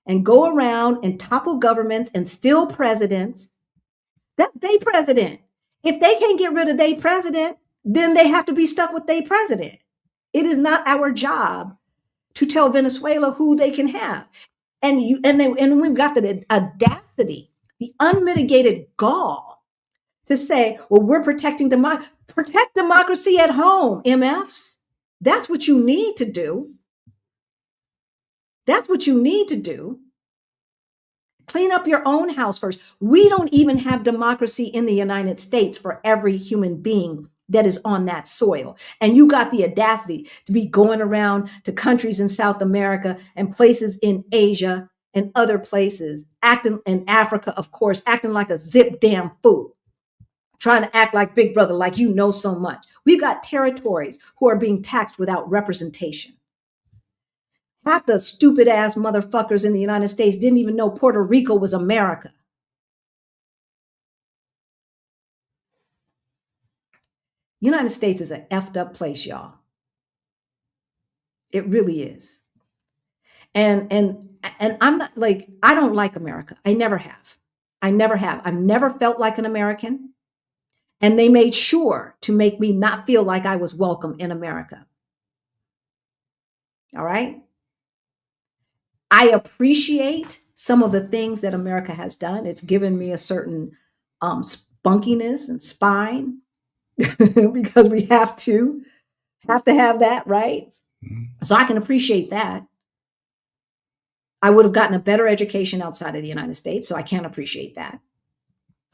and go around and topple governments and steal presidents. That's their president. If they can't get rid of their president, then they have to be stuck with their president. It is not our job to tell Venezuela who they can have. And we've got the audacity, the unmitigated gall to say, well, we're protecting democracy. Protect democracy at home, MFs. That's what you need to do. That's what you need to do. Clean up your own house first. We don't even have democracy in the United States for every human being that is on that soil. And you got the audacity to be going around to countries in South America and places in Asia and other places, acting in Africa, of course, acting like a zip damn fool, trying to act like Big Brother, like you know so much. We've got territories who are being taxed without representation. Half the stupid ass motherfuckers in the United States didn't even know Puerto Rico was America. United States is an effed up place, y'all. It really is. And I'm not like, I don't like America. I never have. I've never felt like an American. And they made sure to make me not feel like I was welcome in America. All right. I appreciate some of the things that America has done. It's given me a certain spunkiness and spine because we have to have that, right? So I can appreciate that. I would have gotten a better education outside of the United States, so I can't appreciate that.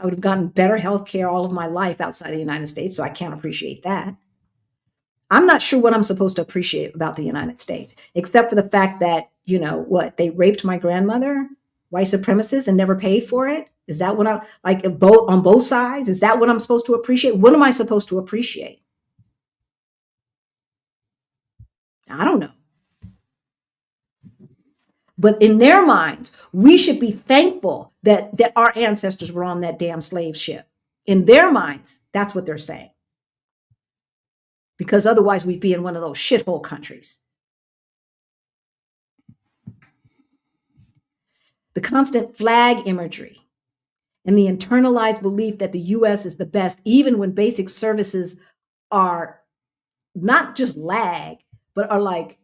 I would have gotten better health care all of my life outside of the United States, so I can't appreciate that. I'm not sure what I'm supposed to appreciate about the United States, except for the fact that, they raped my grandmother, white supremacists, and never paid for it. Is that what I like on both sides? Is that what I'm supposed to appreciate? What am I supposed to appreciate? I don't know. But in their minds, we should be thankful that our ancestors were on that damn slave ship. In their minds, that's what they're saying. Because otherwise we'd be in one of those shithole countries. The constant flag imagery and the internalized belief that the US is the best, even when basic services are not just lag, but are like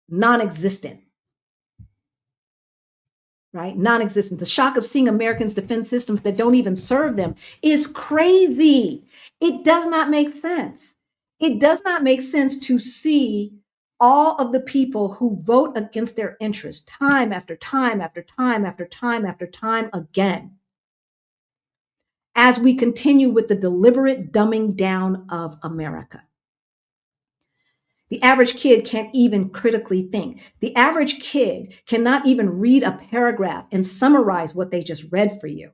non-existent. Right? Non-existent. The shock of seeing Americans defend systems that don't even serve them is crazy. It does not make sense. It does not make sense to see all of the people who vote against their interests time after time after time after time after time again, as we continue with the deliberate dumbing down of America. The average kid can't even critically think. The average kid cannot even read a paragraph and summarize what they just read for you.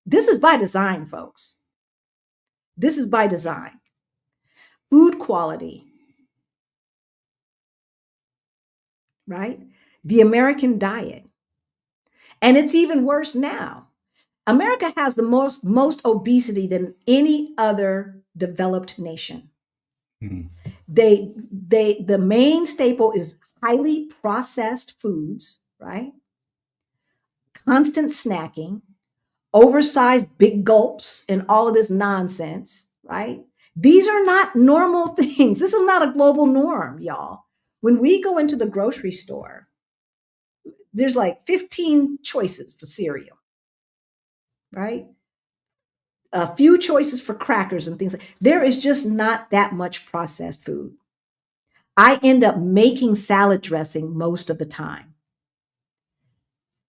This is by design, folks. This is by design. Food quality, right? The American diet. And it's even worse now. America has the most obesity than any other developed nation. Mm. The main staple is highly processed foods, right? Constant snacking, oversized big gulps, and all of this nonsense, right? These are not normal things. This is not a global norm, y'all. When we go into the grocery store, there's like 15 choices for cereal, right? A few choices for crackers and things. There is just not that much processed food. I end up making salad dressing most of the time.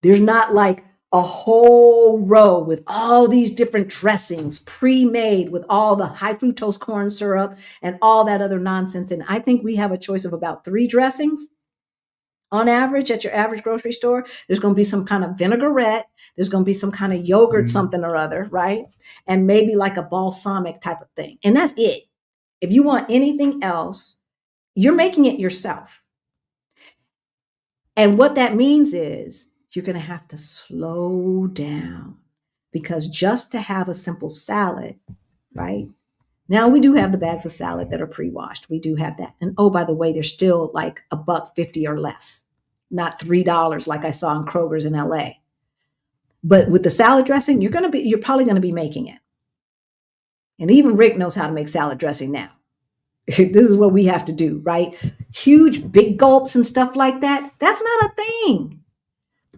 There's not like a whole row with all these different dressings pre-made with all the high fructose corn syrup and all that other nonsense. And I think we have a choice of about 3 dressings on average at your average grocery store. There's going to be some kind of vinaigrette. There's going to be some kind of yogurt, something or other, right? And maybe like a balsamic type of thing. And that's it. If you want anything else, you're making it yourself. And what that means is you're going to have to slow down, because just to have a simple salad, right? Now we do have the bags of salad that are pre-washed. We do have that. And oh, by the way, they're still like $1.50 or less, not $3 like I saw in Kroger's in LA. But with the salad dressing, you're probably going to be making it. And even Rick knows how to make salad dressing now. This is what we have to do, right? Huge, big gulps and stuff like that. That's not a thing.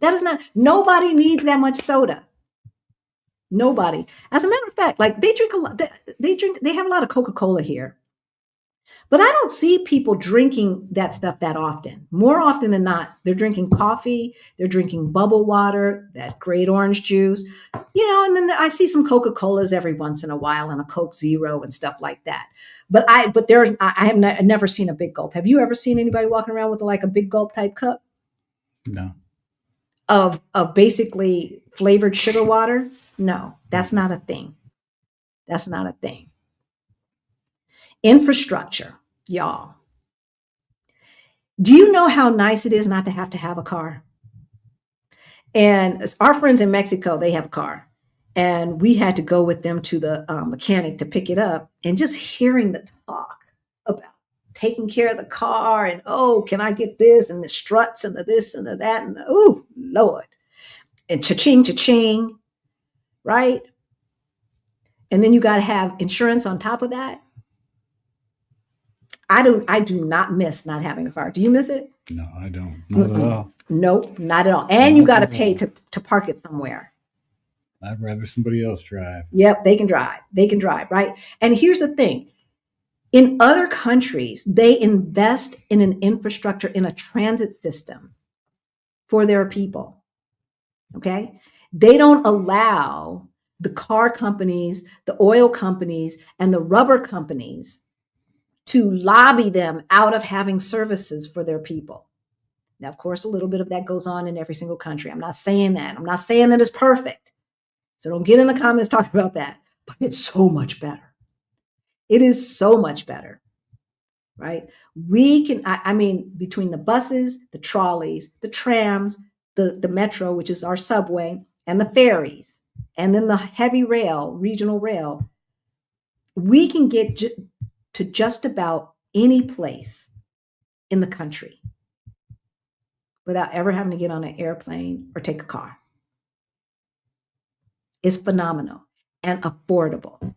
That is not, nobody needs that much soda. Nobody. As a matter of fact, like they drink a lot, they have a lot of Coca-Cola here. But I don't see people drinking that stuff that often. More often than not, they're drinking coffee, they're drinking bubble water, that great orange juice, and then I see some Coca-Colas every once in a while and a Coke Zero and stuff like that. But I have never seen a big gulp. Have you ever seen anybody walking around with like a big gulp type cup? No. Of basically flavored sugar water? No, that's not a thing. That's not a thing. Infrastructure, y'all. Do you know how nice it is not to have a car? And our friends in Mexico, they have a car. And we had to go with them to the mechanic to pick it up. And just hearing the talk about taking care of the car and, oh, can I get this? And the struts and the this and the that. And oh, Lord. And cha-ching, cha-ching, right? And then you got to have insurance on top of that. I do not miss not having a car. Do you miss it? No, I don't. Not at all. Nope, not at all. And you got to pay to park it somewhere. I'd rather somebody else drive. Yep, they can drive. They can drive, right? And here's the thing. In other countries, they invest in an infrastructure, in a transit system for their people. Okay? They don't allow the car companies, the oil companies, and the rubber companies to lobby them out of having services for their people. Now, of course, a little bit of that goes on in every single country. I'm not saying that. I'm not saying that it's perfect. So don't get in the comments talking about that. But it's so much better. It is so much better, right? We can, between the buses, the trolleys, the trams, the metro, which is our subway, and the ferries, and then the heavy rail, regional rail, we can get to just about any place in the country without ever having to get on an airplane or take a car. It's phenomenal and affordable.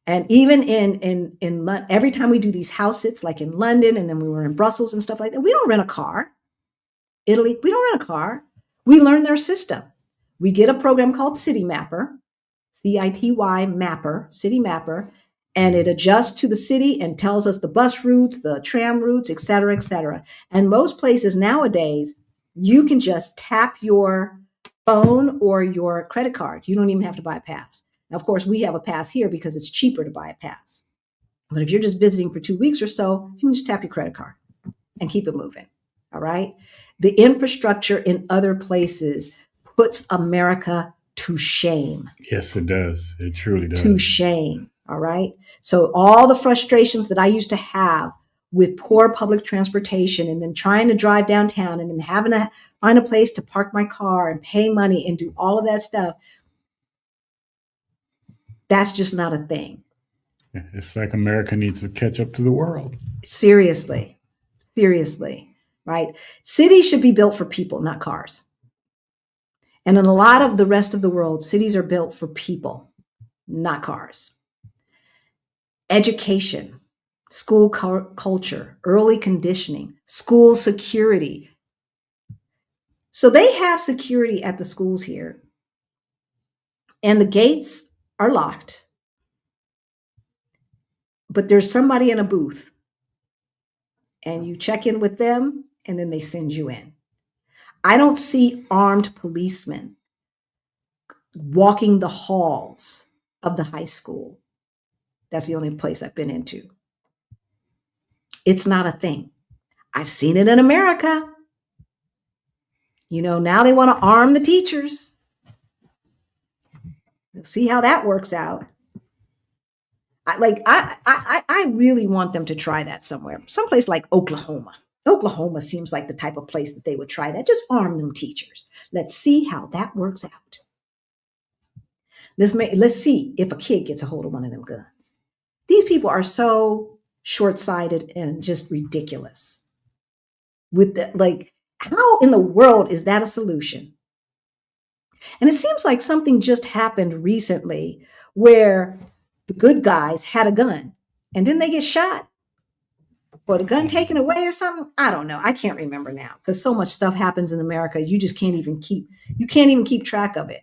And even in every time we do these house sits, like in London, and then we were in Brussels and stuff like that, we don't rent a car. Italy, we don't rent a car. We learn their system. We get a program called City Mapper, CITY Mapper, City Mapper, and it adjusts to the city and tells us the bus routes, the tram routes, et cetera, et cetera. And most places nowadays, you can just tap your phone or your credit card. You don't even have to buy a pass. Now, of course, we have a pass here because it's cheaper to buy a pass. But if you're just visiting for 2 weeks or so, you can just tap your credit card and keep it moving. All right. The infrastructure in other places puts America to shame. Yes, it does. It truly does. To shame. All right. So all the frustrations that I used to have with poor public transportation and then trying to drive downtown and then having to find a place to park my car and pay money and do all of that stuff, that's just not a thing. It's like America needs to catch up to the world. Seriously, right? Cities should be built for people, not cars. And in a lot of the rest of the world, cities are built for people, not cars. Education, school culture, early conditioning, school security. So they have security at the schools here, and the gates are locked. But there's somebody in a booth, and you check in with them, and then they send you in. I don't see armed policemen walking the halls of the high school. That's the only place I've been into. It's not a thing. I've seen it in America. You know, now they want to arm the teachers. Let's see how that works out. I really want them to try that somewhere. Someplace like Oklahoma. Oklahoma seems like the type of place that they would try that. Just arm them teachers. Let's see how that works out. Let's see if a kid gets a hold of one of them guns. These people are so short-sighted and just ridiculous. With the, like, how in the world is that a solution? And it seems like something just happened recently where the good guys had a gun and didn't they get shot or the gun taken away or something? I don't know. I can't remember now because so much stuff happens in America. You just can't even keep track of it.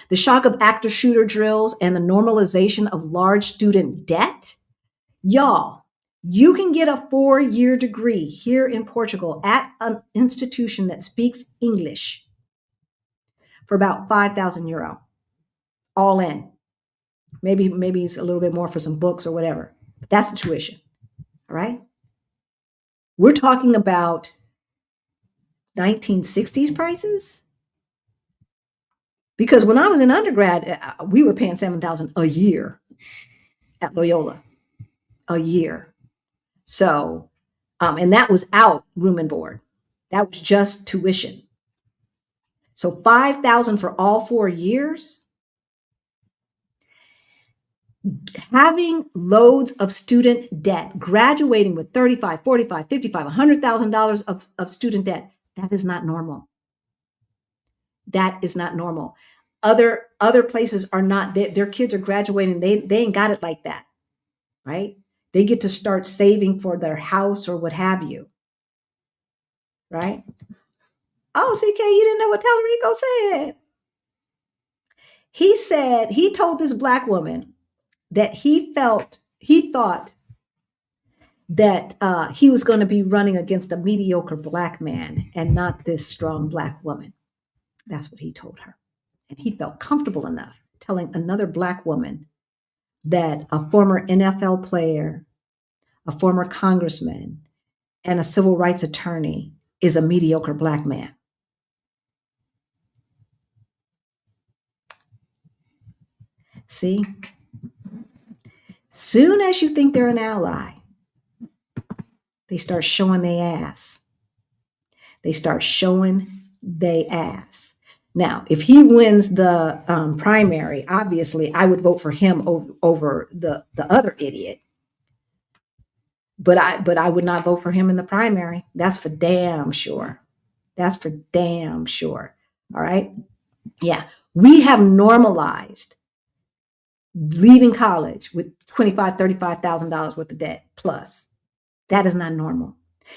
The shock of active shooter drills and the normalization of large student debt. Y'all, you can get a 4-year degree here in Portugal at an institution that speaks English for about 5,000 euro, all in. Maybe it's a little bit more for some books or whatever. But that's the tuition, all right? We're talking about 1960s prices. Because when I was in undergrad, we were paying $7,000 a year at Loyola, a year. So, and that was out room and board. That was just tuition. So $5,000 for all 4 years. Having loads of student debt, graduating with $35,000, $45,000, $55,000, $100,000 of student debt, that is not normal. That is not normal. Other places are not, their kids are graduating, they ain't got it like that, right? They get to start saving for their house or what have you, right? Oh, CK, you didn't know what Tallarico said. He told this Black woman that he thought that he was going to be running against a mediocre Black man and not this strong Black woman. That's what he told her. And he felt comfortable enough telling another Black woman that a former NFL player, a former congressman, and a civil rights attorney is a mediocre Black man. See? Soon as you think they're an ally, they start showing their ass. They start showing their ass. Now, if he wins the primary, obviously I would vote for him over the other idiot. But I would not vote for him in the primary. That's for damn sure. That's for damn sure. All right. Yeah. We have normalized leaving college with $25,000, $35,000 worth of debt plus. That is not normal.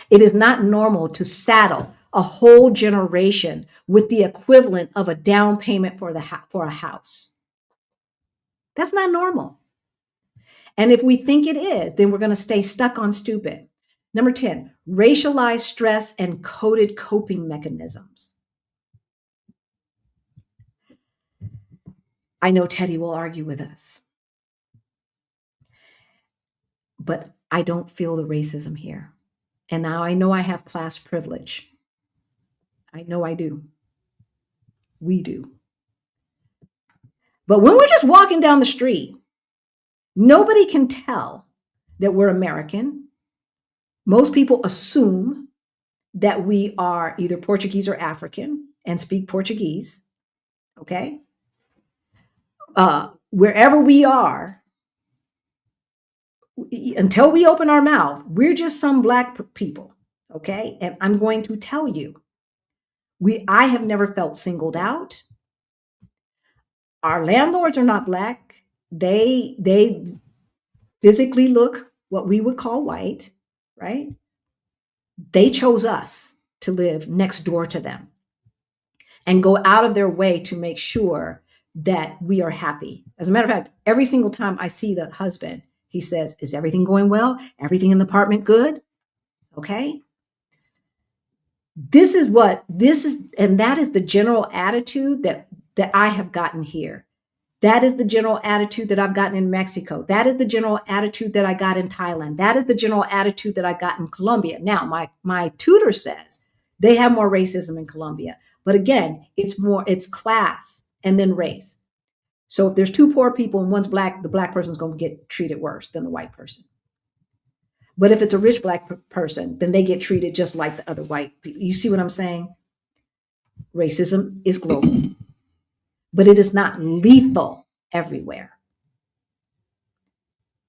It is not normal to saddle a whole generation with the equivalent of a down payment for a house. That's not normal. And if we think it is, then we're going to stay stuck on stupid. Number 10, racialized stress and coded coping mechanisms. I know Teddy will argue with us, but I don't feel the racism here. And now I know I have class privilege. I know I do. We do. But when we're just walking down the street, nobody can tell that we're American. Most people assume that we are either Portuguese or African and speak Portuguese. Okay. Wherever we are, until we open our mouth, we're just some Black people. Okay. And I'm going to tell you, I have never felt singled out. Our landlords are not Black. They physically look what we would call white, right? They chose us to live next door to them and go out of their way to make sure that we are happy. As a matter of fact, every single time I see the husband, he says, "Is everything going well? Everything in the apartment good?" Okay. This is, and that is the general attitude that I have gotten here. That is the general attitude that I've gotten in Mexico. That is the general attitude that I got in Thailand. That is the general attitude that I got in Colombia. Now, my tutor says they have more racism in Colombia. But again, it's class and then race. So if there's two poor people and one's Black, the Black person's going to get treated worse than the white person. But if it's a rich Black person, then they get treated just like the other white people. You see what I'm saying? Racism is global, but it is not lethal everywhere,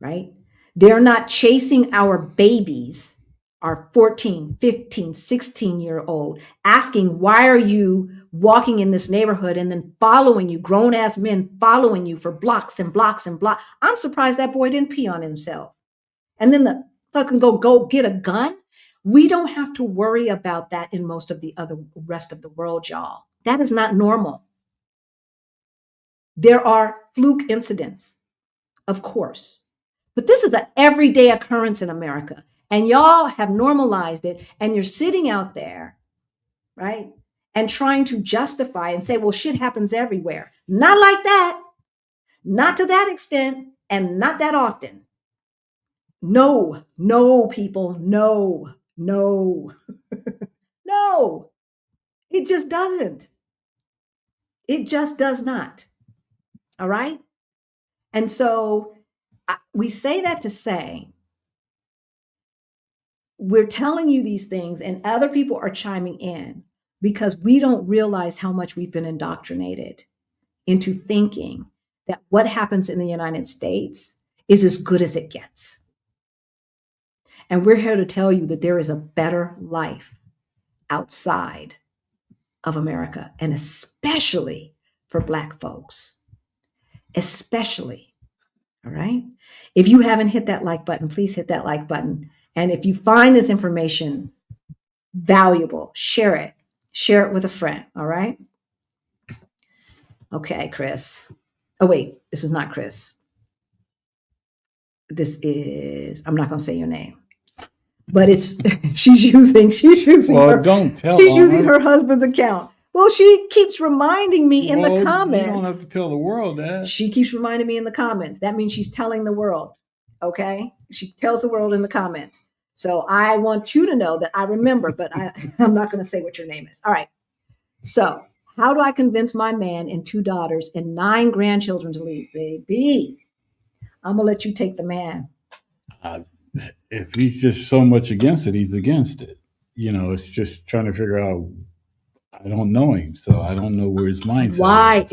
right? They're not chasing our babies, our 14, 15, 16-year-old, asking, why are you walking in this neighborhood, and then following you, grown ass men following you for blocks and blocks and blocks. I'm surprised that boy didn't pee on himself. And then the fucking go get a gun. We don't have to worry about that in most of the other rest of the world, y'all. That is not normal. There are fluke incidents, of course, but this is the everyday occurrence in America. And y'all have normalized it, and you're sitting out there, right? And trying to justify and say, well, shit happens everywhere. Not like that. Not to that extent, and not that often. No, people, no. No, it just doesn't. It just does not. All right. And so we say that to say, we're telling you these things and other people are chiming in because we don't realize how much we've been indoctrinated into thinking that what happens in the United States is as good as it gets. And we're here to tell you that there is a better life outside of America, and especially for Black folks, especially. All right. If you haven't hit that like button, please hit that like button. And if you find this information valuable, share it. Share it with a friend. All right. Okay, Chris. Oh, wait, this is not Chris. This is, I'm not going to say your name, but it's, she's using Well, don't tell she's using her husband's account. Well, she keeps reminding me in the comments. You don't have to tell the world that. She keeps reminding me in the comments. That means she's telling the world. Okay. She tells the world in the comments. So I want you to know that I remember, but I'm not going to say what your name is. All right. So how do I convince my man and 2 daughters and 9 grandchildren to leave? Baby, I'm going to let you take the man. If he's just so much against it, he's against it. You know, it's just trying to figure out. I don't know him, so I don't know where his mindset Why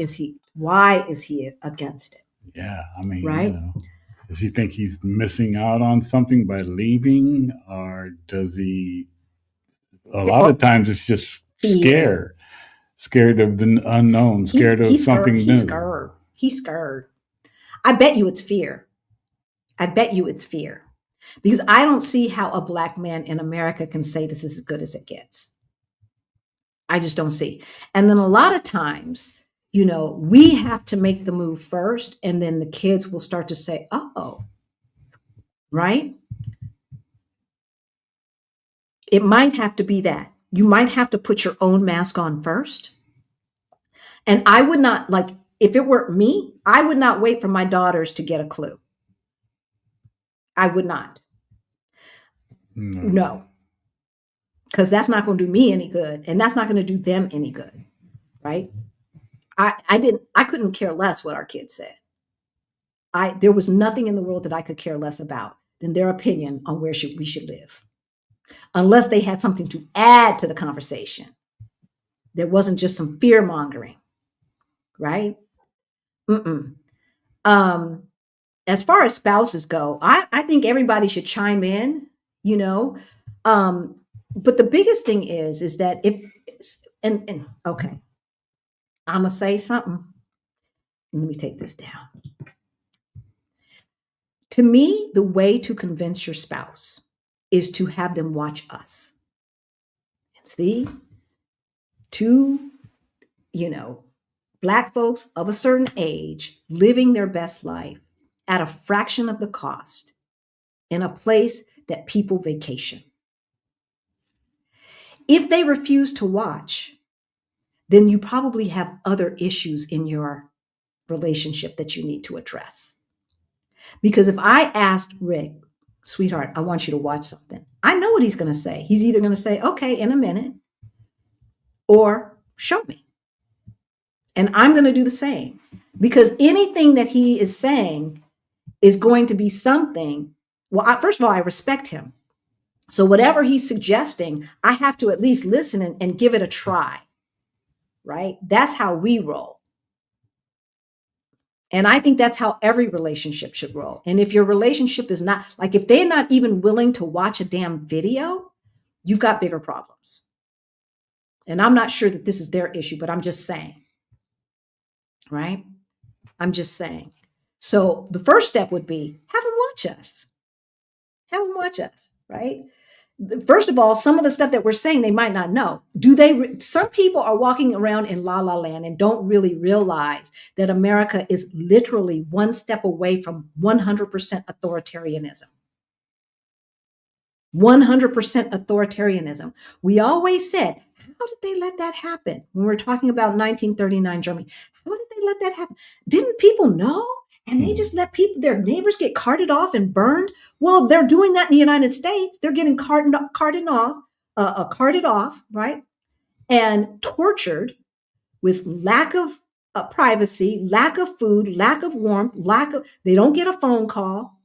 is he against it? Yeah, I mean, right? You know, does he think he's missing out on something by leaving, or does he? A lot of times, it's just scared of the unknown, scared of something new. He's scared. I bet you it's fear. Because I don't see how a Black man in America can say this is as good as it gets. I just don't see. And then a lot of times, you know, we have to make the move first, and then the kids will start to say, oh, right? It might have to be that. You might have to put your own mask on first. And I would not, like, if it were me, I would not wait for my daughters to get a clue. I would not. No. Because that's not going to do me any good, and that's not going to do them any good, right? I couldn't care less what our kids said. There was nothing in the world that I could care less about than their opinion on where we should live. unless they had something to add to the conversation. There wasn't just some fear mongering, right? Mm-mm. As far as spouses go, I think everybody should chime in, you know. But the biggest thing is that if and okay, I'm gonna say something. Let me take this down. To me, the way to convince your spouse is to have them watch us. And see, two, Black folks of a certain age living their best life at a fraction of the cost in a place that people vacation. If they refuse to watch, then you probably have other issues in your relationship that you need to address. Because if I asked Rick, sweetheart, I want you to watch something, I know what he's going to say. He's either going to say, okay, in a minute, or show me. And I'm going to do the same, because anything that he is saying is going to be something. Well, first of all, I respect him. So whatever he's suggesting, I have to at least listen and give it a try, right? That's how we roll. And I think that's how every relationship should roll. And if your relationship is not, like, if they're not even willing to watch a damn video, you've got bigger problems. And I'm not sure that this is their issue, but I'm just saying, right? I'm just saying. So the first step would be have them watch us. Have them watch us, right? First of all, some of the stuff that we're saying, they might not know. Some people are walking around in la la land and don't really realize that America is literally one step away from 100% authoritarianism. 100% authoritarianism. We always said, how did they let that happen? When we're talking about 1939 Germany, how did they let that happen? Didn't people know? And they just let their neighbors get carted off and burned. Well, they're doing that in the United States. They're getting carted off, right? And tortured with lack of privacy, lack of food, lack of warmth, they don't get a phone call.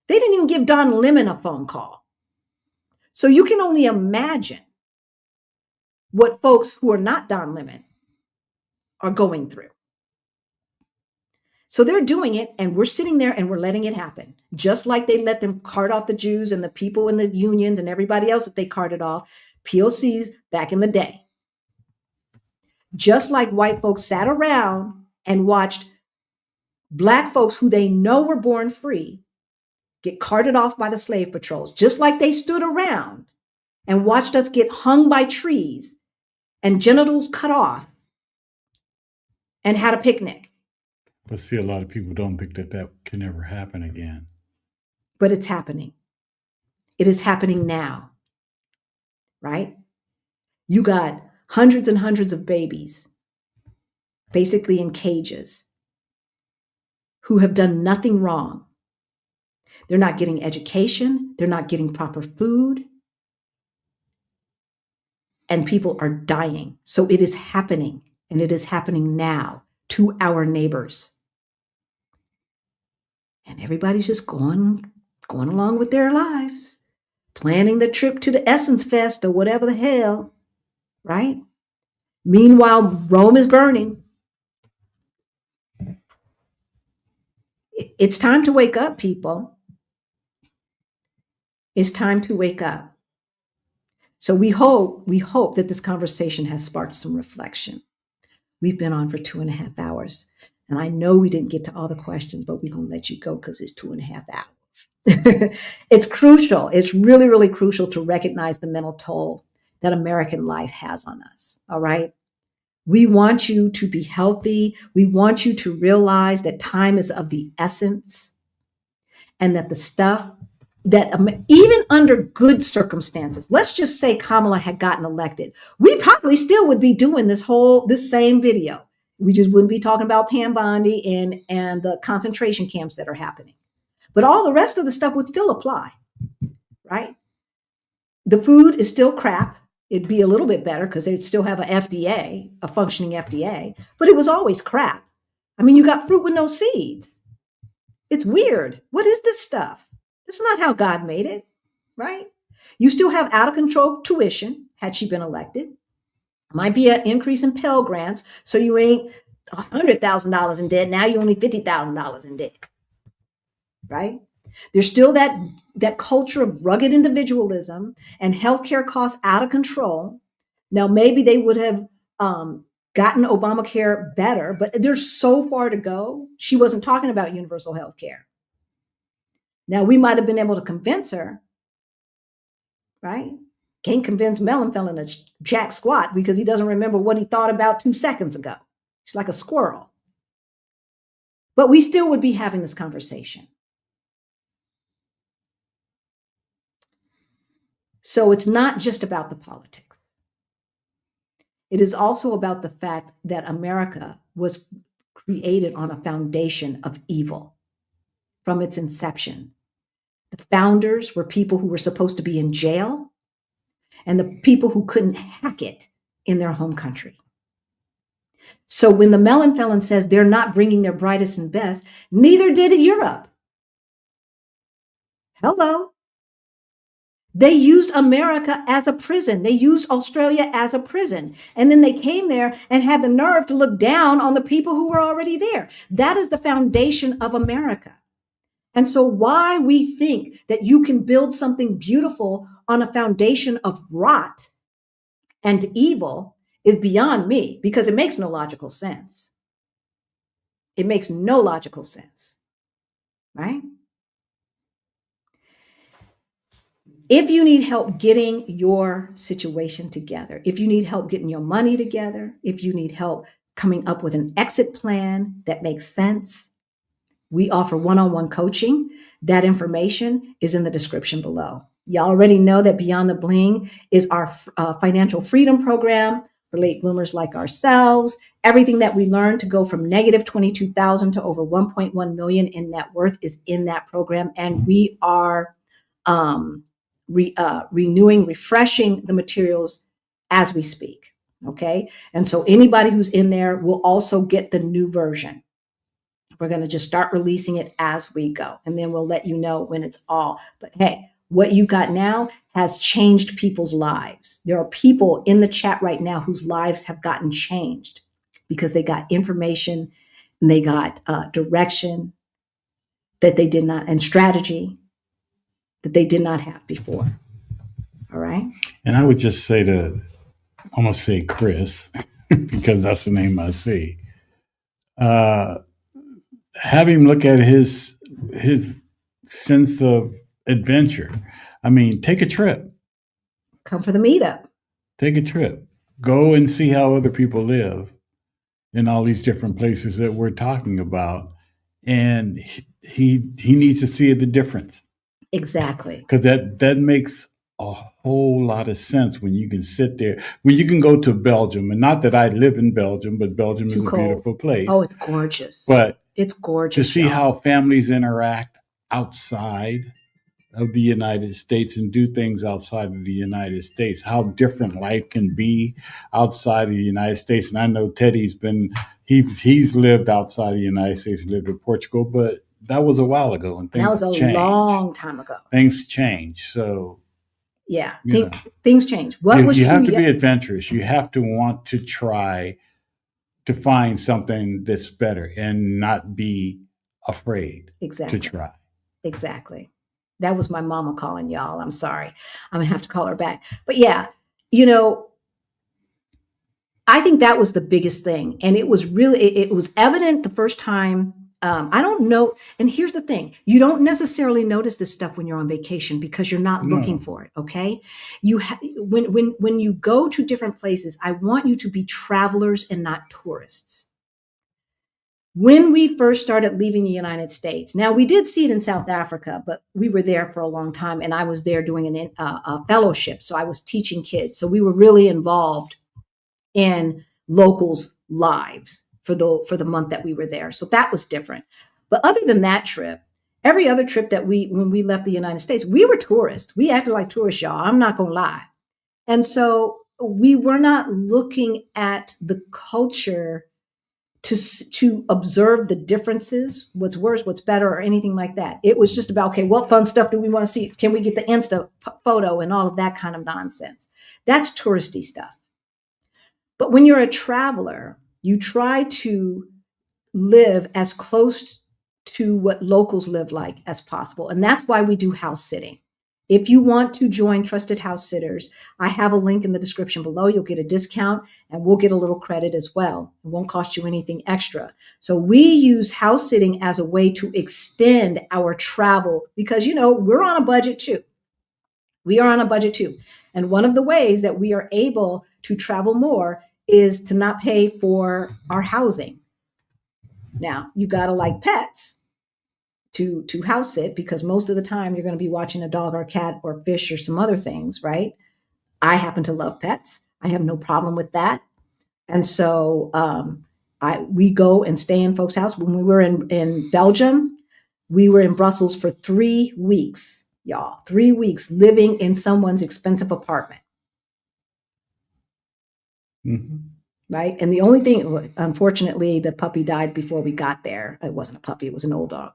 They didn't even give Don Lemon a phone call. So you can only imagine what folks who are not Don Lemon are going through. So they're doing it, and we're sitting there and we're letting it happen. Just like they let them cart off the Jews and the people in the unions and everybody else that they carted off, POCs back in the day. Just like white folks sat around and watched Black folks who they know were born free get carted off by the slave patrols. Just like they stood around and watched us get hung by trees and genitals cut off and had a picnic. But see, a lot of people don't think that can ever happen again. But it's happening. It is happening now, right? You got hundreds and hundreds of babies, basically in cages, who have done nothing wrong. They're not getting education. They're not getting proper food. And people are dying. So it is happening, and it is happening now to our neighbors. And everybody's just going along with their lives, planning the trip to the Essence Fest or whatever the hell, right? Meanwhile, Rome is burning. It's time to wake up, people. It's time to wake up. So we hope that this conversation has sparked some reflection. We've been on for 2.5 hours. And I know we didn't get to all the questions, but we're going to let you go because it's 2.5 hours. It's crucial. It's really, really crucial to recognize the mental toll that American life has on us. All right. We want you to be healthy. We want you to realize that time is of the essence, and that the stuff that even under good circumstances, let's just say Kamala had gotten elected, we probably still would be doing this same video. We just wouldn't be talking about Pam Bondi and the concentration camps that are happening. But all the rest of the stuff would still apply, right? The food is still crap. It'd be a little bit better because they'd still have a functioning FDA, but it was always crap. I mean, you got fruit with no seeds. It's weird. What is this stuff? This is not how God made it, right? You still have out of control tuition had she been elected. Might be an increase in Pell Grants, so you ain't $100,000 in debt. Now you're only $50,000 in debt, right? There's still that culture of rugged individualism and healthcare costs out of control. Now, maybe they would have gotten Obamacare better, but there's so far to go. She wasn't talking about universal healthcare. Now, we might have been able to convince her, right? Can't convince Mellenfeld to jack squat because he doesn't remember what he thought about 2 seconds ago. He's like a squirrel. But we still would be having this conversation. So it's not just about the politics. It is also about the fact that America was created on a foundation of evil from its inception. The founders were people who were supposed to be in jail and the people who couldn't hack it in their home country. So when the Mellenfeld says they're not bringing their brightest and best, neither did Europe. Hello. They used America as a prison. They used Australia as a prison. And then they came there and had the nerve to look down on the people who were already there. That is the foundation of America. And so why we think that you can build something beautiful on a foundation of rot and evil is beyond me, because it makes no logical sense. It makes no logical sense, right? If you need help getting your situation together, if you need help getting your money together, if you need help coming up with an exit plan that makes sense, we offer one-on-one coaching. That information is in the description below. You already know that Beyond the Bling is our financial freedom program for late bloomers like ourselves. Everything that we learned to go from negative 22,000 to over 1.1 million in net worth is in that program. And we are renewing, refreshing the materials as we speak. Okay. And so anybody who's in there will also get the new version. We're going to just start releasing it as we go. And then we'll let you know when it's all. But hey, what you got now has changed people's lives. There are people in the chat right now whose lives have gotten changed because they got information and they got direction that they did not, and strategy that they did not have before. All right. And I would just say to, I'm going to say Chris, because that's the name I see. Have him look at his sense of adventure. I mean, take a trip. Come for the meetup. Take a trip. Go and see how other people live in all these different places that we're talking about. And he needs to see the difference. Exactly. Because that makes a whole lot of sense when you can sit there, when you can go to Belgium. And not that I live in Belgium, but Belgium is a beautiful place. Oh, it's gorgeous. But it's gorgeous. To see how families interact outside of the United States and do things outside of the United States, how different life can be outside of the United States. And I know Teddy's he's lived outside of the United States, lived in Portugal, but that was a while ago, and things that was a changed. Long time ago. Things change. So yeah, things change. What was you true have to be adventurous. You have to want to try to find something that's better and not be afraid to try. Exactly. That was my mama calling, y'all. I'm sorry. I'm gonna have to call her back. But yeah, you know, I think that was the biggest thing. And it was really, it was evident the first time. I don't know. And here's the thing. You don't necessarily notice this stuff when you're on vacation because you're not looking for it. Okay. When you go to different places, I want you to be travelers and not tourists. When we first started leaving the United States, now we did see it in South Africa, but we were there for a long time and I was there doing a fellowship. So I was teaching kids. So we were really involved in locals' lives for the month that we were there. So that was different. But other than that trip, every other trip that when we left the United States, we were tourists. We acted like tourists, y'all. I'm not going to lie. And so we were not looking at the culture to observe the differences, what's worse, what's better, or anything like that. It was just about, okay, what fun stuff do we want to see? Can we get the Insta photo and all of that kind of nonsense? That's touristy stuff. But when you're a traveler, you try to live as close to what locals live like as possible. And that's why we do house sitting. If you want to join Trusted House Sitters, I have a link in the description below. You'll get a discount and we'll get a little credit as well. It won't cost you anything extra. So we use house sitting as a way to extend our travel because, we're on a budget too. We are on a budget too. And one of the ways that we are able to travel more is to not pay for our housing. Now, you got to like pets to house sit because most of the time you're going to be watching a dog or a cat or fish or some other things, right? I happen to love pets. I have no problem with that. And so we go and stay in folks' house. When we were in Belgium, we were in Brussels for 3 weeks, y'all. 3 weeks living in someone's expensive apartment. Mm-hmm. Right. And the only thing, unfortunately, the puppy died before we got there. It wasn't a puppy. It was an old dog.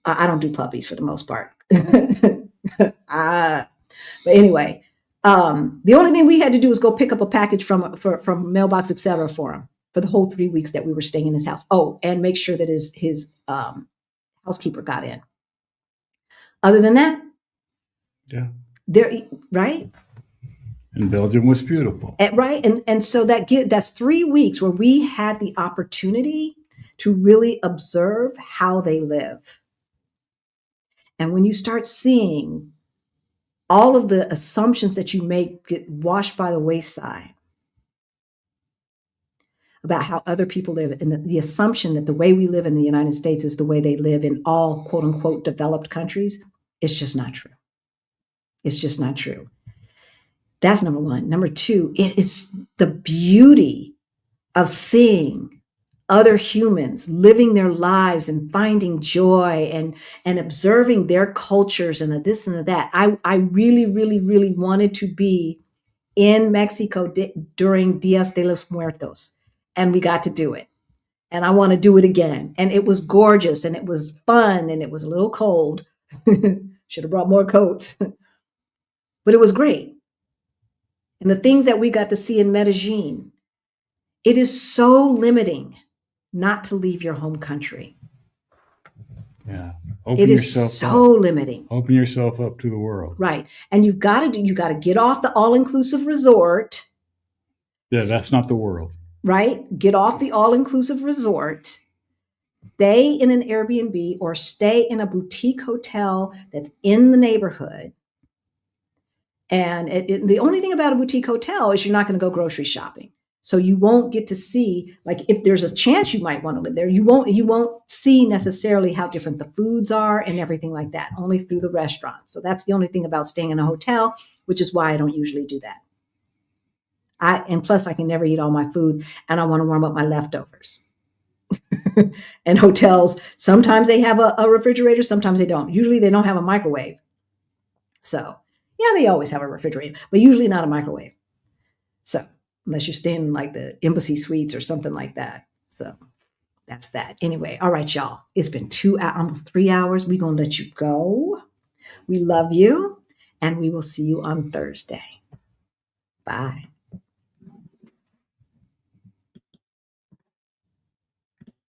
I don't do puppies for the most part. But anyway, the only thing we had to do was go pick up a package from mailbox, etc. for him for the whole 3 weeks that we were staying in his house. Oh, and make sure that his housekeeper got in. Other than that, yeah, right. And Belgium was beautiful. Right. And so that's 3 weeks where we had the opportunity to really observe how they live. And when you start seeing all of the assumptions that you make get washed by the wayside about how other people live, and the assumption that the way we live in the United States is the way they live in all quote unquote developed countries, it's just not true. It's just not true. That's number one. Number two, it is the beauty of seeing other humans living their lives and finding joy and observing their cultures and the this and the that. I really, really, really wanted to be in Mexico during Dias de los Muertos, and we got to do it. And I want to do it again. And it was gorgeous and it was fun and it was a little cold. Should have brought more coats, but it was great. And the things that we got to see in Medellin, it is so limiting not to leave your home country. Yeah. It is so limiting. Open yourself up to the world. Right. And you got to get off the all-inclusive resort. Yeah, that's not the world. Right. Get off the all-inclusive resort. Stay in an Airbnb or stay in a boutique hotel that's in the neighborhood. And the only thing about a boutique hotel is you're not going to go grocery shopping. So you won't get to see, like, if there's a chance you might want to live there, you won't see necessarily how different the foods are and everything like that, only through the restaurant. So that's the only thing about staying in a hotel, which is why I don't usually do that. And plus I can never eat all my food and I want to warm up my leftovers. And hotels, sometimes they have a refrigerator, sometimes they don't. Usually they don't have a microwave. So yeah, they always have a refrigerator, but usually not a microwave. So unless you're staying in like the embassy suites or something like that. So that's that. Anyway, all right, y'all. It's been almost 3 hours. We're going to let you go. We love you, and we will see you on Thursday. Bye.